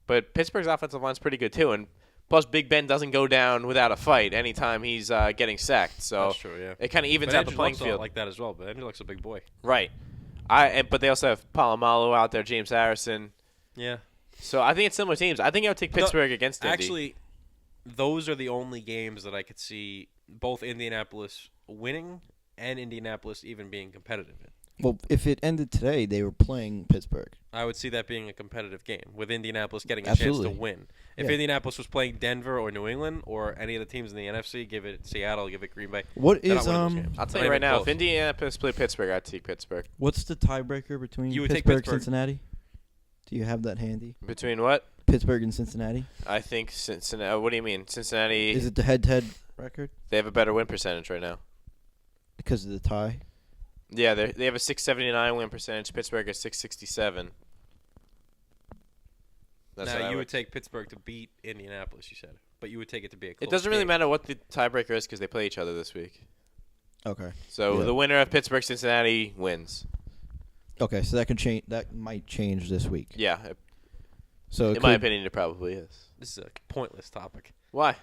but Pittsburgh's offensive line is pretty good too. And plus, Big Ben doesn't go down without a fight anytime he's getting sacked. So that's true, yeah. It kind of evens out the playing field. Like that as well, but Andrew Luck's a big boy. Right. But they also have Polamalu out there, James Harrison. Yeah. So I think it's similar teams. I think I would take Pittsburgh against Indy. Actually, those are the only games that I could see both Indianapolis winning and Indianapolis even being competitive in. Well, if it ended today, they were playing Pittsburgh. I would see that being a competitive game with Indianapolis getting a Absolutely. chance to win. If Yeah. Indianapolis was playing Denver or New England or any of the teams in the NFC, give it Seattle, give it Green Bay. What they're is not winning those games. I'll tell Not you right even now, close. if Indianapolis played Pittsburgh, I'd take Pittsburgh. What's the tiebreaker between You would take Pittsburgh and Pittsburgh. Cincinnati? Do you have that handy? Between what? Pittsburgh and Cincinnati. I think Cincinnati. What do you mean? Cincinnati. Is it the head-to-head record? They have a better win percentage right now. Because of the tie? Yeah, they have a 679 win percentage. Pittsburgh is 667. That's what Now, I you would take Pittsburgh to beat Indianapolis, you said. But you would take it to be a close It doesn't really game. matter what the tiebreaker is because they play each other this week. Okay. So Yeah. the winner of Pittsburgh Cincinnati wins. Okay, so that can change. That might change this week. Yeah. So in my opinion, it probably is. This is a pointless topic. Why?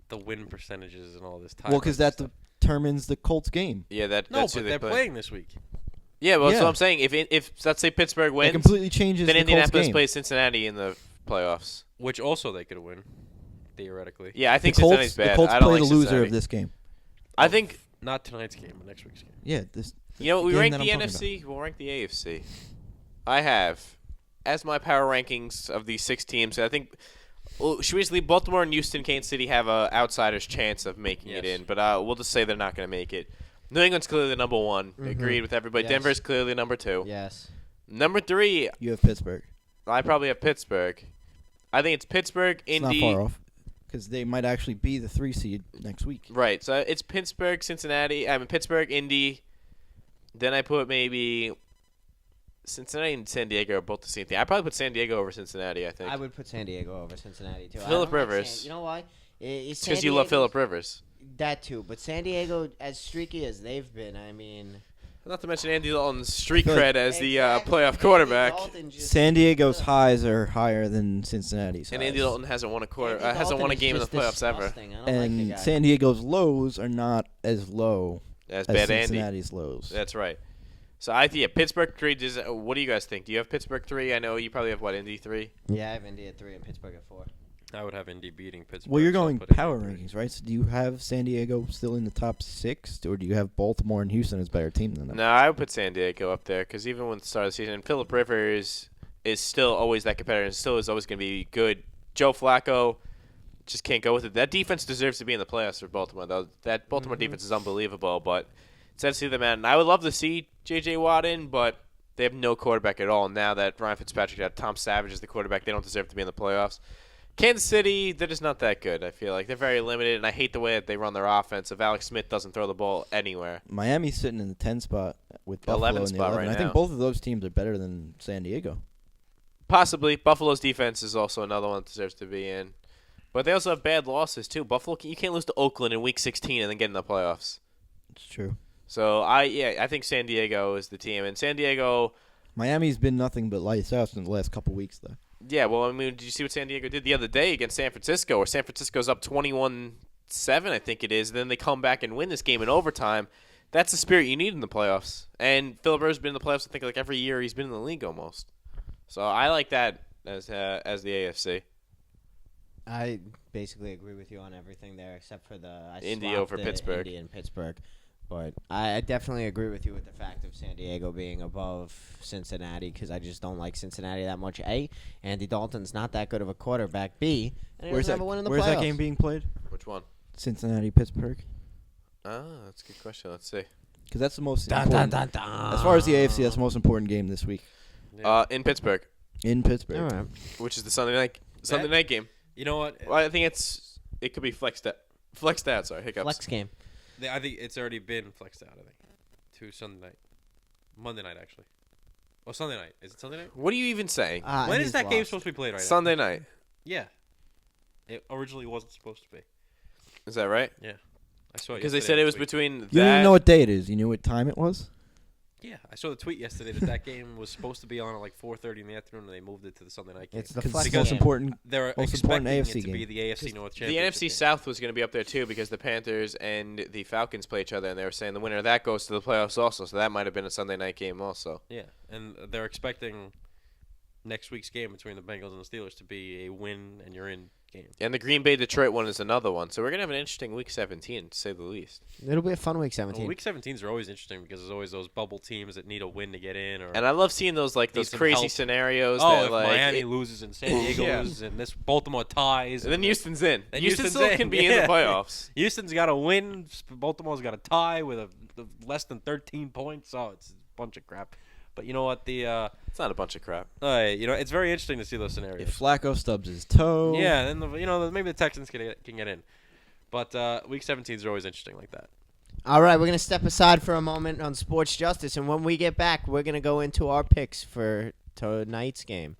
The win percentages and all this. Well, because that determines the Colts game. Yeah, that's No, who but they they're play. playing this week. Yeah, well, that's Yeah. what I'm saying. If let's say Pittsburgh wins, completely changes then the Colts Indianapolis game. plays Cincinnati in the playoffs. Which also they could win, theoretically. Yeah, I think the Colts, Cincinnati's bad. The Colts I don't play like the loser Cincinnati. of this game. I think. Not tonight's game, but next week's game. Yeah, this. You know, we game rank that the I'm talking NFC. We'll rank the AFC. I have, as my power rankings of these 6 teams, I think. Well, should we just leave Baltimore and Houston, Kansas City have a outsider's chance of making it in? But we'll just say they're not going to make it. New England's clearly the number 1. Agreed with everybody. Yes. Denver's clearly number 2. Yes. Number 3, You have Pittsburgh. I probably have Pittsburgh. I think it's Pittsburgh, It's Indy. not far off. Because they might actually be the 3 seed next week. Right. So it's Pittsburgh, Cincinnati. I mean Pittsburgh, Indy. Then I put maybe Cincinnati and San Diego are both the same thing. I probably put San Diego over Cincinnati. I think. I would put San Diego over Cincinnati too. Phillip I don't like Rivers. San, you know why? It's because you love Phillip Rivers. That too, but San Diego, as streaky as they've been, I mean. Not to mention Andy Dalton's street I feel cred like- as the playoff quarterback. San Diego's highs are higher than Cincinnati's And highs. Andy Dalton hasn't won a Andy Dalton is game in the just playoffs ever. disgusting. I don't like the And guy. San Diego's lows are not as low As as bad Andy. Cincinnati's lows. That's right. So I think Pittsburgh 3. What do you guys think? Do you have Pittsburgh 3? I know you probably have Indy 3. Yeah, I have Indy at 3 and Pittsburgh at 4. I would have Indy beating Pittsburgh. Well, you're so I'll going put Indy power at 3. rankings, right? So do you have San Diego still in the top 6, or do you have Baltimore and Houston as a better team than them? No, I would put San Diego up there because even with the start of the season, Phillip Rivers is still always that competitor and still is always going to be good. Joe Flacco just can't go with it. That defense deserves to be in the playoffs for Baltimore, though. That Baltimore defense is unbelievable, but it's sad to see them out. And I would love to see J.J. Watt in, but they have no quarterback at all. Now that Ryan Fitzpatrick had Tom Savage as the quarterback, they don't deserve to be in the playoffs. Kansas City, they're just not that good, I feel like. They're very limited, and I hate the way that they run their offense. If Alex Smith doesn't throw the ball anywhere. Miami's sitting in the 10 spot with Buffalo 11 in the spot 11. right I think now. both of those teams are better than San Diego. Possibly. Buffalo's defense is also another one that deserves to be in. But they also have bad losses, too. Buffalo, you can't lose to Oakland in Week 16 and then get in the playoffs. It's true. So, I think San Diego is the team. And San Diego, Miami's been nothing but lights out in the last couple weeks, though. yeah, well, I mean, did you see what San Diego did the other day against San Francisco, where San Francisco's up 21-7, I think it is. Then they come back and win this game in overtime. That's the spirit you need in the playoffs. And Phillip Rivers has been in the playoffs, I think, like every year he's been in the league almost. So I like that as the AFC. I basically agree with you on everything there, except for Indy swapped over Pittsburgh. Indy and Pittsburgh. But I definitely agree with you with the fact of San Diego being above Cincinnati because I just don't like Cincinnati that much. A, Andy Dalton's not that good of a quarterback. B, and he doesn't have a win in the playoffs. Where's that game being played? Which one? Cincinnati, Pittsburgh. That's a good question. Let's see. Because that's the most important. As far as the AFC, that's the most important game this week. In Pittsburgh. In Pittsburgh. All right. Which is the Sunday night game. You know what? Well, I think it could be flexed out. Sorry, hiccups. Flex game. I think it's already been flexed out, I think, to Sunday night. Monday night, actually. Oh, Sunday night. Is it Sunday night? What are you even saying? When is that game supposed to be played right Sunday night. Yeah. It originally wasn't supposed to be. Is that right? Yeah. I saw it because they said it was between You didn't even know what day it is. You knew what time it was? Yeah, I saw the tweet yesterday that game was supposed to be on at like 4:30 in the afternoon, and they moved it to the Sunday night game. It's the flex most important. They're most expecting important AFC it to be game. the AFC North The Championship NFC game. South was going to be up there too because the Panthers and the Falcons play each other, and they were saying the winner of that goes to the playoffs also. So that might have been a Sunday night game also. Yeah, and they're expecting next week's game between the Bengals and the Steelers to be a win and you're in game. And the Green Bay Detroit one is another one. So we're gonna have an interesting week 17 to say the least. It'll be a fun week 17. Well, week 17s are always interesting because there's always those bubble teams that need a win to get in. And I love seeing those those crazy scenarios. Oh, that, if like, Miami loses and San Diego loses and this Baltimore ties. And then Houston's in. Then Houston Houston's still in. can be in the playoffs. Houston's got to win. Baltimore's got to tie with a less than 13 points. Oh, it's a bunch of crap. But you know what? It's not a bunch of crap. It's very interesting to see those scenarios. If Flacco stubs his toe. Yeah, and then maybe the Texans can get in. But week 17s are always interesting like that. All right, we're going to step aside for a moment on Sports Justice, and when we get back, we're going to go into our picks for tonight's game.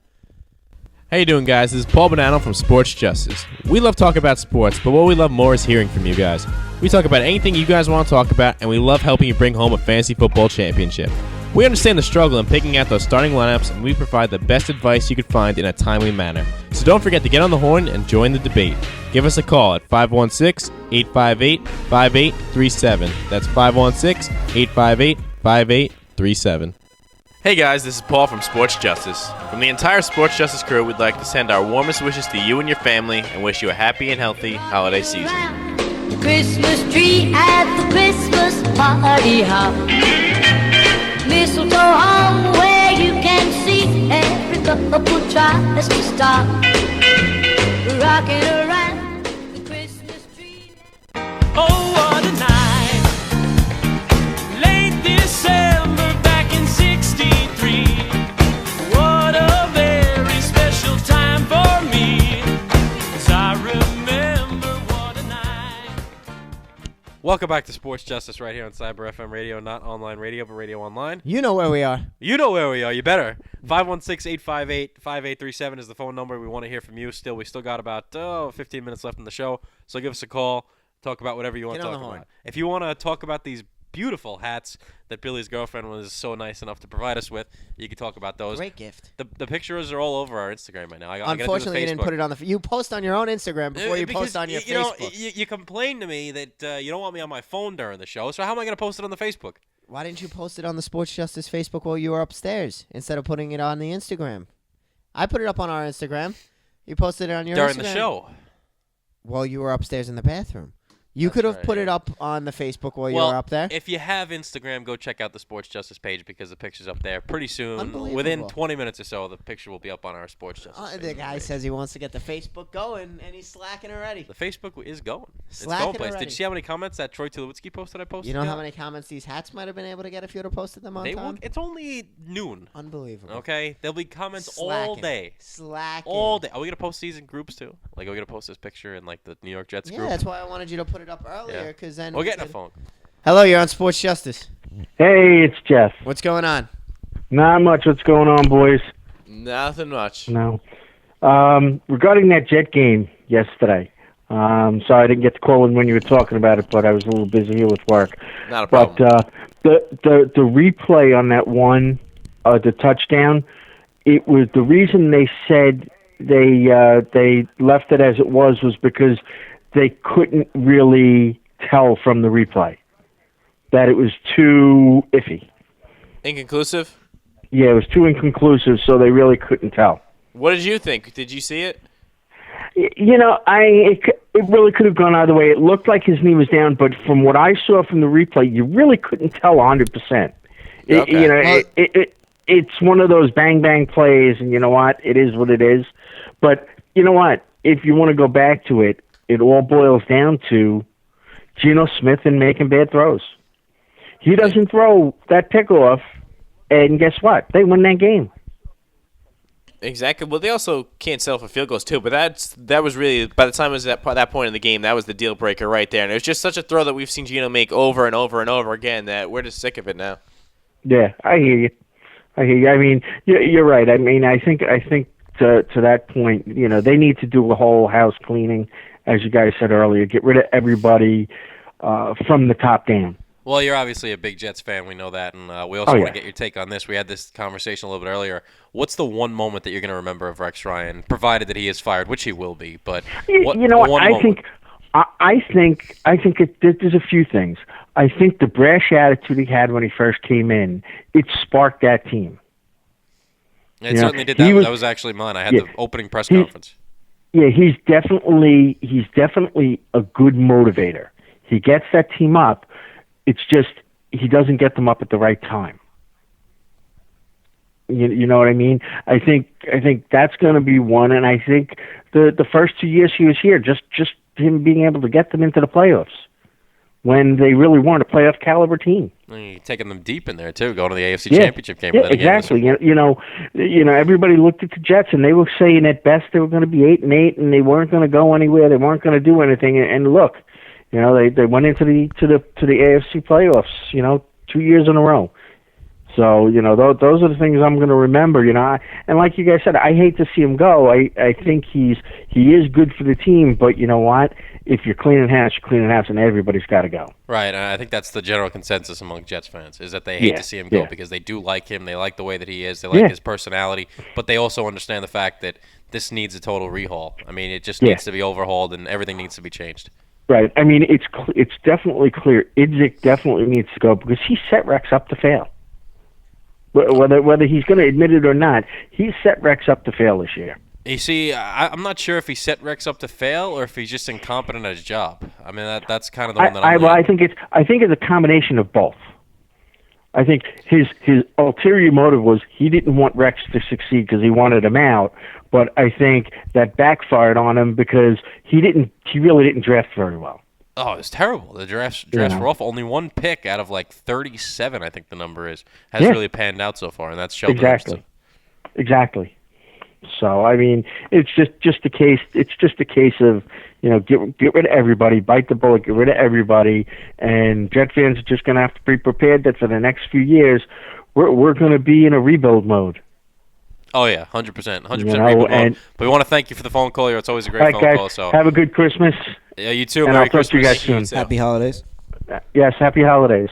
How you doing, guys? This is Paul Bonanno from Sports Justice. We love talking about sports, but what we love more is hearing from you guys. We talk about anything you guys want to talk about, and we love helping you bring home a fantasy football championship. We understand the struggle in picking out those starting lineups, and we provide the best advice you could find in a timely manner. So don't forget to get on the horn and join the debate. Give us a call at 516-858-5837. That's 516-858-5837. Hey guys, this is Paul from Sports Justice. From the entire Sports Justice crew, we'd like to send our warmest wishes to you and your family and wish you a happy and healthy holiday season. The Christmas tree at the Christmas party hop. Mistletoe hung where you can see every couple tries to stop. Rocking around the Christmas tree. Oh, what a night. Late December back in 63. What a very special time for me. 'Cause I remember what a night. Welcome back to Sports Justice right here on Cyber FM Radio, not online radio, but radio online. You know where we are. You know where we are. You better. 516-858-5837 is the phone number. We want to hear from you. We still got about 15 minutes left in the show. So give us a call. Talk about whatever you want to talk about. If you want to talk about these beautiful hats that Billy's girlfriend was so nice enough to provide us with, you can talk about those. Great gift. The pictures are all over our Instagram right now. Unfortunately, you didn't put it on you post on your own Instagram before you post on your Facebook. You complain to me that you don't want me on my phone during the show, so how am I going to post it on the Facebook? Why didn't you post it on the Sports Justice Facebook while you were upstairs instead of putting it on the Instagram? I put it up on our Instagram. You posted it on your during Instagram. the show. While you were upstairs in the bathroom. You could have put it up on the Facebook while you were up there. If you have Instagram, go check out the Sports Justice page because the picture's up there. Pretty soon, Unbelievable. within 20 minutes or so, the picture will be up on our Sports Justice The guy says he wants to get the Facebook going, and he's slacking already. The Facebook is going. It's Slacking going place. already. Did you see how many comments that Troy Tulowitzki posted? I posted. You know how many comments these hats might have been able to get if you would have posted them on time? It's only noon. Unbelievable. Okay, there'll be comments Slacking. all day. Slacking. All day. Are we gonna post these in groups too? Like, are we gonna post this picture in like the New York Jets group? Yeah, that's why I wanted you to put it up earlier. Yeah. Because then we're getting a phone. Hello, you're on Sports Justice. Hey, it's Jeff. What's going on? Not much. What's going on, boys? Nothing much. No. Regarding that Jet game yesterday, sorry I didn't get to call in when you were talking about it, but I was a little busy here with work. Not a problem. But the replay on that one, the touchdown, it was the reason they said they left it as it was because they couldn't really tell from the replay that it was too iffy. Inconclusive? Yeah, it was too inconclusive, so they really couldn't tell. What did you think? Did you see it? It really could have gone either way. It looked like his knee was down, but from what I saw from the replay, you really couldn't tell 100%. It's one of those bang plays, and you know what? It is what it is. But you know what? If you want to go back to it, it all boils down to Geno Smith and making bad throws. He doesn't throw that pickoff, and guess what? They win that game. Exactly. Well, they also can't settle for field goals too. But that was really, by the time it was at that point in the game, that was the deal breaker right there. And it was just such a throw that we've seen Geno make over and over and over again that we're just sick of it now. Yeah, I hear you. I mean, you're right. I mean, I think to that point, they need to do a whole house cleaning, as you guys said earlier. Get rid of everybody from the top down. Well, you're obviously a big Jets fan. We know that, and we also want to get your take on this. We had this conversation a little bit earlier. What's the one moment that you're going to remember of Rex Ryan, provided that he is fired, which he will be? But I think there's a few things. I think the brash attitude he had when he first came in, it sparked that team. It certainly did. That was actually mine. I had the opening press conference. Yeah, he's definitely a good motivator. He gets that team up. It's just he doesn't get them up at the right time. You know what I mean? I think that's going to be one, and I think the first 2 years he was here, just him being able to get them into the playoffs when they really weren't a playoff caliber team. You're taking them deep in there too, going to the AFC Championship game. Yeah, exactly. Everybody looked at the Jets and they were saying at best they were going to be 8-8, and they weren't going to go anywhere. They weren't going to do anything. And look, they went into the AFC playoffs. 2 years in a row. So those are the things I'm going to remember. And like you guys said, I hate to see him go. I think he is good for the team, but you know what? If you're cleaning house, you're cleaning house, and everybody's got to go. Right, and I think that's the general consensus among Jets fans, is that they hate to see him go because they do like him, they like the way that he is, they like his personality, but they also understand the fact that this needs a total rehaul. I mean, it just needs to be overhauled, and everything needs to be changed. Right. I mean, it's definitely clear. Idzik definitely needs to go because he set Rex up to fail. Whether he's going to admit it or not, he set Rex up to fail this year. You see, I'm not sure if he set Rex up to fail or if he's just incompetent at his job. I mean, that's kind of the one that I think it's a combination of both. I think his ulterior motive was he didn't want Rex to succeed because he wanted him out, but I think that backfired on him because he really didn't draft very well. Oh, it's terrible. The drafts were awful. Only one pick out of like 37, I think the number is, has really panned out so far, and that's Sheldon. Exactly. So I mean, it's just a case. It's just a case of get rid of everybody, bite the bullet, get rid of everybody, and Jet fans are just going to have to be prepared that for the next few years, we're going to be in a rebuild mode. Oh yeah, 100%, rebuild mode. But we want to thank you for the phone call. It's always a great phone guys, call. So have a good Christmas. Yeah, you too. And Merry I'll talk to you guys Christmas. soon. Happy holidays. Yes, happy holidays.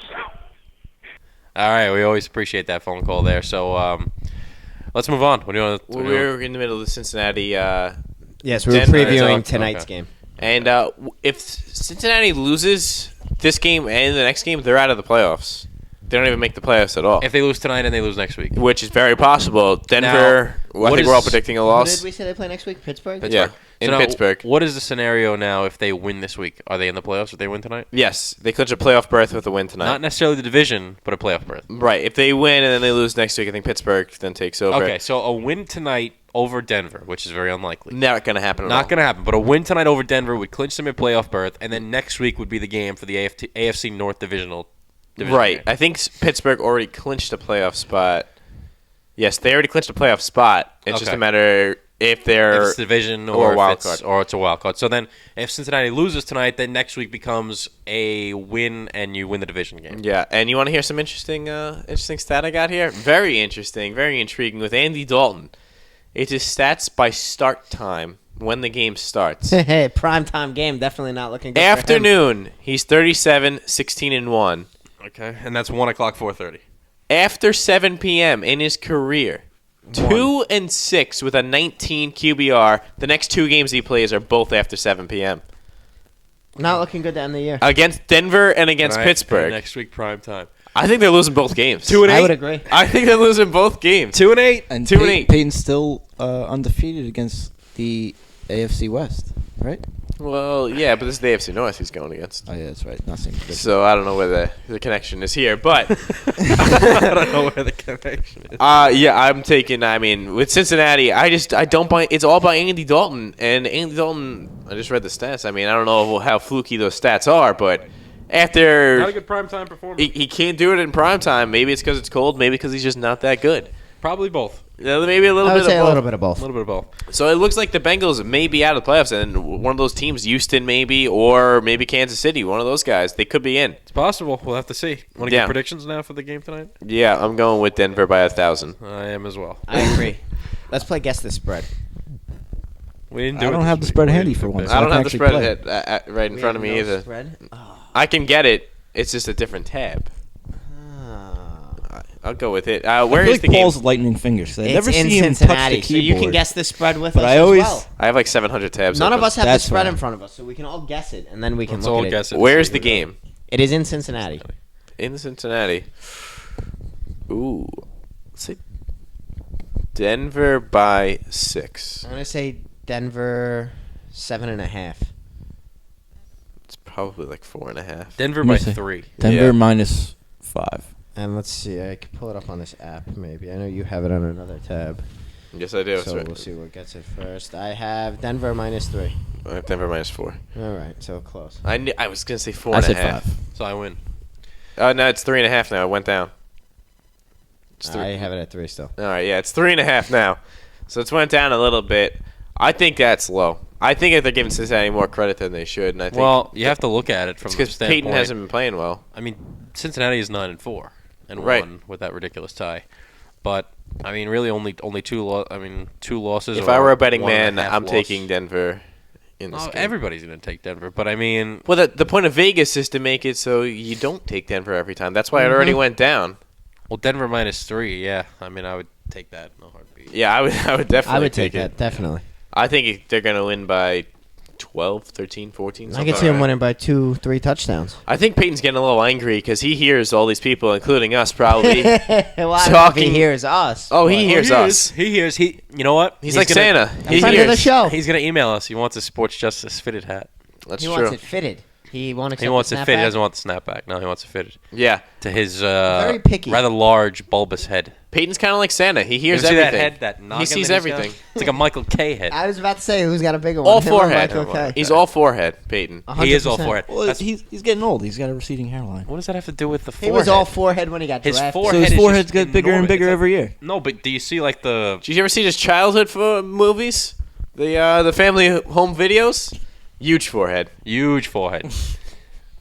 All right, we always appreciate that phone call there. So let's move on. What do you want to? We're in the middle of the Cincinnati. Yes, we're previewing tonight's game. And if Cincinnati loses this game and the next game, they're out of the playoffs. They don't even make the playoffs at all. If they lose tonight and they lose next week. Which is very possible. Denver, I think we're all predicting a loss. Who did we say they play next week? Pittsburgh? Yeah, in Pittsburgh. What is the scenario now if they win this week? Are they in the playoffs if they win tonight? Yes, they clinch a playoff berth with a win tonight. Not necessarily the division, but a playoff berth. Right. If they win and then they lose next week, I think Pittsburgh then takes over. Okay, so a win tonight over Denver, which is very unlikely. Not going to happen at all. Not going to happen, but a win tonight over Denver would clinch them a playoff berth, and then next week would be the game for the AFC North division right. game. I think Pittsburgh already clinched a playoff spot. Yes, they already clinched a playoff spot. It's just a matter if they're it's division or a wild card. Or it's a wild card. So then if Cincinnati loses tonight, then next week becomes a win and you win the division game. Yeah, and you want to hear some interesting stat I got here? Very interesting, very intriguing with Andy Dalton. It's his stats by start time when the game starts. Hey, primetime game, definitely not looking good Afternoon, for him. He's 37, 16-1. Okay, and that's 1 o'clock, 4:30. After 7 p.m. in his career, 2-6 with a 19 QBR. The next two games he plays are both after 7 p.m. Not looking good to end the year. Against Denver and against Pittsburgh. And next week, prime time. I think they're losing both games. 2-8. I would agree. I think they're losing both games. 2-8. And 2-8. Peyton's still undefeated against the AFC West, right? Well, yeah, but this is the AFC North he's going against. Oh, yeah, that's right. Not same division. So I don't know where the connection is here, but I don't know where the connection is. yeah, I'm taking. I mean, with Cincinnati, I don't buy. It's all by Andy Dalton, and Andy Dalton. I just read the stats. I mean, I don't know how fluky those stats are, but after Not a good primetime performance. he can't do it in primetime. Maybe it's because it's cold. Maybe because he's just not that good. Probably both. Yeah, maybe a little I bit would say of both. a little bit of both. A little bit of both. So it looks like the Bengals may be out of the playoffs, and one of those teams, Houston maybe, or maybe Kansas City, one of those guys, they could be in. It's possible. We'll have to see. Want to Yeah. get predictions now for the game tonight? Yeah, I'm going with Denver by 1,000. I am as well. I agree. Let's play guess the spread. We didn't I do it don't this have the week. spread We handy didn't for do once. it. So I don't can have the actually spread play. right in We front of have me no either. Spread? Oh. I can get it. It's just a different tab. I'll go with it. I Where feel is like the Paul's game? lightning fingers. I It's never in see him touch Cincinnati, the so you keyboard. can guess the spread with But us I as always- well. I have like 700 tabs. None of open. us have the That's spread fine. in front of us, so we can all guess it, and then we can Let's look all at guess it. it. Where's the game? It is in Cincinnati. In Cincinnati. Ooh. Let's say Denver by 6. I'm gonna say Denver 7.5. It's probably like 4.5. Denver Let me by see. 3. Denver Yeah. minus 5. And let's see, I can pull it up on this app. Maybe I know you have it on another tab. Yes, I do. So we'll see what gets it first. I have Denver minus 3. I have Denver minus 4. All right, so close. I was gonna say 4.5. I said 5. So I win. No, it's 3.5 now. It went down. It's I have it at 3 still. All right, yeah, it's 3.5 now. So it's went down a little bit. I think that's low. I think if they're giving Cincinnati more credit than they should, and I think Well, you have to look at it from the because standpoint. Peyton hasn't been playing well. I mean, Cincinnati is 9-4 and Right. 1 with that ridiculous tie. But I mean, really, only two losses. If or I were a betting 1.5 man, I'm loss. taking Denver in this Oh, game. everybody's going to take Denver, but I mean, Well, the point of Vegas is to make it so you don't take Denver every time. That's why it already went down. well, Denver minus 3. Yeah, I mean, I would take that in a heartbeat. Yeah, I would definitely I would take take it. that, definitely. I think they're going to win by 12, 13, 14. I something can see him like that. winning by 2-3 touchdowns. I think Peyton's getting a little angry because he hears all these people, including us, probably. Well, I don't know if Talking- he hears us. Oh, he hears us. He hears. He. You know what? He's like gonna, Santa. He friend of the hears. show. He's going to email us. He wants a Sports Justice fitted hat. That's He true. wants it fitted. He won't accept He wants the it fitted. He snapback? doesn't want the snapback. No, he wants it fitted Yeah. to his Very picky. rather large, bulbous head. Peyton's kind of like Santa. He You hears ever see everything. that head? That noggin he sees that he's got? everything. It's like a Michael K head. I was about to say who's got a bigger one. All him or forehead. Michael K? He's all forehead, Peyton. He is all 100%. forehead. Well, That's- he's getting old. He's got a receding hairline. What does that have to do with the He forehead? was all forehead when he got His drafted. forehead So his is forehead's just get bigger and enormous. bigger It's like- every year. No, but do you see like the Did you ever see his childhood movies? The family home videos? Huge forehead. huge forehead?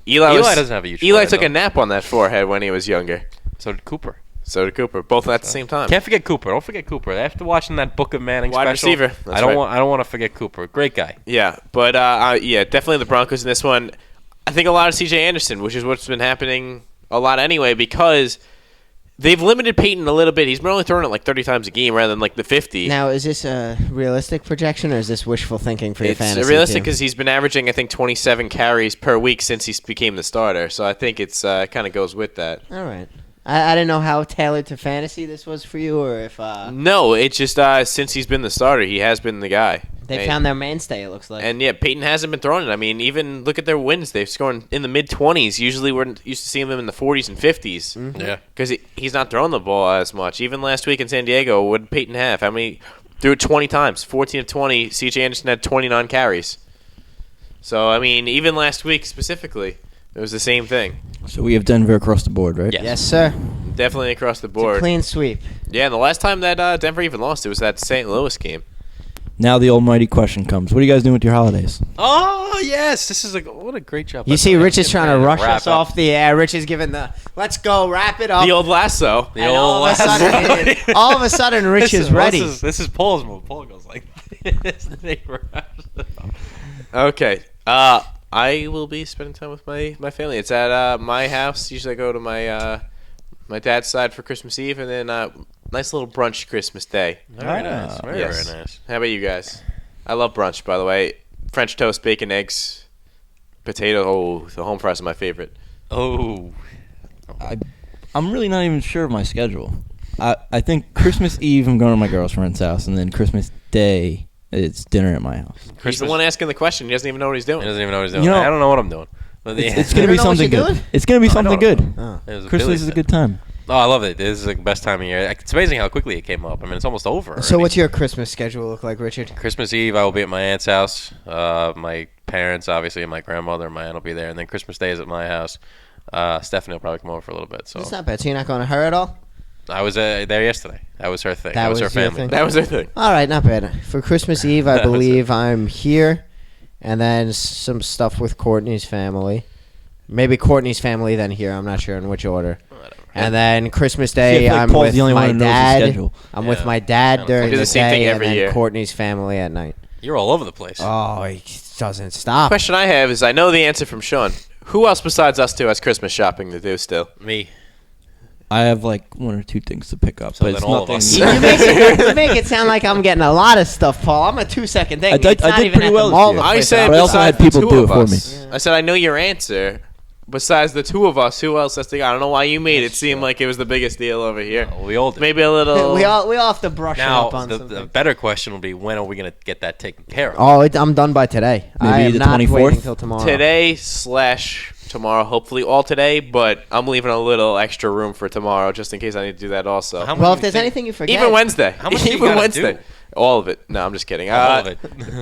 Eli doesn't have a huge Eli forehead, took though. a nap on that forehead when he was younger. So did Cooper. So did Cooper. Both at the same time. Can't forget Cooper. Don't forget Cooper. After watching that Book of Manning Wide special, receiver. That's I don't right. want. I don't want to forget Cooper. Great guy. Yeah, but yeah, definitely the Broncos in this one. I think a lot of C.J. Anderson, which is what's been happening a lot anyway, because they've limited Peyton a little bit. He's been only throwing it like 30 times a game rather than like the 50. Now, is this a realistic projection or is this wishful thinking for your It's fantasy realistic team? because he's been averaging, I think, 27 carries per week since he became the starter. So I think it's kind of goes with that. All right. I didn't know how tailored to fantasy this was for you, or if No, it's just since he's been the starter, he has been the guy. they And- found their mainstay. It looks like. And yeah, Peyton hasn't been throwing it. I mean, even look at their wins. They've scored in the mid-20s. Usually we're used to seeing them in the 40s and 50s. Yeah. Because he's not throwing the ball as much. Even last week in San Diego, what did Peyton have? How many? Threw it 20 times. 14 of 20. C.J. Anderson had 29 carries. So, I mean, even last week specifically, it was the same thing. So we have Denver across the board, right? Yes, sir. Definitely across the It's board. a clean sweep. Yeah, and the last time that Denver even lost, it was that St. Louis game. Now the almighty question comes. What are you guys doing with your holidays? Oh yes, this is what a great job. You see, Rich is trying to rush us off the air. Rich is giving the let's go, wrap it up. The old lasso. The And old all of a sudden, all of a sudden, Rich is ready. This is Paul's move. Paul goes like this. Then he wraps it up. Okay. I will be spending time with my family. It's at my house. Usually I go to my dad's side for Christmas Eve, and then nice little brunch Christmas Day. Very nice. Very Yes. very nice. How about you guys? I love brunch, by the way. French toast, bacon, eggs, potato. Oh, the home fries are my favorite. Oh. I'm really not even sure of my schedule. I think Christmas Eve I'm going to my girlfriend's house, and then Christmas Day It's dinner at my house. He's the one asking the question. He doesn't even know what he's doing. He doesn't even know what he's doing. You know- I don't know what I'm doing. But It's gonna be something good. It's gonna be something good. It was a Christmas Billy is a set. good time. Oh, I love it. This is the best time of year. It's amazing how quickly it came up. I mean, it's almost over. So already. what's your Christmas schedule look like, Richard? Christmas Eve, I will be at my aunt's house. My parents, obviously, and my grandmother and my aunt will be there. And then Christmas Day is at my house. Stephanie will probably come over for a little bit. So It's not bad. So you're not going to her at all? I was there yesterday. That was her thing. That was her your family. thing? That was her thing. All right, not bad. For Christmas Eve, I believe I'm here, and then some stuff with Courtney's family. Maybe Courtney's family, then here. I'm not sure in which order. And then Christmas Day, Yeah, I feel like I'm Paul's with the only my one who knows the dad. schedule. I'm with my dad during I do the the same thing day, and every then year. Courtney's family at night. You're all over the place. Oh, he doesn't stop. Question I have is, I know the answer from Sean. Who else besides us two has Christmas shopping to do still? Me. I have like one or two things to pick up, but it's then all of nothing. us. You make it sound like I'm getting a lot of stuff, Paul. I'm a 2-second thing. I did- It's I not did even pretty at well the this mall. year. the I place said But I also besides had the people two do of it for us. me. I said I know your answer. Besides the two of us, who else has to go? I don't know why you made it seem like it was the biggest deal over here. We all did. Maybe a little. we all have to brush Now, up on the something. better question will be, when are we going to get that taken care of? Oh, I'm done by today. Maybe I am the not 24th? waiting till tomorrow. Today/tomorrow, hopefully all today, but I'm leaving a little extra room for tomorrow just in case I need to do that also. How much Well, do if you there's think- anything you forget, Even Wednesday. How much do you Even gotta Wednesday. do? All of it. No, I'm just kidding. All of it.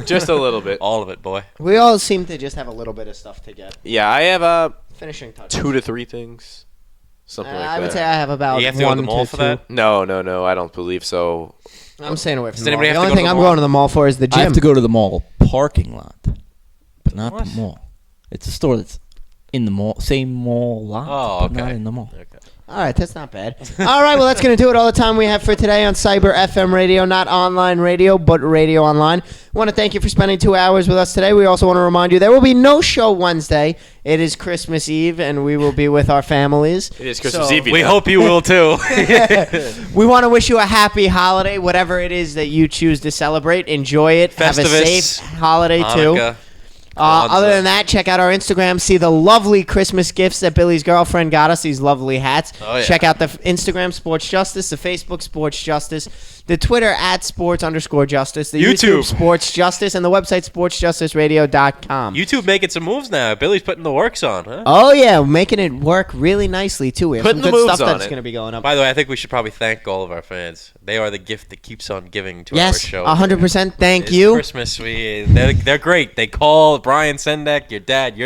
Just a little bit. All of it, boy. we all seem to just have a little bit of stuff to get. Yeah, I have Finishing touches. 2 to 3 things. Something like that. I would say I have about You have to go to 1 the mall to for 2. that? No, I don't believe so. I'm staying away from Does the mall. anybody The have to only go to thing the I'm mall? going to the mall for is the gym. I have to go to the mall parking lot, but not What? the mall. It's a store that's in the mall, same mall lot, Oh, but not okay. in the mall. All right, that's not bad. All right, well, that's going to do it all the time we have for today on Cyber FM Radio, not online radio, but radio online. I want to thank you for spending 2 hours with us today. We also want to remind you there will be no show Wednesday. It is Christmas Eve, and we will be with our families. It is Christmas So- Eve. We hope you will, too. We want to wish you a happy holiday, whatever it is that you choose to celebrate. Enjoy it. Have a Festivus, safe holiday, too. Hanukkah. Other than that, check out our Instagram. See the lovely Christmas gifts that Billy's girlfriend got us, these lovely hats. Oh, yeah. Check out the Instagram, Sports Justice, the Facebook, Sports Justice, the Twitter, @sports_justice, the YouTube, YouTube. Sports Justice, and the website, sportsjusticeradio.com. YouTube making some moves now. Billy's putting the works on, huh? Oh, yeah, making it work really nicely, too. We have Putting some the good moves stuff on that's it. going to be going up. By the way, I think we should probably thank all of our fans. They are the gift that keeps on giving to our Yes, show. 100%. Thank It's you. Christmas. They're great. They call Brian Sendek, your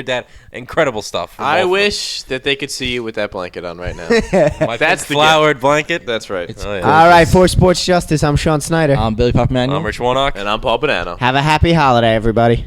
dad. Incredible stuff. from I both of wish that they could see you with that blanket on right now. them. My That's the flowered blanket. That's right. Oh, yeah. All right, for Sports Justice, I'm Sean Snyder. I'm Billy Pop Manuel. I'm Rich Warnock. And I'm Paul Bonanno. Have a happy holiday, everybody.